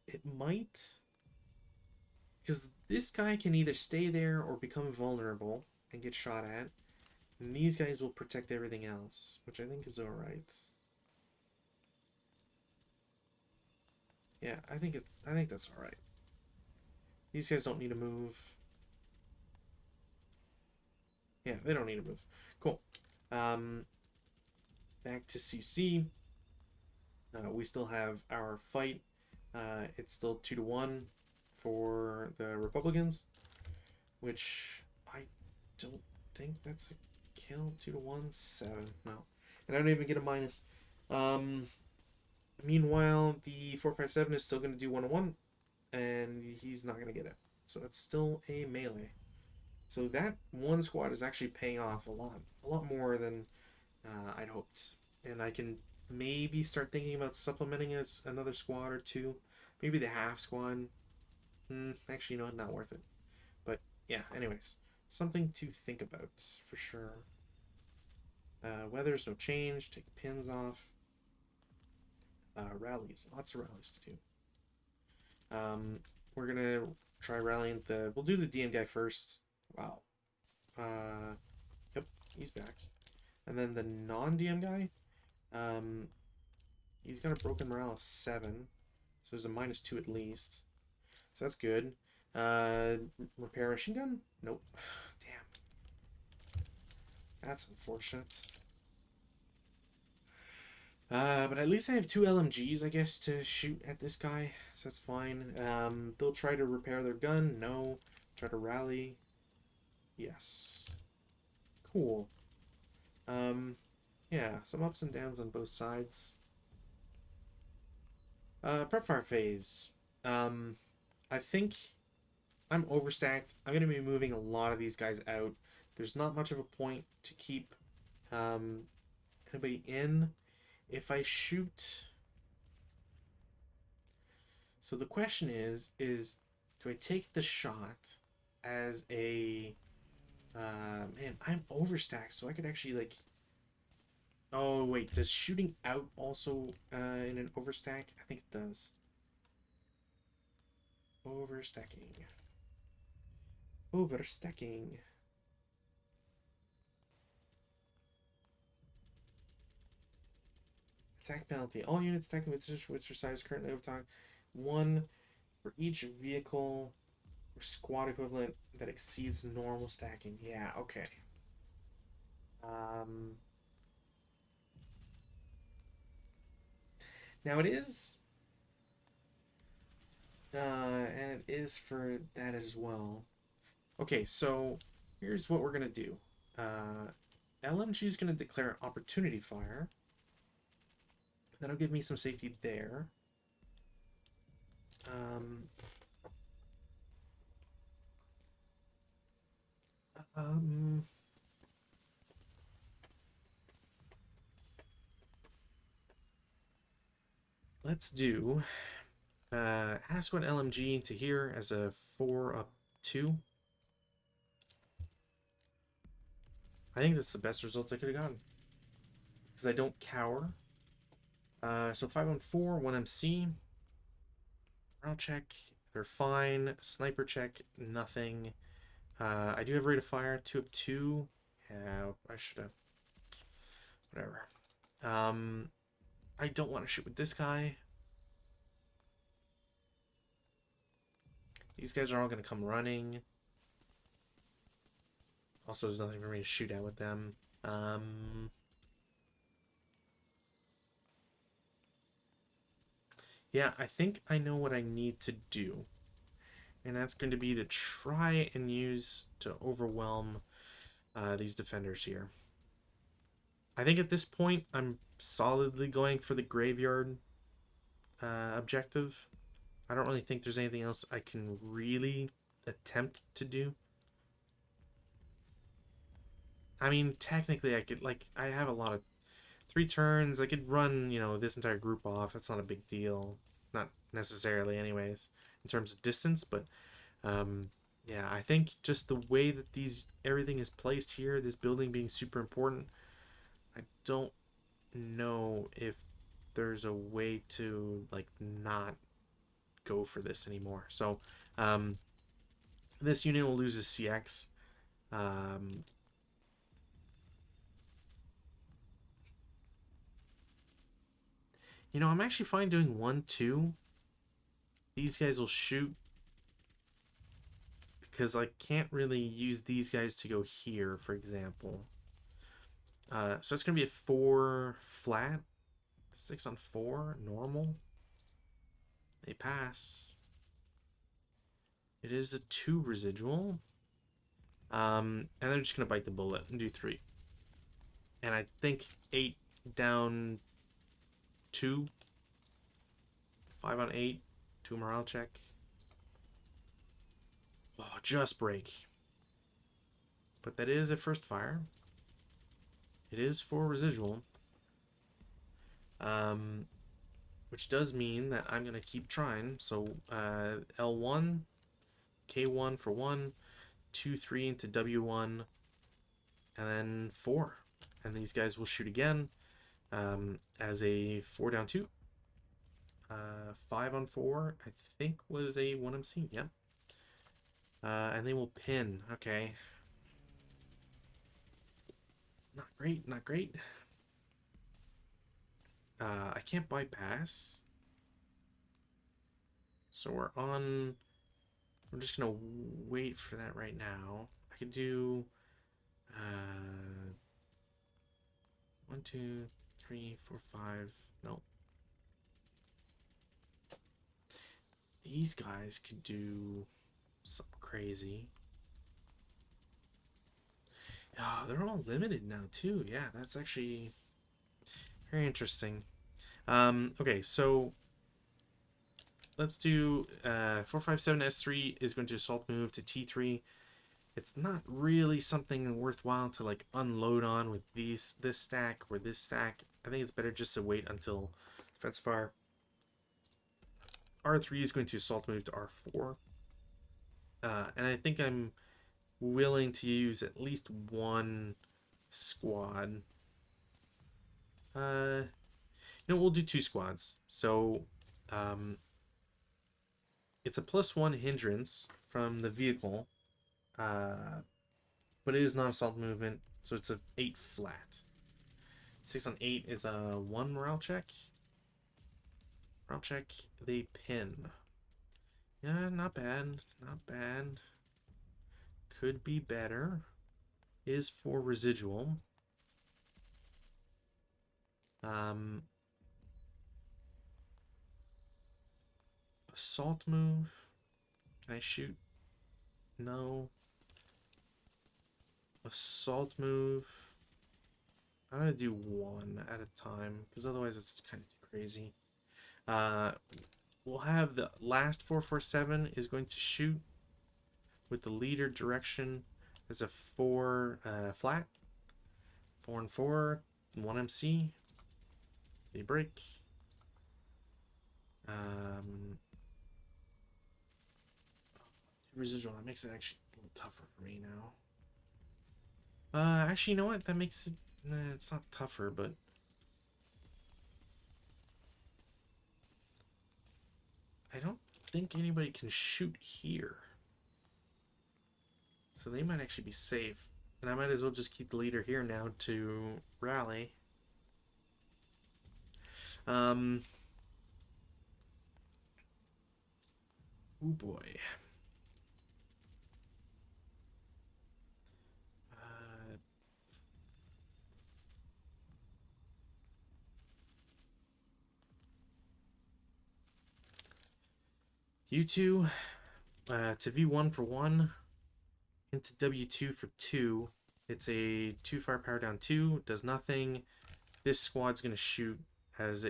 It might, because this guy can either stay there or become vulnerable and get shot at, and these guys will protect everything else, which I think is alright. Yeah, I think that's alright. These guys don't need to move. Yeah, they don't need to move. Cool. Back to CC. We still have our fight. It's still 2-1 for the Republicans, which I don't think that's a kill. 2-1, 7. No, and I don't even get a minus. Um, Meanwhile, the 457 is still going to do 1-1, and he's not going to get it. So that's still a melee. So that one squad is actually paying off a lot more than I'd hoped. And I can maybe start thinking about supplementing another squad or two. Maybe the half squad. Actually, you know, not worth it. But yeah, anyways, something to think about for sure. Weather's no change. Take pins off. Rallies, lots of rallies to do. We're gonna try rallying the. We'll do the DM guy first. Wow. Yep, he's back. And then the non-DM guy, um, he's got a broken morale of 7, so there's a -2 at least. So that's good. Repair machine gun? Nope. Damn. That's unfortunate. But at least I have 2 LMGs, I guess, to shoot at this guy, so that's fine. They'll try to repair their gun. No. Try to rally. Yes. Cool. Yeah, some ups and downs on both sides. Prep fire phase. I think I'm overstacked. I'm going to be moving a lot of these guys out. There's not much of a point to keep anybody in. If I shoot... So the question is do I take the shot as a... man, I'm overstacked, so I could actually, like... Oh, wait, does shooting out also in an overstack? I think it does. Overstacking. Overstacking. Attack penalty. All units attacking with which are size currently over time. 1 for each vehicle or squad equivalent that exceeds normal stacking. Yeah, okay. Um, Now it is, and it is for that as well. Okay, so here's what we're gonna do. LMG is gonna declare opportunity fire. That'll give me some safety there. Um, um, let's do ask one LMG to here as a 4-2. I think that's the best result I could have gotten because I don't cower. So 514, 1 MC. Morale check, they're fine. Sniper check, nothing. I do have rate of fire, 2 up 2. Yeah, I should have. Whatever. I don't want to shoot with this guy. These guys are all going to come running. Also, there's nothing for me to shoot at with them. Yeah, I think I know what I need to do. And that's going to be to try and use to overwhelm these defenders here. I think at this point, I'm solidly going for the graveyard objective. I don't really think there's anything else I can really attempt to do. I mean, technically, I could, like, I have a lot of 3 turns. I could run, you know, this entire group off. That's not a big deal. Not necessarily, anyways, in terms of distance, but yeah, I think just the way that everything is placed here, this building being super important, I don't know if there's a way to, like, not go for this anymore. So this unit will lose his CX. You know, I'm actually fine doing 1-2. These guys will shoot because I can't really use these guys to go here, for example. So it's going to be a 4 flat, 6 on 4, normal. They pass. It is a 2 residual. And they're just going to bite the bullet and do 3. And I think 8 down 2. 5 on 8. 2 morale check. Oh, just break. But that is a first fire. It is 4 residual. Which does mean that I'm going to keep trying. So L1, K1 for 1, 2, 3 into W1, and then 4. And these guys will shoot again as a 4 down 2. 5 on 4, I think was a 1MC, yeah. And they will pin, okay. Not great, not great. I can't bypass. So we're just gonna wait for that right now. I could do 1, 2, 3, 4, 5. No. These guys could do something crazy. Oh, they're all limited now too. Yeah, that's actually very interesting. Okay, so let's do 457 S3 is going to assault move to T3. It's not really something worthwhile to like unload on with this stack or this stack. I think it's better just to wait until defense fire. R3 is going to assault move to R4. And I think I'm willing to use at least one squad. We'll do 2 squads. So it's a +1 hindrance from the vehicle. But it is not assault movement, so it's a 8 flat. 6 on 8 is a 1 morale check. Morale check, they pin. Yeah, not bad, not bad. Could be better. Is 4 residual. Assault move. Can I shoot? No. Assault move. I'm gonna do 1 at a time because otherwise it's kind of too crazy. We'll have the last 447 is going to shoot with the leader direction as a 4 flat. 4 and 4, 1 MC. They break. Residual, that makes it actually a little tougher for me now. Actually, you know what? That makes it... Nah, it's not tougher, but... I don't think anybody can shoot here. So they might actually be safe. And I might as well just keep the leader here now to rally. Oh boy. U2 to V1 for 1, into W2 for 2. It's a 2 firepower down 2, does nothing. This squad's gonna shoot as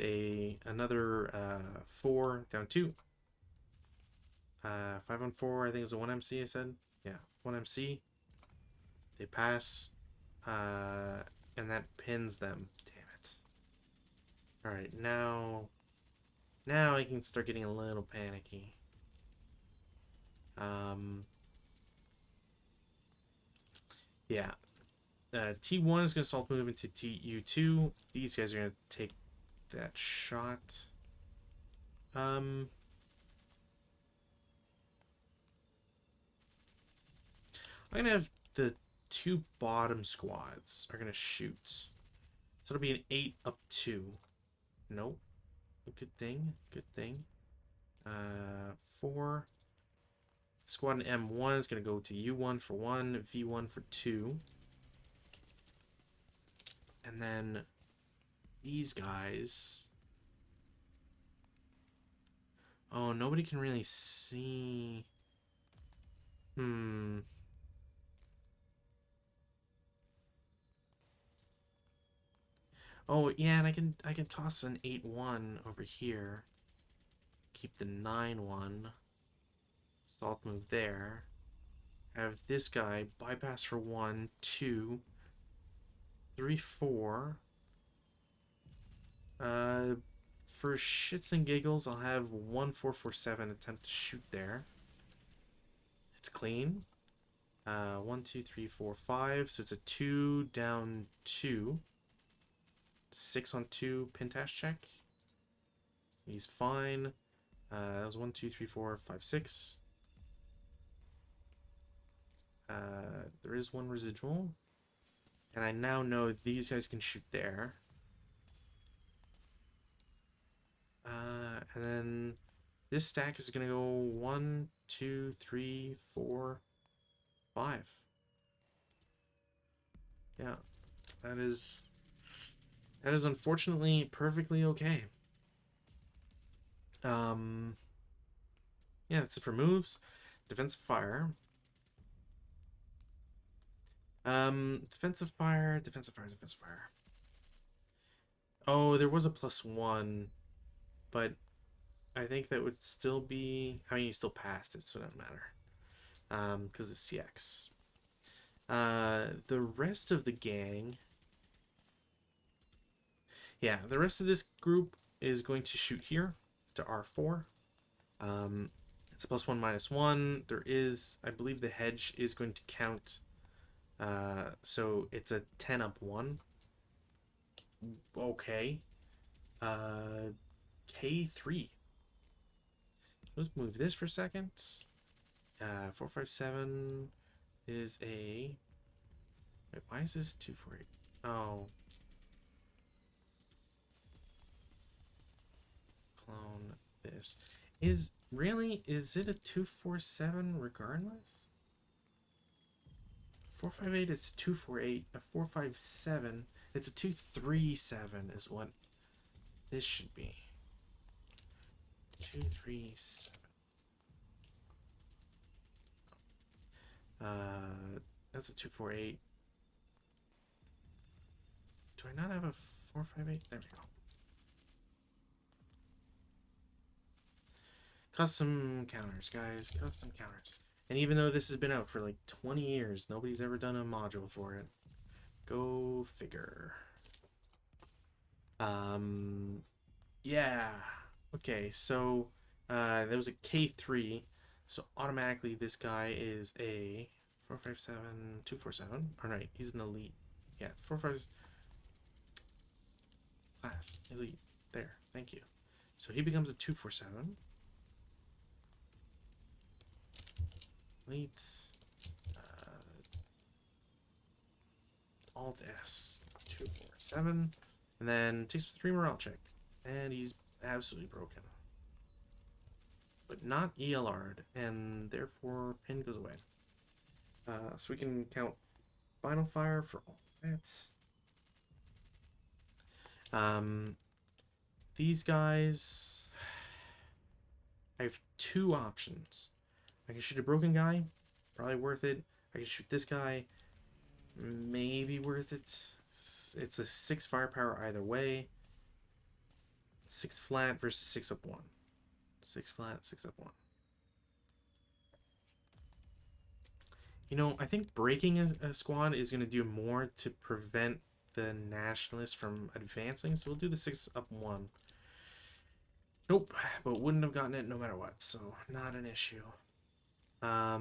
another 4 down 2. 5 on 4, I think it's a 1 MC, I said. Yeah, 1 MC. They pass. And that pins them. Damn it. Alright, now I can start getting a little panicky. Yeah. T1 is going to assault move into TU2. These guys are going to take that shot. I'm going to have the 2 bottom squads are going to shoot. So it'll be an 8 up 2. Nope. Good thing. Good thing. 4. Squad M1 is going to go to U1 for 1, V1 for 2. And then these guys Oh, nobody can really see. Hmm. Oh, yeah, and I can toss an 8-1 over here. Keep the 9-1. Salt move there. Have this guy bypass for 1, 2, 3, 4. For shits and giggles, I'll have 1-4-4-7 attempt to shoot there. It's clean. 1, 2, 3, 4, 5. So it's a 2 down 2. 6 on 2 pintash check. He's fine. That was 1, 2, 3, 4, 5, 6. There is one residual. And I now know these guys can shoot there. And then this stack is going to go 1, 2, 3, 4, 5. Yeah, that is unfortunately perfectly okay. Yeah, that's it for moves. Defensive fire. Defensive fire, defensive fire, defensive fire. Oh, there was a +1, but I think that would still be. I mean, he still passed it, so it doesn't matter. Because it's CX. The rest of the gang. Yeah, the rest of this group is going to shoot here to R4. It's a +1/-1. There is, I believe, the hedge is going to count. So it's a 10 up 1. Okay. K3. Let's move this for a second. 457 is a. Wait, why is this 248? Oh. Clone this. Is it a 247 regardless? 458 is 248. A 457. It's a 237 is what this should be. 237. That's a 248. Do I not have a 458? There we go. Custom counters, guys. Custom counters. And even though this has been out for like 20 years, nobody's ever done a module for it. Go figure. Yeah. Okay, so there was a K3. So automatically this guy is a 457, 247. All right, he's an elite. Yeah, 45 class elite. There, thank you. So he becomes a 247. Elite. Alt S 247. And then takes 3 morale check. And he's absolutely broken. But not ELR'd, and therefore pin goes away. So we can count final fire for all that. These guys, I have 2 options. I can shoot a broken guy, probably worth it. I can shoot this guy, maybe worth it. It's a 6 firepower either way. 6 flat versus 6 up 1. 6 flat, 6 up 1. You know, I think breaking a squad is going to do more to prevent the nationalists from advancing, so we'll do the 6 up 1. Nope, but wouldn't have gotten it no matter what, so not an issue. I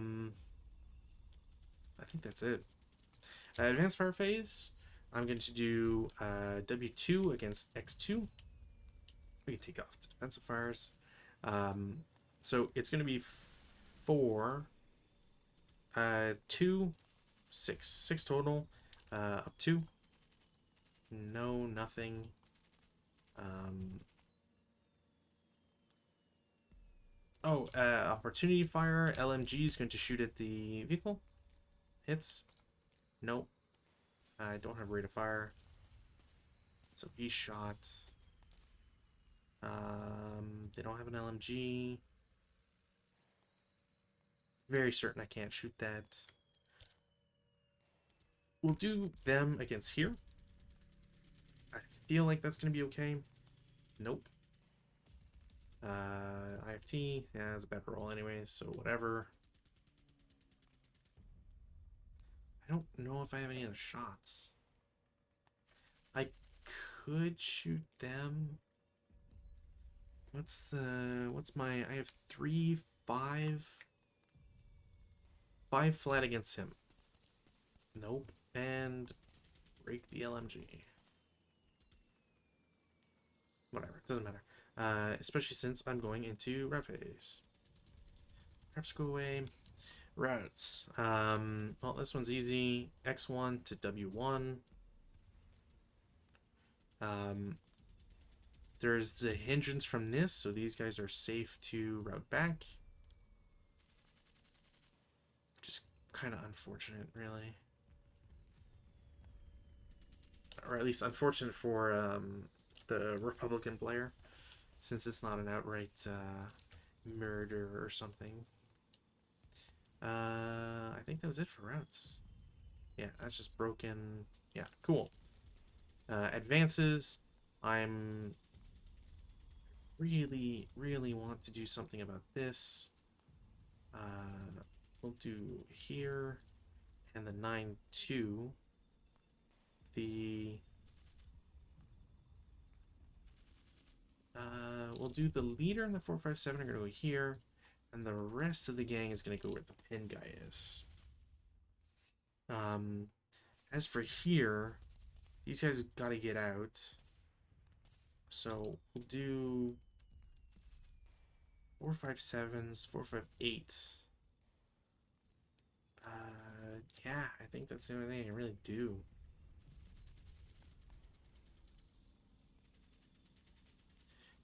think that's it. Advanced fire phase, I'm going to do W2 against X2. We can take off the defensive fires. So it's going to be 4, 2, 6. 6 total. Up 2. No, nothing. Opportunity fire. LMG is going to shoot at the vehicle. Hits. Nope. I don't have rate of fire. So he shot. They don't have an LMG. Very certain I can't shoot that. We'll do them against here. I feel like that's going to be okay. Nope. IFT, yeah, it's a better roll anyways, so whatever. I don't know if I have any other shots. I could shoot them. What's my, I have 3, 5. 5 flat against him. Nope. And break the LMG. Whatever, doesn't matter. Especially since I'm going into route phase. Perhaps go away. Routes. Well, this one's easy. X1 to W1. There's the hindrance from this, so these guys are safe to route back. Which is kind of unfortunate, really. Or at least unfortunate for the Republican player, since it's not an outright murder or something. I think that was it for routes. Yeah, that's just broken. Yeah, cool. Advances. I'm really want to do something about this. We'll do here and the 9-2. We'll do the leader and the 4-5-7 are gonna go here, and the rest of the gang is gonna go where the pin guy is. As for here, these guys have got to get out. So we'll do 4-5-7s, 4-5-8. Yeah, I think that's the only thing I can really do.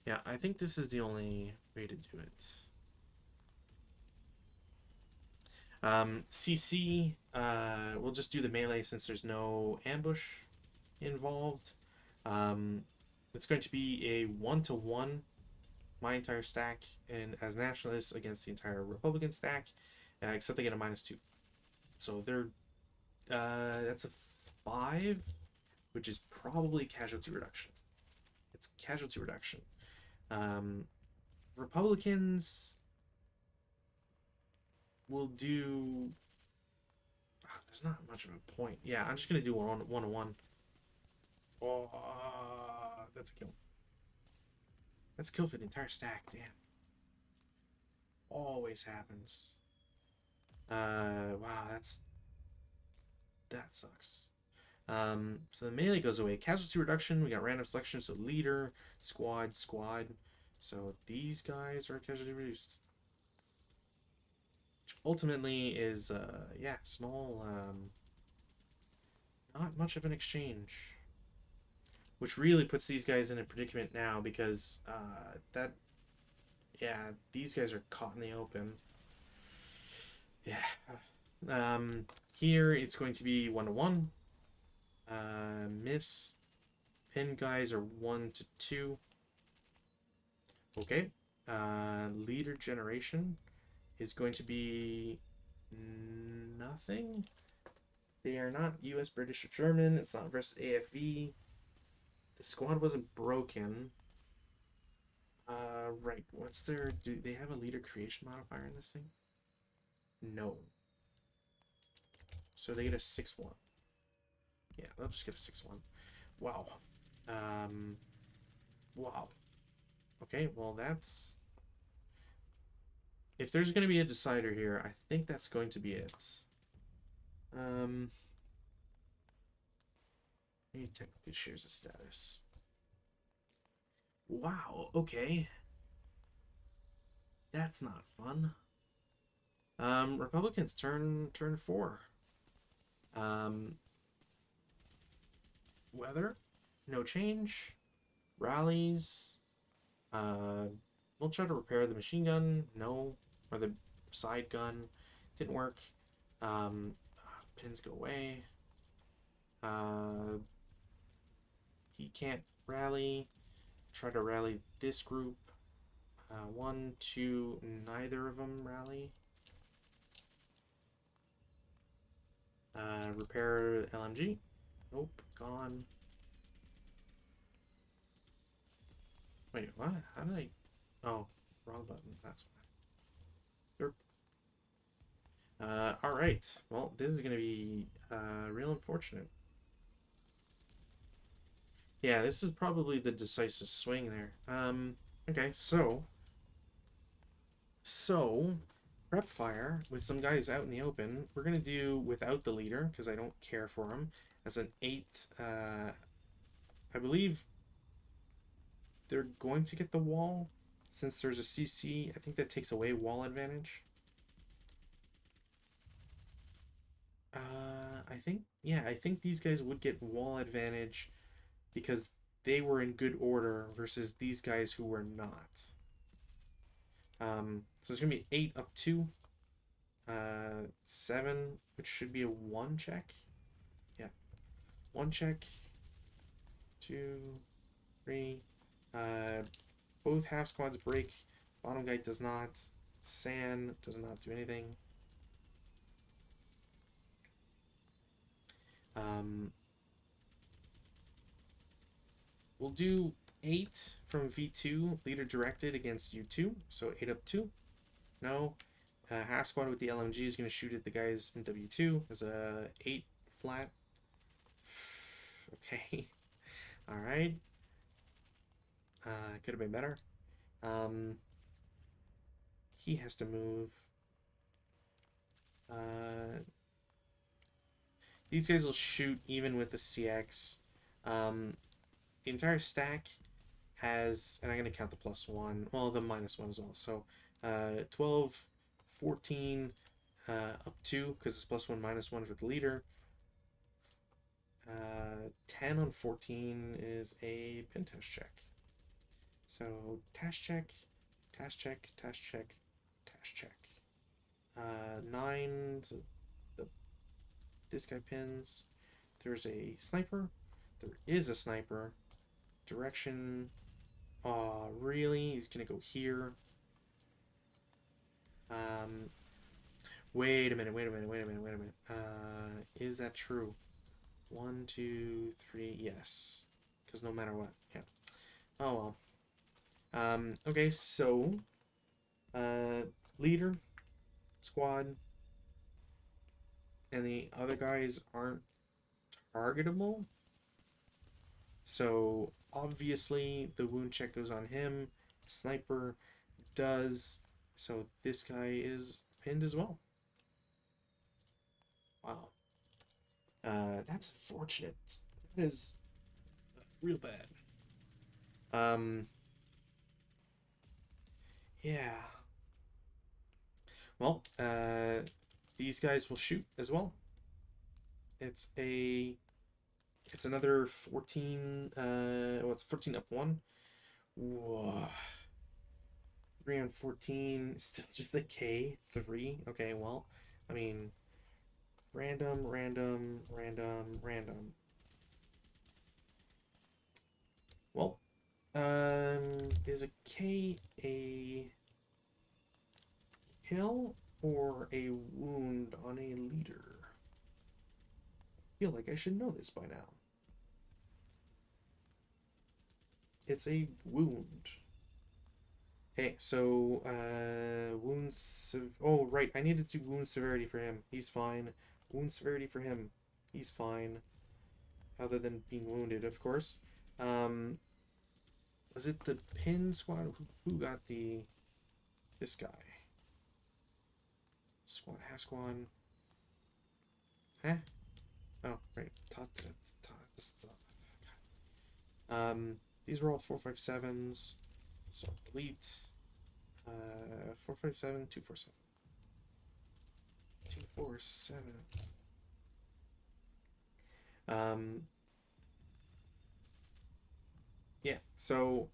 Yeah, I think this is the only way to do it. CC, we'll just do the melee since there's no ambush involved. It's going to be a 1-to-1, my entire stack, and as nationalists against the entire Republican stack, except they get a -2. So they're that's a 5, which is probably casualty reduction. It's casualty reduction. Republicans will do. There's not much of a point. Yeah, I'm just gonna do 1-to-1. Oh, that's a kill. That's a kill for the entire stack. Damn. Always happens. Wow, that sucks. So the melee goes away. Casualty reduction, we got random selection, so leader, squad. So these guys are casualty reduced. Which ultimately is, yeah, small, not much of an exchange. Which really puts these guys in a predicament now because, yeah, these guys are caught in the open. Yeah. Here it's going to be 1-to-1. Miss. Pin guys are 1-to-2. Okay. Leader generation is going to be nothing. They are not US, British, or German. It's not versus AFV. The squad wasn't broken. Right. What's their... Do they have a leader creation modifier in this thing? No. So they get a 6-1. Yeah, they'll just get a 6-1. Wow. Wow. Okay, well that's... If there's going to be a decider here, I think that's going to be it. He technically shares a status. Wow, okay. That's not fun. Republicans turn 4. Weather, no change. Rallies. We'll try to repair the machine gun. No. Or the side gun. Didn't work. Pins go away. He can't rally. try to rally this group. 1, 2, neither of them rally. Repair LMG. Nope, gone. Wait, what? How did I... Oh, wrong button. That's fine. Alright. Well, this is going to be real unfortunate. Yeah, this is probably the decisive swing there. Okay, so prep fire with some guys out in the open. We're gonna do without the leader because I don't care for him as an 8. I believe they're going to get the wall since there's a CC. I think that takes away wall advantage. I think these guys would get wall advantage because they were in good order versus these guys who were not. So it's gonna be 8 up 2, 7, which should be a 1 check. Yeah, 1 check, 2, 3. Both half squads break. Bottom guy does not. San does not do anything. We'll do 8 from V2, leader directed against U2. So 8 up 2. No. Half squad with the LMG is going to shoot at the guys in W2 as a 8 flat. Okay. Alright. Could have been better. He has to move. These guys will shoot even with the CX. The entire stack has, and I'm going to count the +1, well, the -1 as well. So 12, 14, up 2, because it's +1, -1 for the leader. 10 on 14 is a pin test check. So task check, task check, task check, task check. 9, so this guy pins. There's a sniper. There is a sniper. Direction. Really? He's gonna go here. Wait a minute. Is that true? 1, 2, 3. Yes. Because no matter what. Yeah. Oh well. Okay, so leader, squad, and the other guys aren't targetable. So obviously the wound check goes on him. Sniper does. So this guy is pinned as well. Wow. That's unfortunate. That is real bad. Yeah. Well, these guys will shoot as well. It's another 14, well, it's 14 up 1. Whoa. 3 on 14, still just a K3. Okay, well, I mean, random. Well, is a K a kill or a wound on a leader? I feel like I should know this by now. It's a wound. Okay, so wounds. Oh, right. I needed to do wound severity for him. He's fine. Wound severity for him. He's fine. Other than being wounded, of course. Was it the pin squad? Who got this guy? Squad, half squad. Huh? Oh, right. These were all 457s. So delete. 457, 247. 247. Yeah, so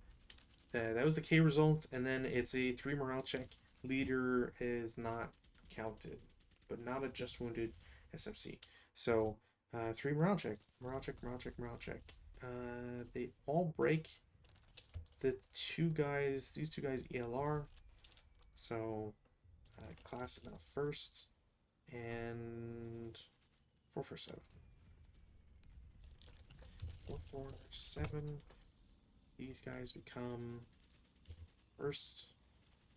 that was the K result, and then it's a 3 morale check. Leader is not counted, but not a just wounded SMC. So 3 morale check. Morale check. They all break these two guys ELR. So class is now first. And 447. 447. These guys become first.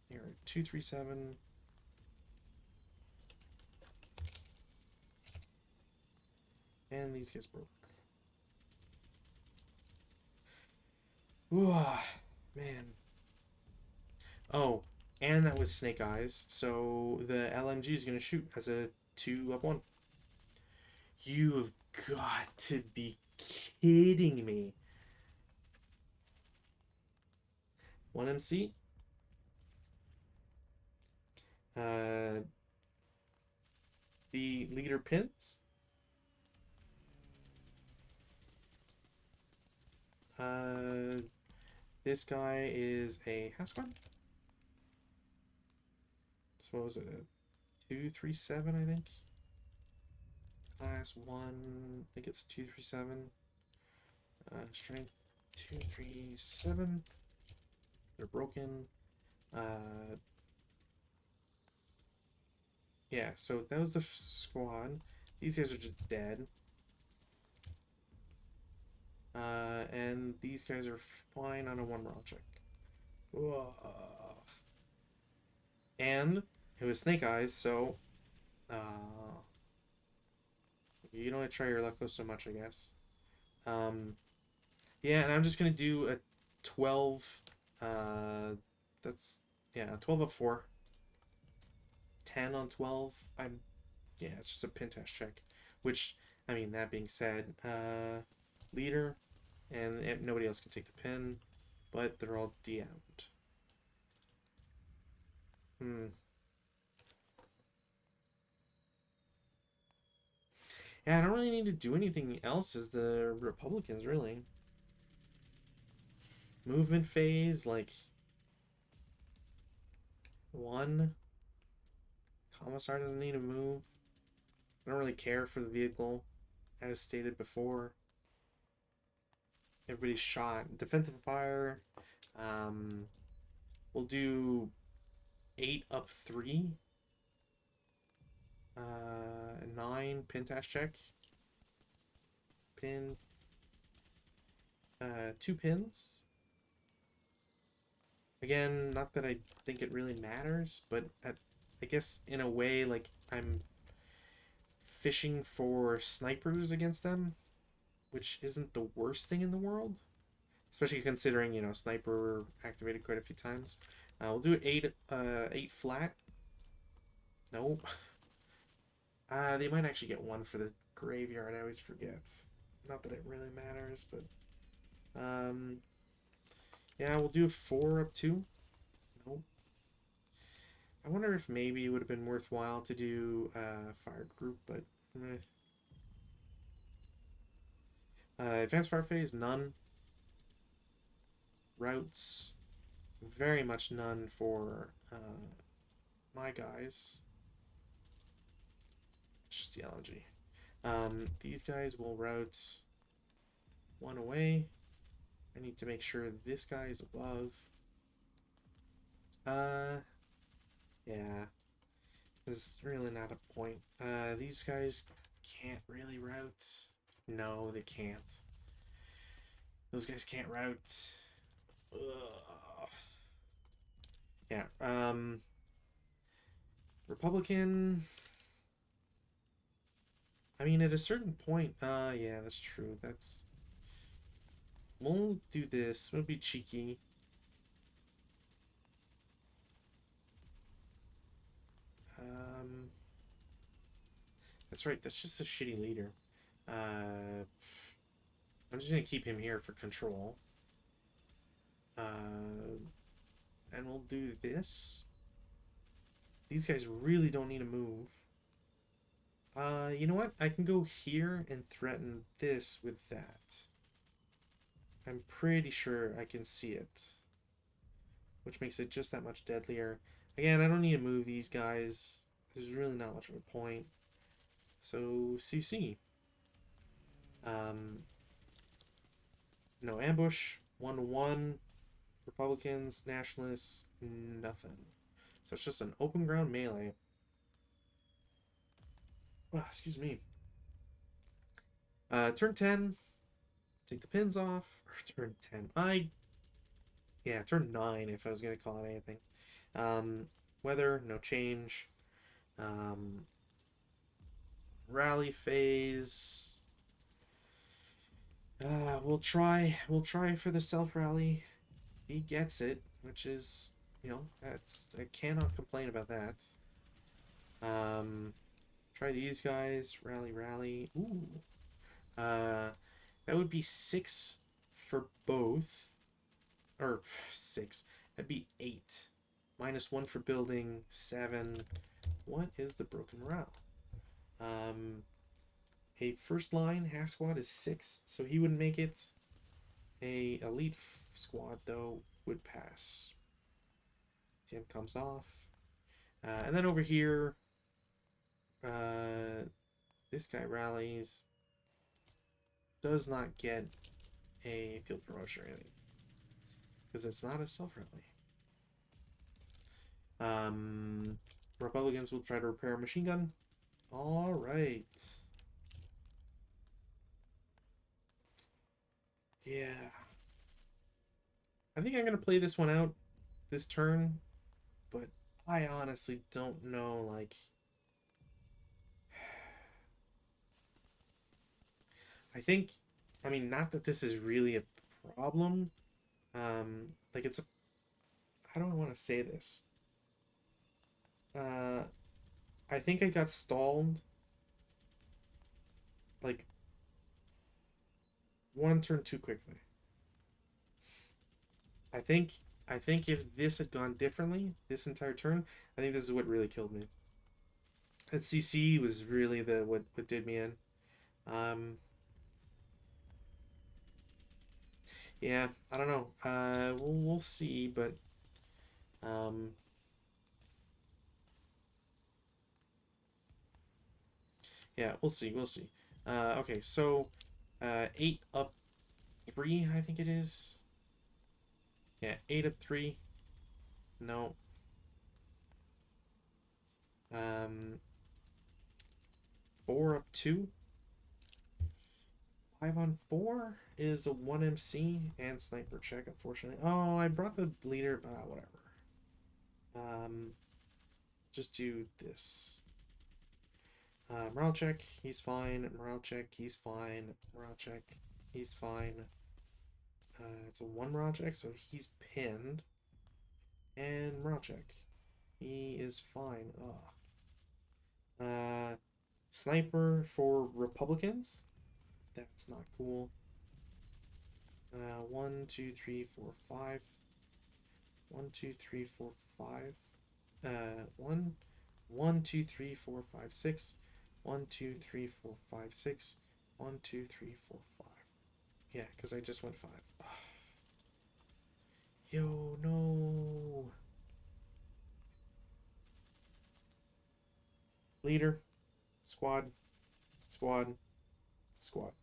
Here, 237. And these guys broke. Ooh, man. Oh, and that was Snake Eyes. So the LMG is going to shoot as a 2-up-1. You have got to be kidding me. 1 MC. The leader pins. This guy is a half squad. So what was it? A 237, I think. Class 1, I think it's 237. Strength 237. They're broken. Yeah, so that was the squad. These guys are just dead. And these guys are fine on a 1 round check. Whoa. And it was Snake Eyes, so you don't try your luck so much, I guess. Yeah, and I'm just gonna do a 12. That's 12-up-4. 10 on 12. It's just a pin test check. Which, I mean, that being said, leader, and nobody else can take the pin, but they're all DM'd. Yeah, I don't really need to do anything else as the Republicans, really. Movement phase, like 1. Commissar doesn't need to move. I don't really care for the vehicle, as stated before. Everybody's shot. Defensive fire. We'll do 8-up-3. 9 pin task check. Pin. 2 pins. Again, not that I think it really matters, but I guess in a way, like, I'm fishing for snipers against them, which isn't the worst thing in the world, especially considering, sniper activated quite a few times. We'll do 8 flat. Nope. They might actually get 1 for the graveyard. I always forget. Not that it really matters, but yeah, we'll do a 4-up-2. Nope. I wonder if maybe it would have been worthwhile to do fire group, but advanced fire phase, none. Routes, very much none for my guys. It's just the LMG. These guys will route 1 away. I need to make sure this guy is above. Yeah. There's really not a point. These guys can't really route. No, they can't. Those guys can't route. Ugh. Yeah. Republican. I mean, at a certain point, yeah, that's true. We'll do this. We'll be cheeky. That's right. That's just a shitty leader. I'm just gonna keep him here for control. And we'll do this. These guys really don't need to move. You know what? I can go here and threaten this with that. I'm pretty sure I can see it. Which makes it just that much deadlier. Again, I don't need to move these guys. There's really not much of a point. So, CC. No ambush. 1-1. Republicans, Nationalists, nothing. So it's just an open ground melee. Oh, excuse me. Turn 10, take the pins off. Or turn 10. Yeah, turn 9 if I was going to call it anything. Weather, no change. Rally phase. We'll try for the self rally. He gets it, which is, I cannot complain about that. Try these guys. Rally. Ooh. That would be 6 for both. Or 6. That'd be 8. -1 for building. 7. What is the broken morale? A first line half squad is 6, so he wouldn't make it. A elite squad, though, would pass. Tim comes off. And then over here, this guy rallies. Does not get a field promotion or anything. Because it's not a self-rally. Republicans will try to repair a machine gun. Alright. Yeah. I think I'm going to play this one out this turn. But I honestly don't know, like... I mean, not that this is really a problem. Like, it's a... How do I want to say this? I think I got stalled like one turn too quickly. I think I think if this had gone differently this entire turn, I think this is what really killed me. That CC was really the what did me in. Um, yeah, I don't know. We'll see, but um, yeah, we'll see. Okay, so 8 up 3, I think it is. Yeah, 8 up 3. No. Um, 4 up 2. 5 on 4 is a 1 MC and sniper check, unfortunately. Oh, I brought the leader, whatever. Just do this. Morale check, he's fine. Morale check, he's fine. Morale check, he's fine. It's a 1 morale check, so he's pinned. And morale check, he is fine. Sniper for Republicans. That's not cool. 1, 2, 3, 4, 5. 1, 2, 3, 4, 5. 1, 1, 2, 3, 4, 5, 6. 1, 2, 3, 4, 5, 6. 1, 2, 3, 4, 5. Yeah, because I just went 5. Yo, no. Leader. Squad. Squad. Squad.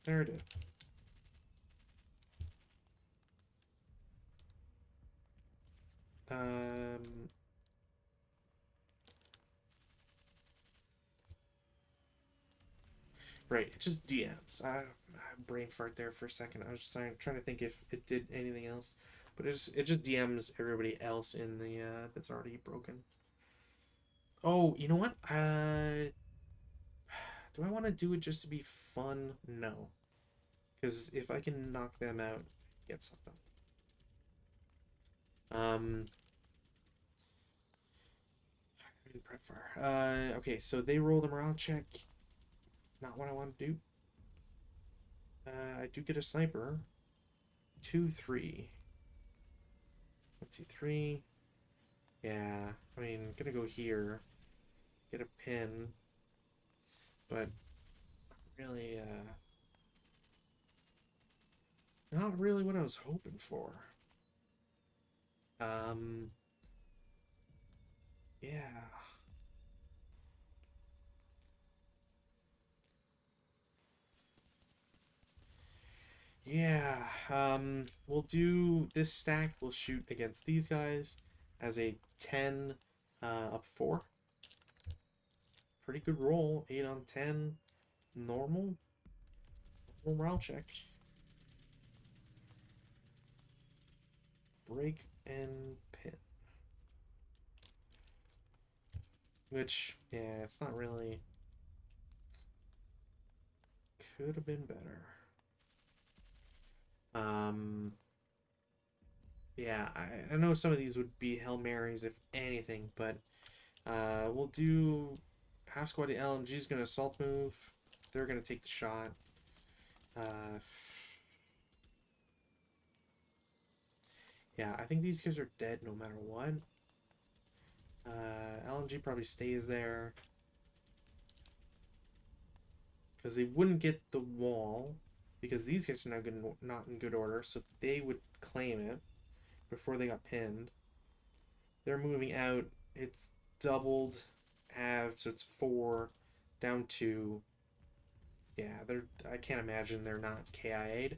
There it is. Right, it just DMs. I brain fart there for a second. I was just trying to think if it did anything else, but it just DMs everybody else in the that's already broken. Oh, you know what? Do I want to do it just to be fun? No, because if I can knock them out, get something. Prep fire. Okay, so they rolled a morale check. Not what I want to do. I do get a sniper. 2, 3. 1, 2, 3. Yeah, I mean, gonna go here. Get a pin. But really, not really what I was hoping for. Yeah. Yeah, we'll do this stack. We'll shoot against these guys as a 10 up 4. Pretty good roll. 8 on 10. Normal. Morale check. Break and pin. Which, yeah, it's not really... Could have been better. Yeah, I know some of these would be Hail Marys if anything, but we'll do half squad. The LMG is going to assault move. They're going to take the shot. Uh, yeah, I think these guys are dead no matter what. LMG probably stays there because they wouldn't get the wall because these guys are not in good order, so they would claim it before they got pinned. They're moving out. It's doubled, halved, so it's 4 down 2. Yeah, they're. I can't imagine they're not KIA'd.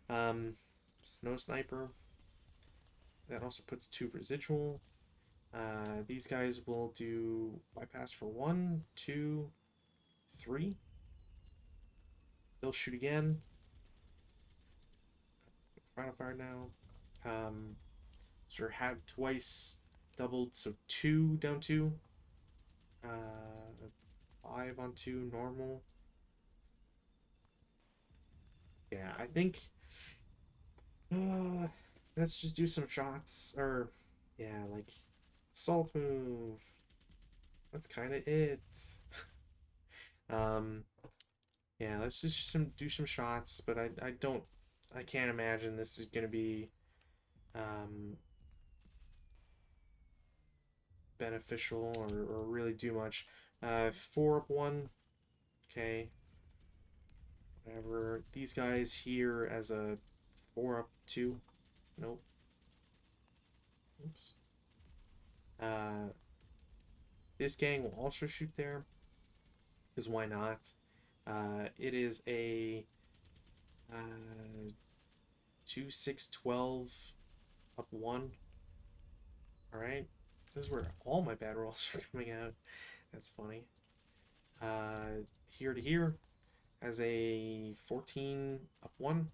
Snow sniper. That also puts 2 residual. These guys will do bypass for 1, 2, 3. They'll shoot again. Final fire now. Sort of have twice doubled, so 2 down 2. 5 on 2 normal. Yeah, I think let's just do some shots. Or, yeah, like, assault move. That's kind of it. um, yeah, let's just do some shots. But I can't imagine this is gonna be um beneficial or really do much. 4 up 1. Okay. Whatever. These guys here as a 4 up 2. Nope. Oops. This gang will also shoot there. Because why not? It is a 2, 6, 12 up 1. Alright. This is where all my bad rolls are coming out. That's funny. Here to here as a 14 up 1.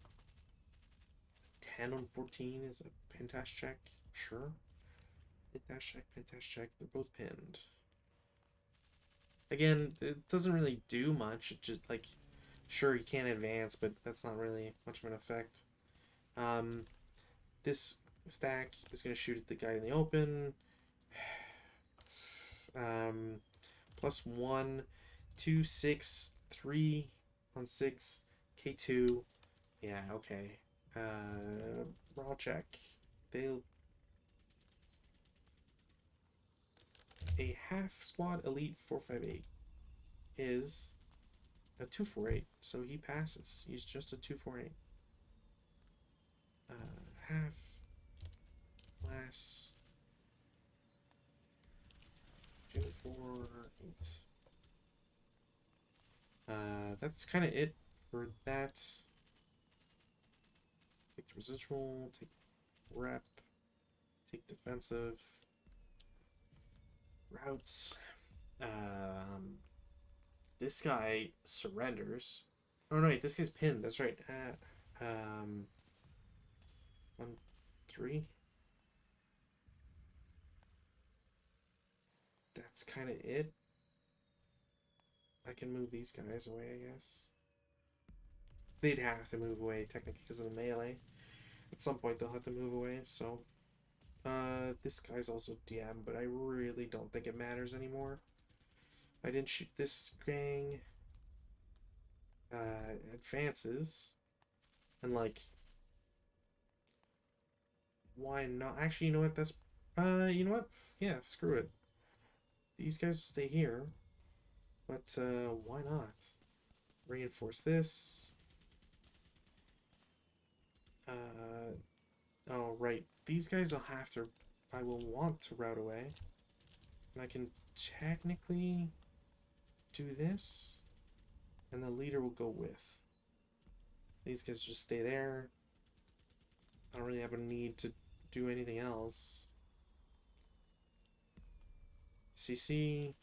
10 on 14 is a pintash check. Sure. Pintash check. They're both pinned. Again, it doesn't really do much. It just, like, sure, you can't advance, but that's not really much of an effect. This stack is going to shoot at the guy in the open. +1, 2, 6, 3 on 6. K2. Yeah, okay. Raw check. They'll... A half squad elite 458 is a 248, so he passes. He's just a 248. Half class 248. That's kind of it for that. Take the residual, take rep, take defensive routes. This guy surrenders. Oh no, wait, this guy's pinned. That's right. 1, 3. That's kind of it. I can move these guys away, I guess. They'd have to move away technically because of the melee. At some point they'll have to move away, so this guy's also DM, but I really don't think it matters anymore. I didn't shoot this gang. Advances. And like, why not? Actually, you know what? That's you know what? Yeah, screw it. These guys will stay here. But why not? Reinforce this. Oh, right. These guys will have to... I will want to route away. And I can technically do this. And the leader will go with. These guys just stay there. I don't really have a need to do anything else. CC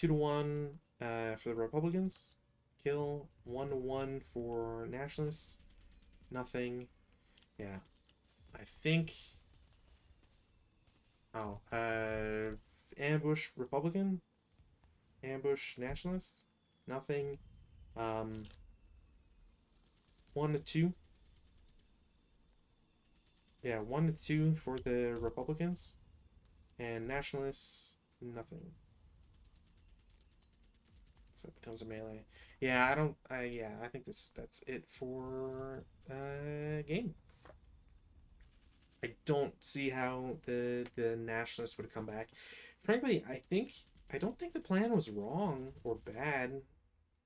2-1 for the Republicans. Kill 1-1 for Nationalists. Nothing. Yeah. I think. Oh, ambush Republican. Ambush Nationalist. Nothing. 1-2. Yeah, 1-2 for the Republicans. And Nationalists, nothing. So it becomes a melee. Yeah, I don't. Yeah, I think that's it for game. I don't see how the Nationalists would come back. Frankly, I don't think the plan was wrong or bad,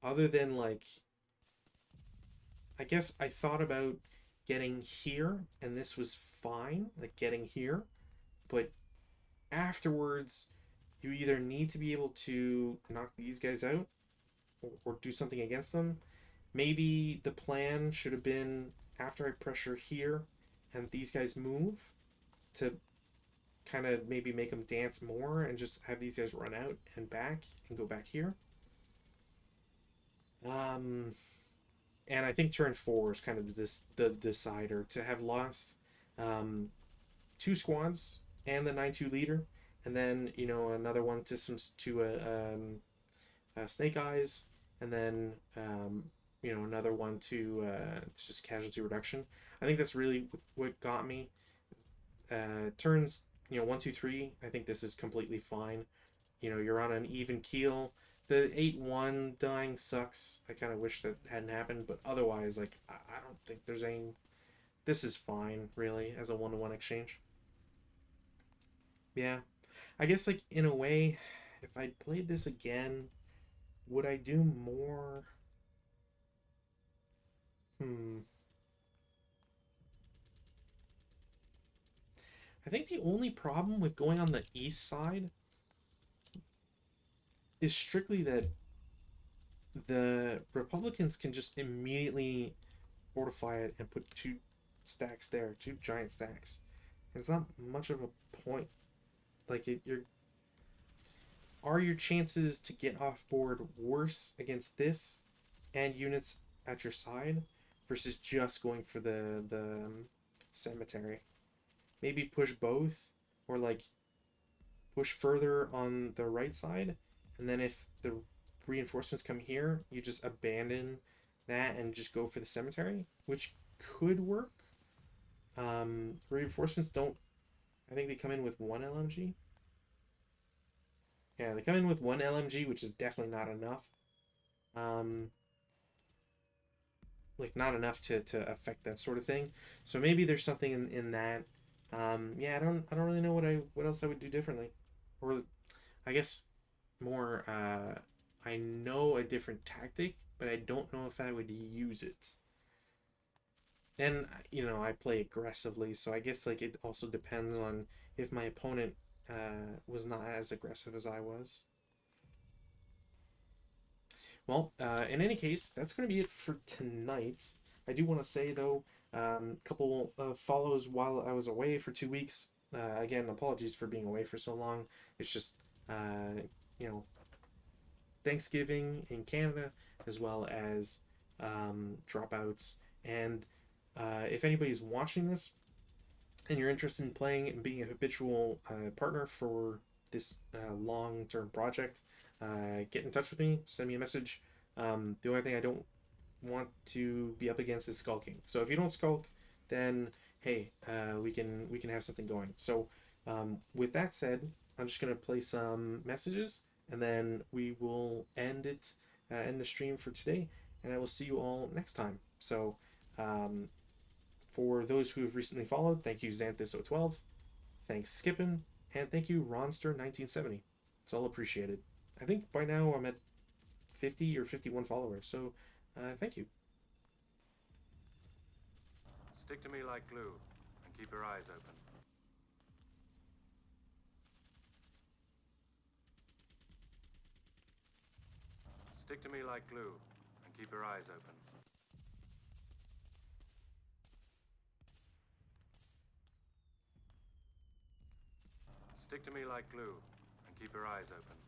other than like I guess I thought about getting here, and this was fine, like getting here, but afterwards, you either need to be able to knock these guys out or do something against them. Maybe the plan should have been after I pressure here and these guys move to kind of maybe make them dance more and just have these guys run out and back and go back here. Um, and I think turn 4 is kind of the decider to have lost um, 2 squads and the 9-2 leader, and then another one to Snake Eyes, and then another one to just casualty reduction. I think that's really what got me. Turns 1, 2, 3. I think this is completely fine. You're on an even keel. The 8-1 dying sucks. I kind of wish that hadn't happened, but otherwise, like I don't think there's any. This is fine, really, as a 1-to-1 exchange. Yeah, I guess like in a way, if I played this again, would I do more? Hmm. I think the only problem with going on the east side is strictly that the Republicans can just immediately fortify it and put 2 stacks there, 2 giant stacks. It's not much of a point. Like are your chances to get off board worse against this and units at your side versus just going for the cemetery? Maybe push both, or like push further on the right side, and then if the reinforcements come here, you just abandon that and just go for the cemetery, which could work. Reinforcements don't. I think they come in with 1 LMG. Yeah, they come in with 1 LMG, which is definitely not enough. Um, like not enough to affect that sort of thing. So maybe there's something in that. Yeah, I don't really know what else I would do differently, or I guess more. I know a different tactic, but I don't know if I would use it. And I play aggressively, so I guess like it also depends on if my opponent was not as aggressive as I was. Well, in any case, that's going to be it for tonight. I do want to say, though, a couple of follows while I was away for 2 weeks. Again, apologies for being away for so long. It's just, you know, Thanksgiving in Canada, as well as dropouts. And if anybody's watching this and you're interested in playing and being a habitual partner for this long-term project, get in touch with me. Send me a message. The only thing I don't want to be up against is skulking. So if you don't skulk, then hey, we can have something going. So with that said, I'm just gonna play some messages, and then we will end the stream for today, and I will see you all next time. So um, for those who have recently followed, thank you Xanthus012, thanks Skippin, and thank you Ronster1970. It's all appreciated. I think by now I'm at 50 or 51 followers, so thank you. Stick to me like glue and keep your eyes open. Stick to me like glue and keep your eyes open. Stick to me like glue and keep your eyes open.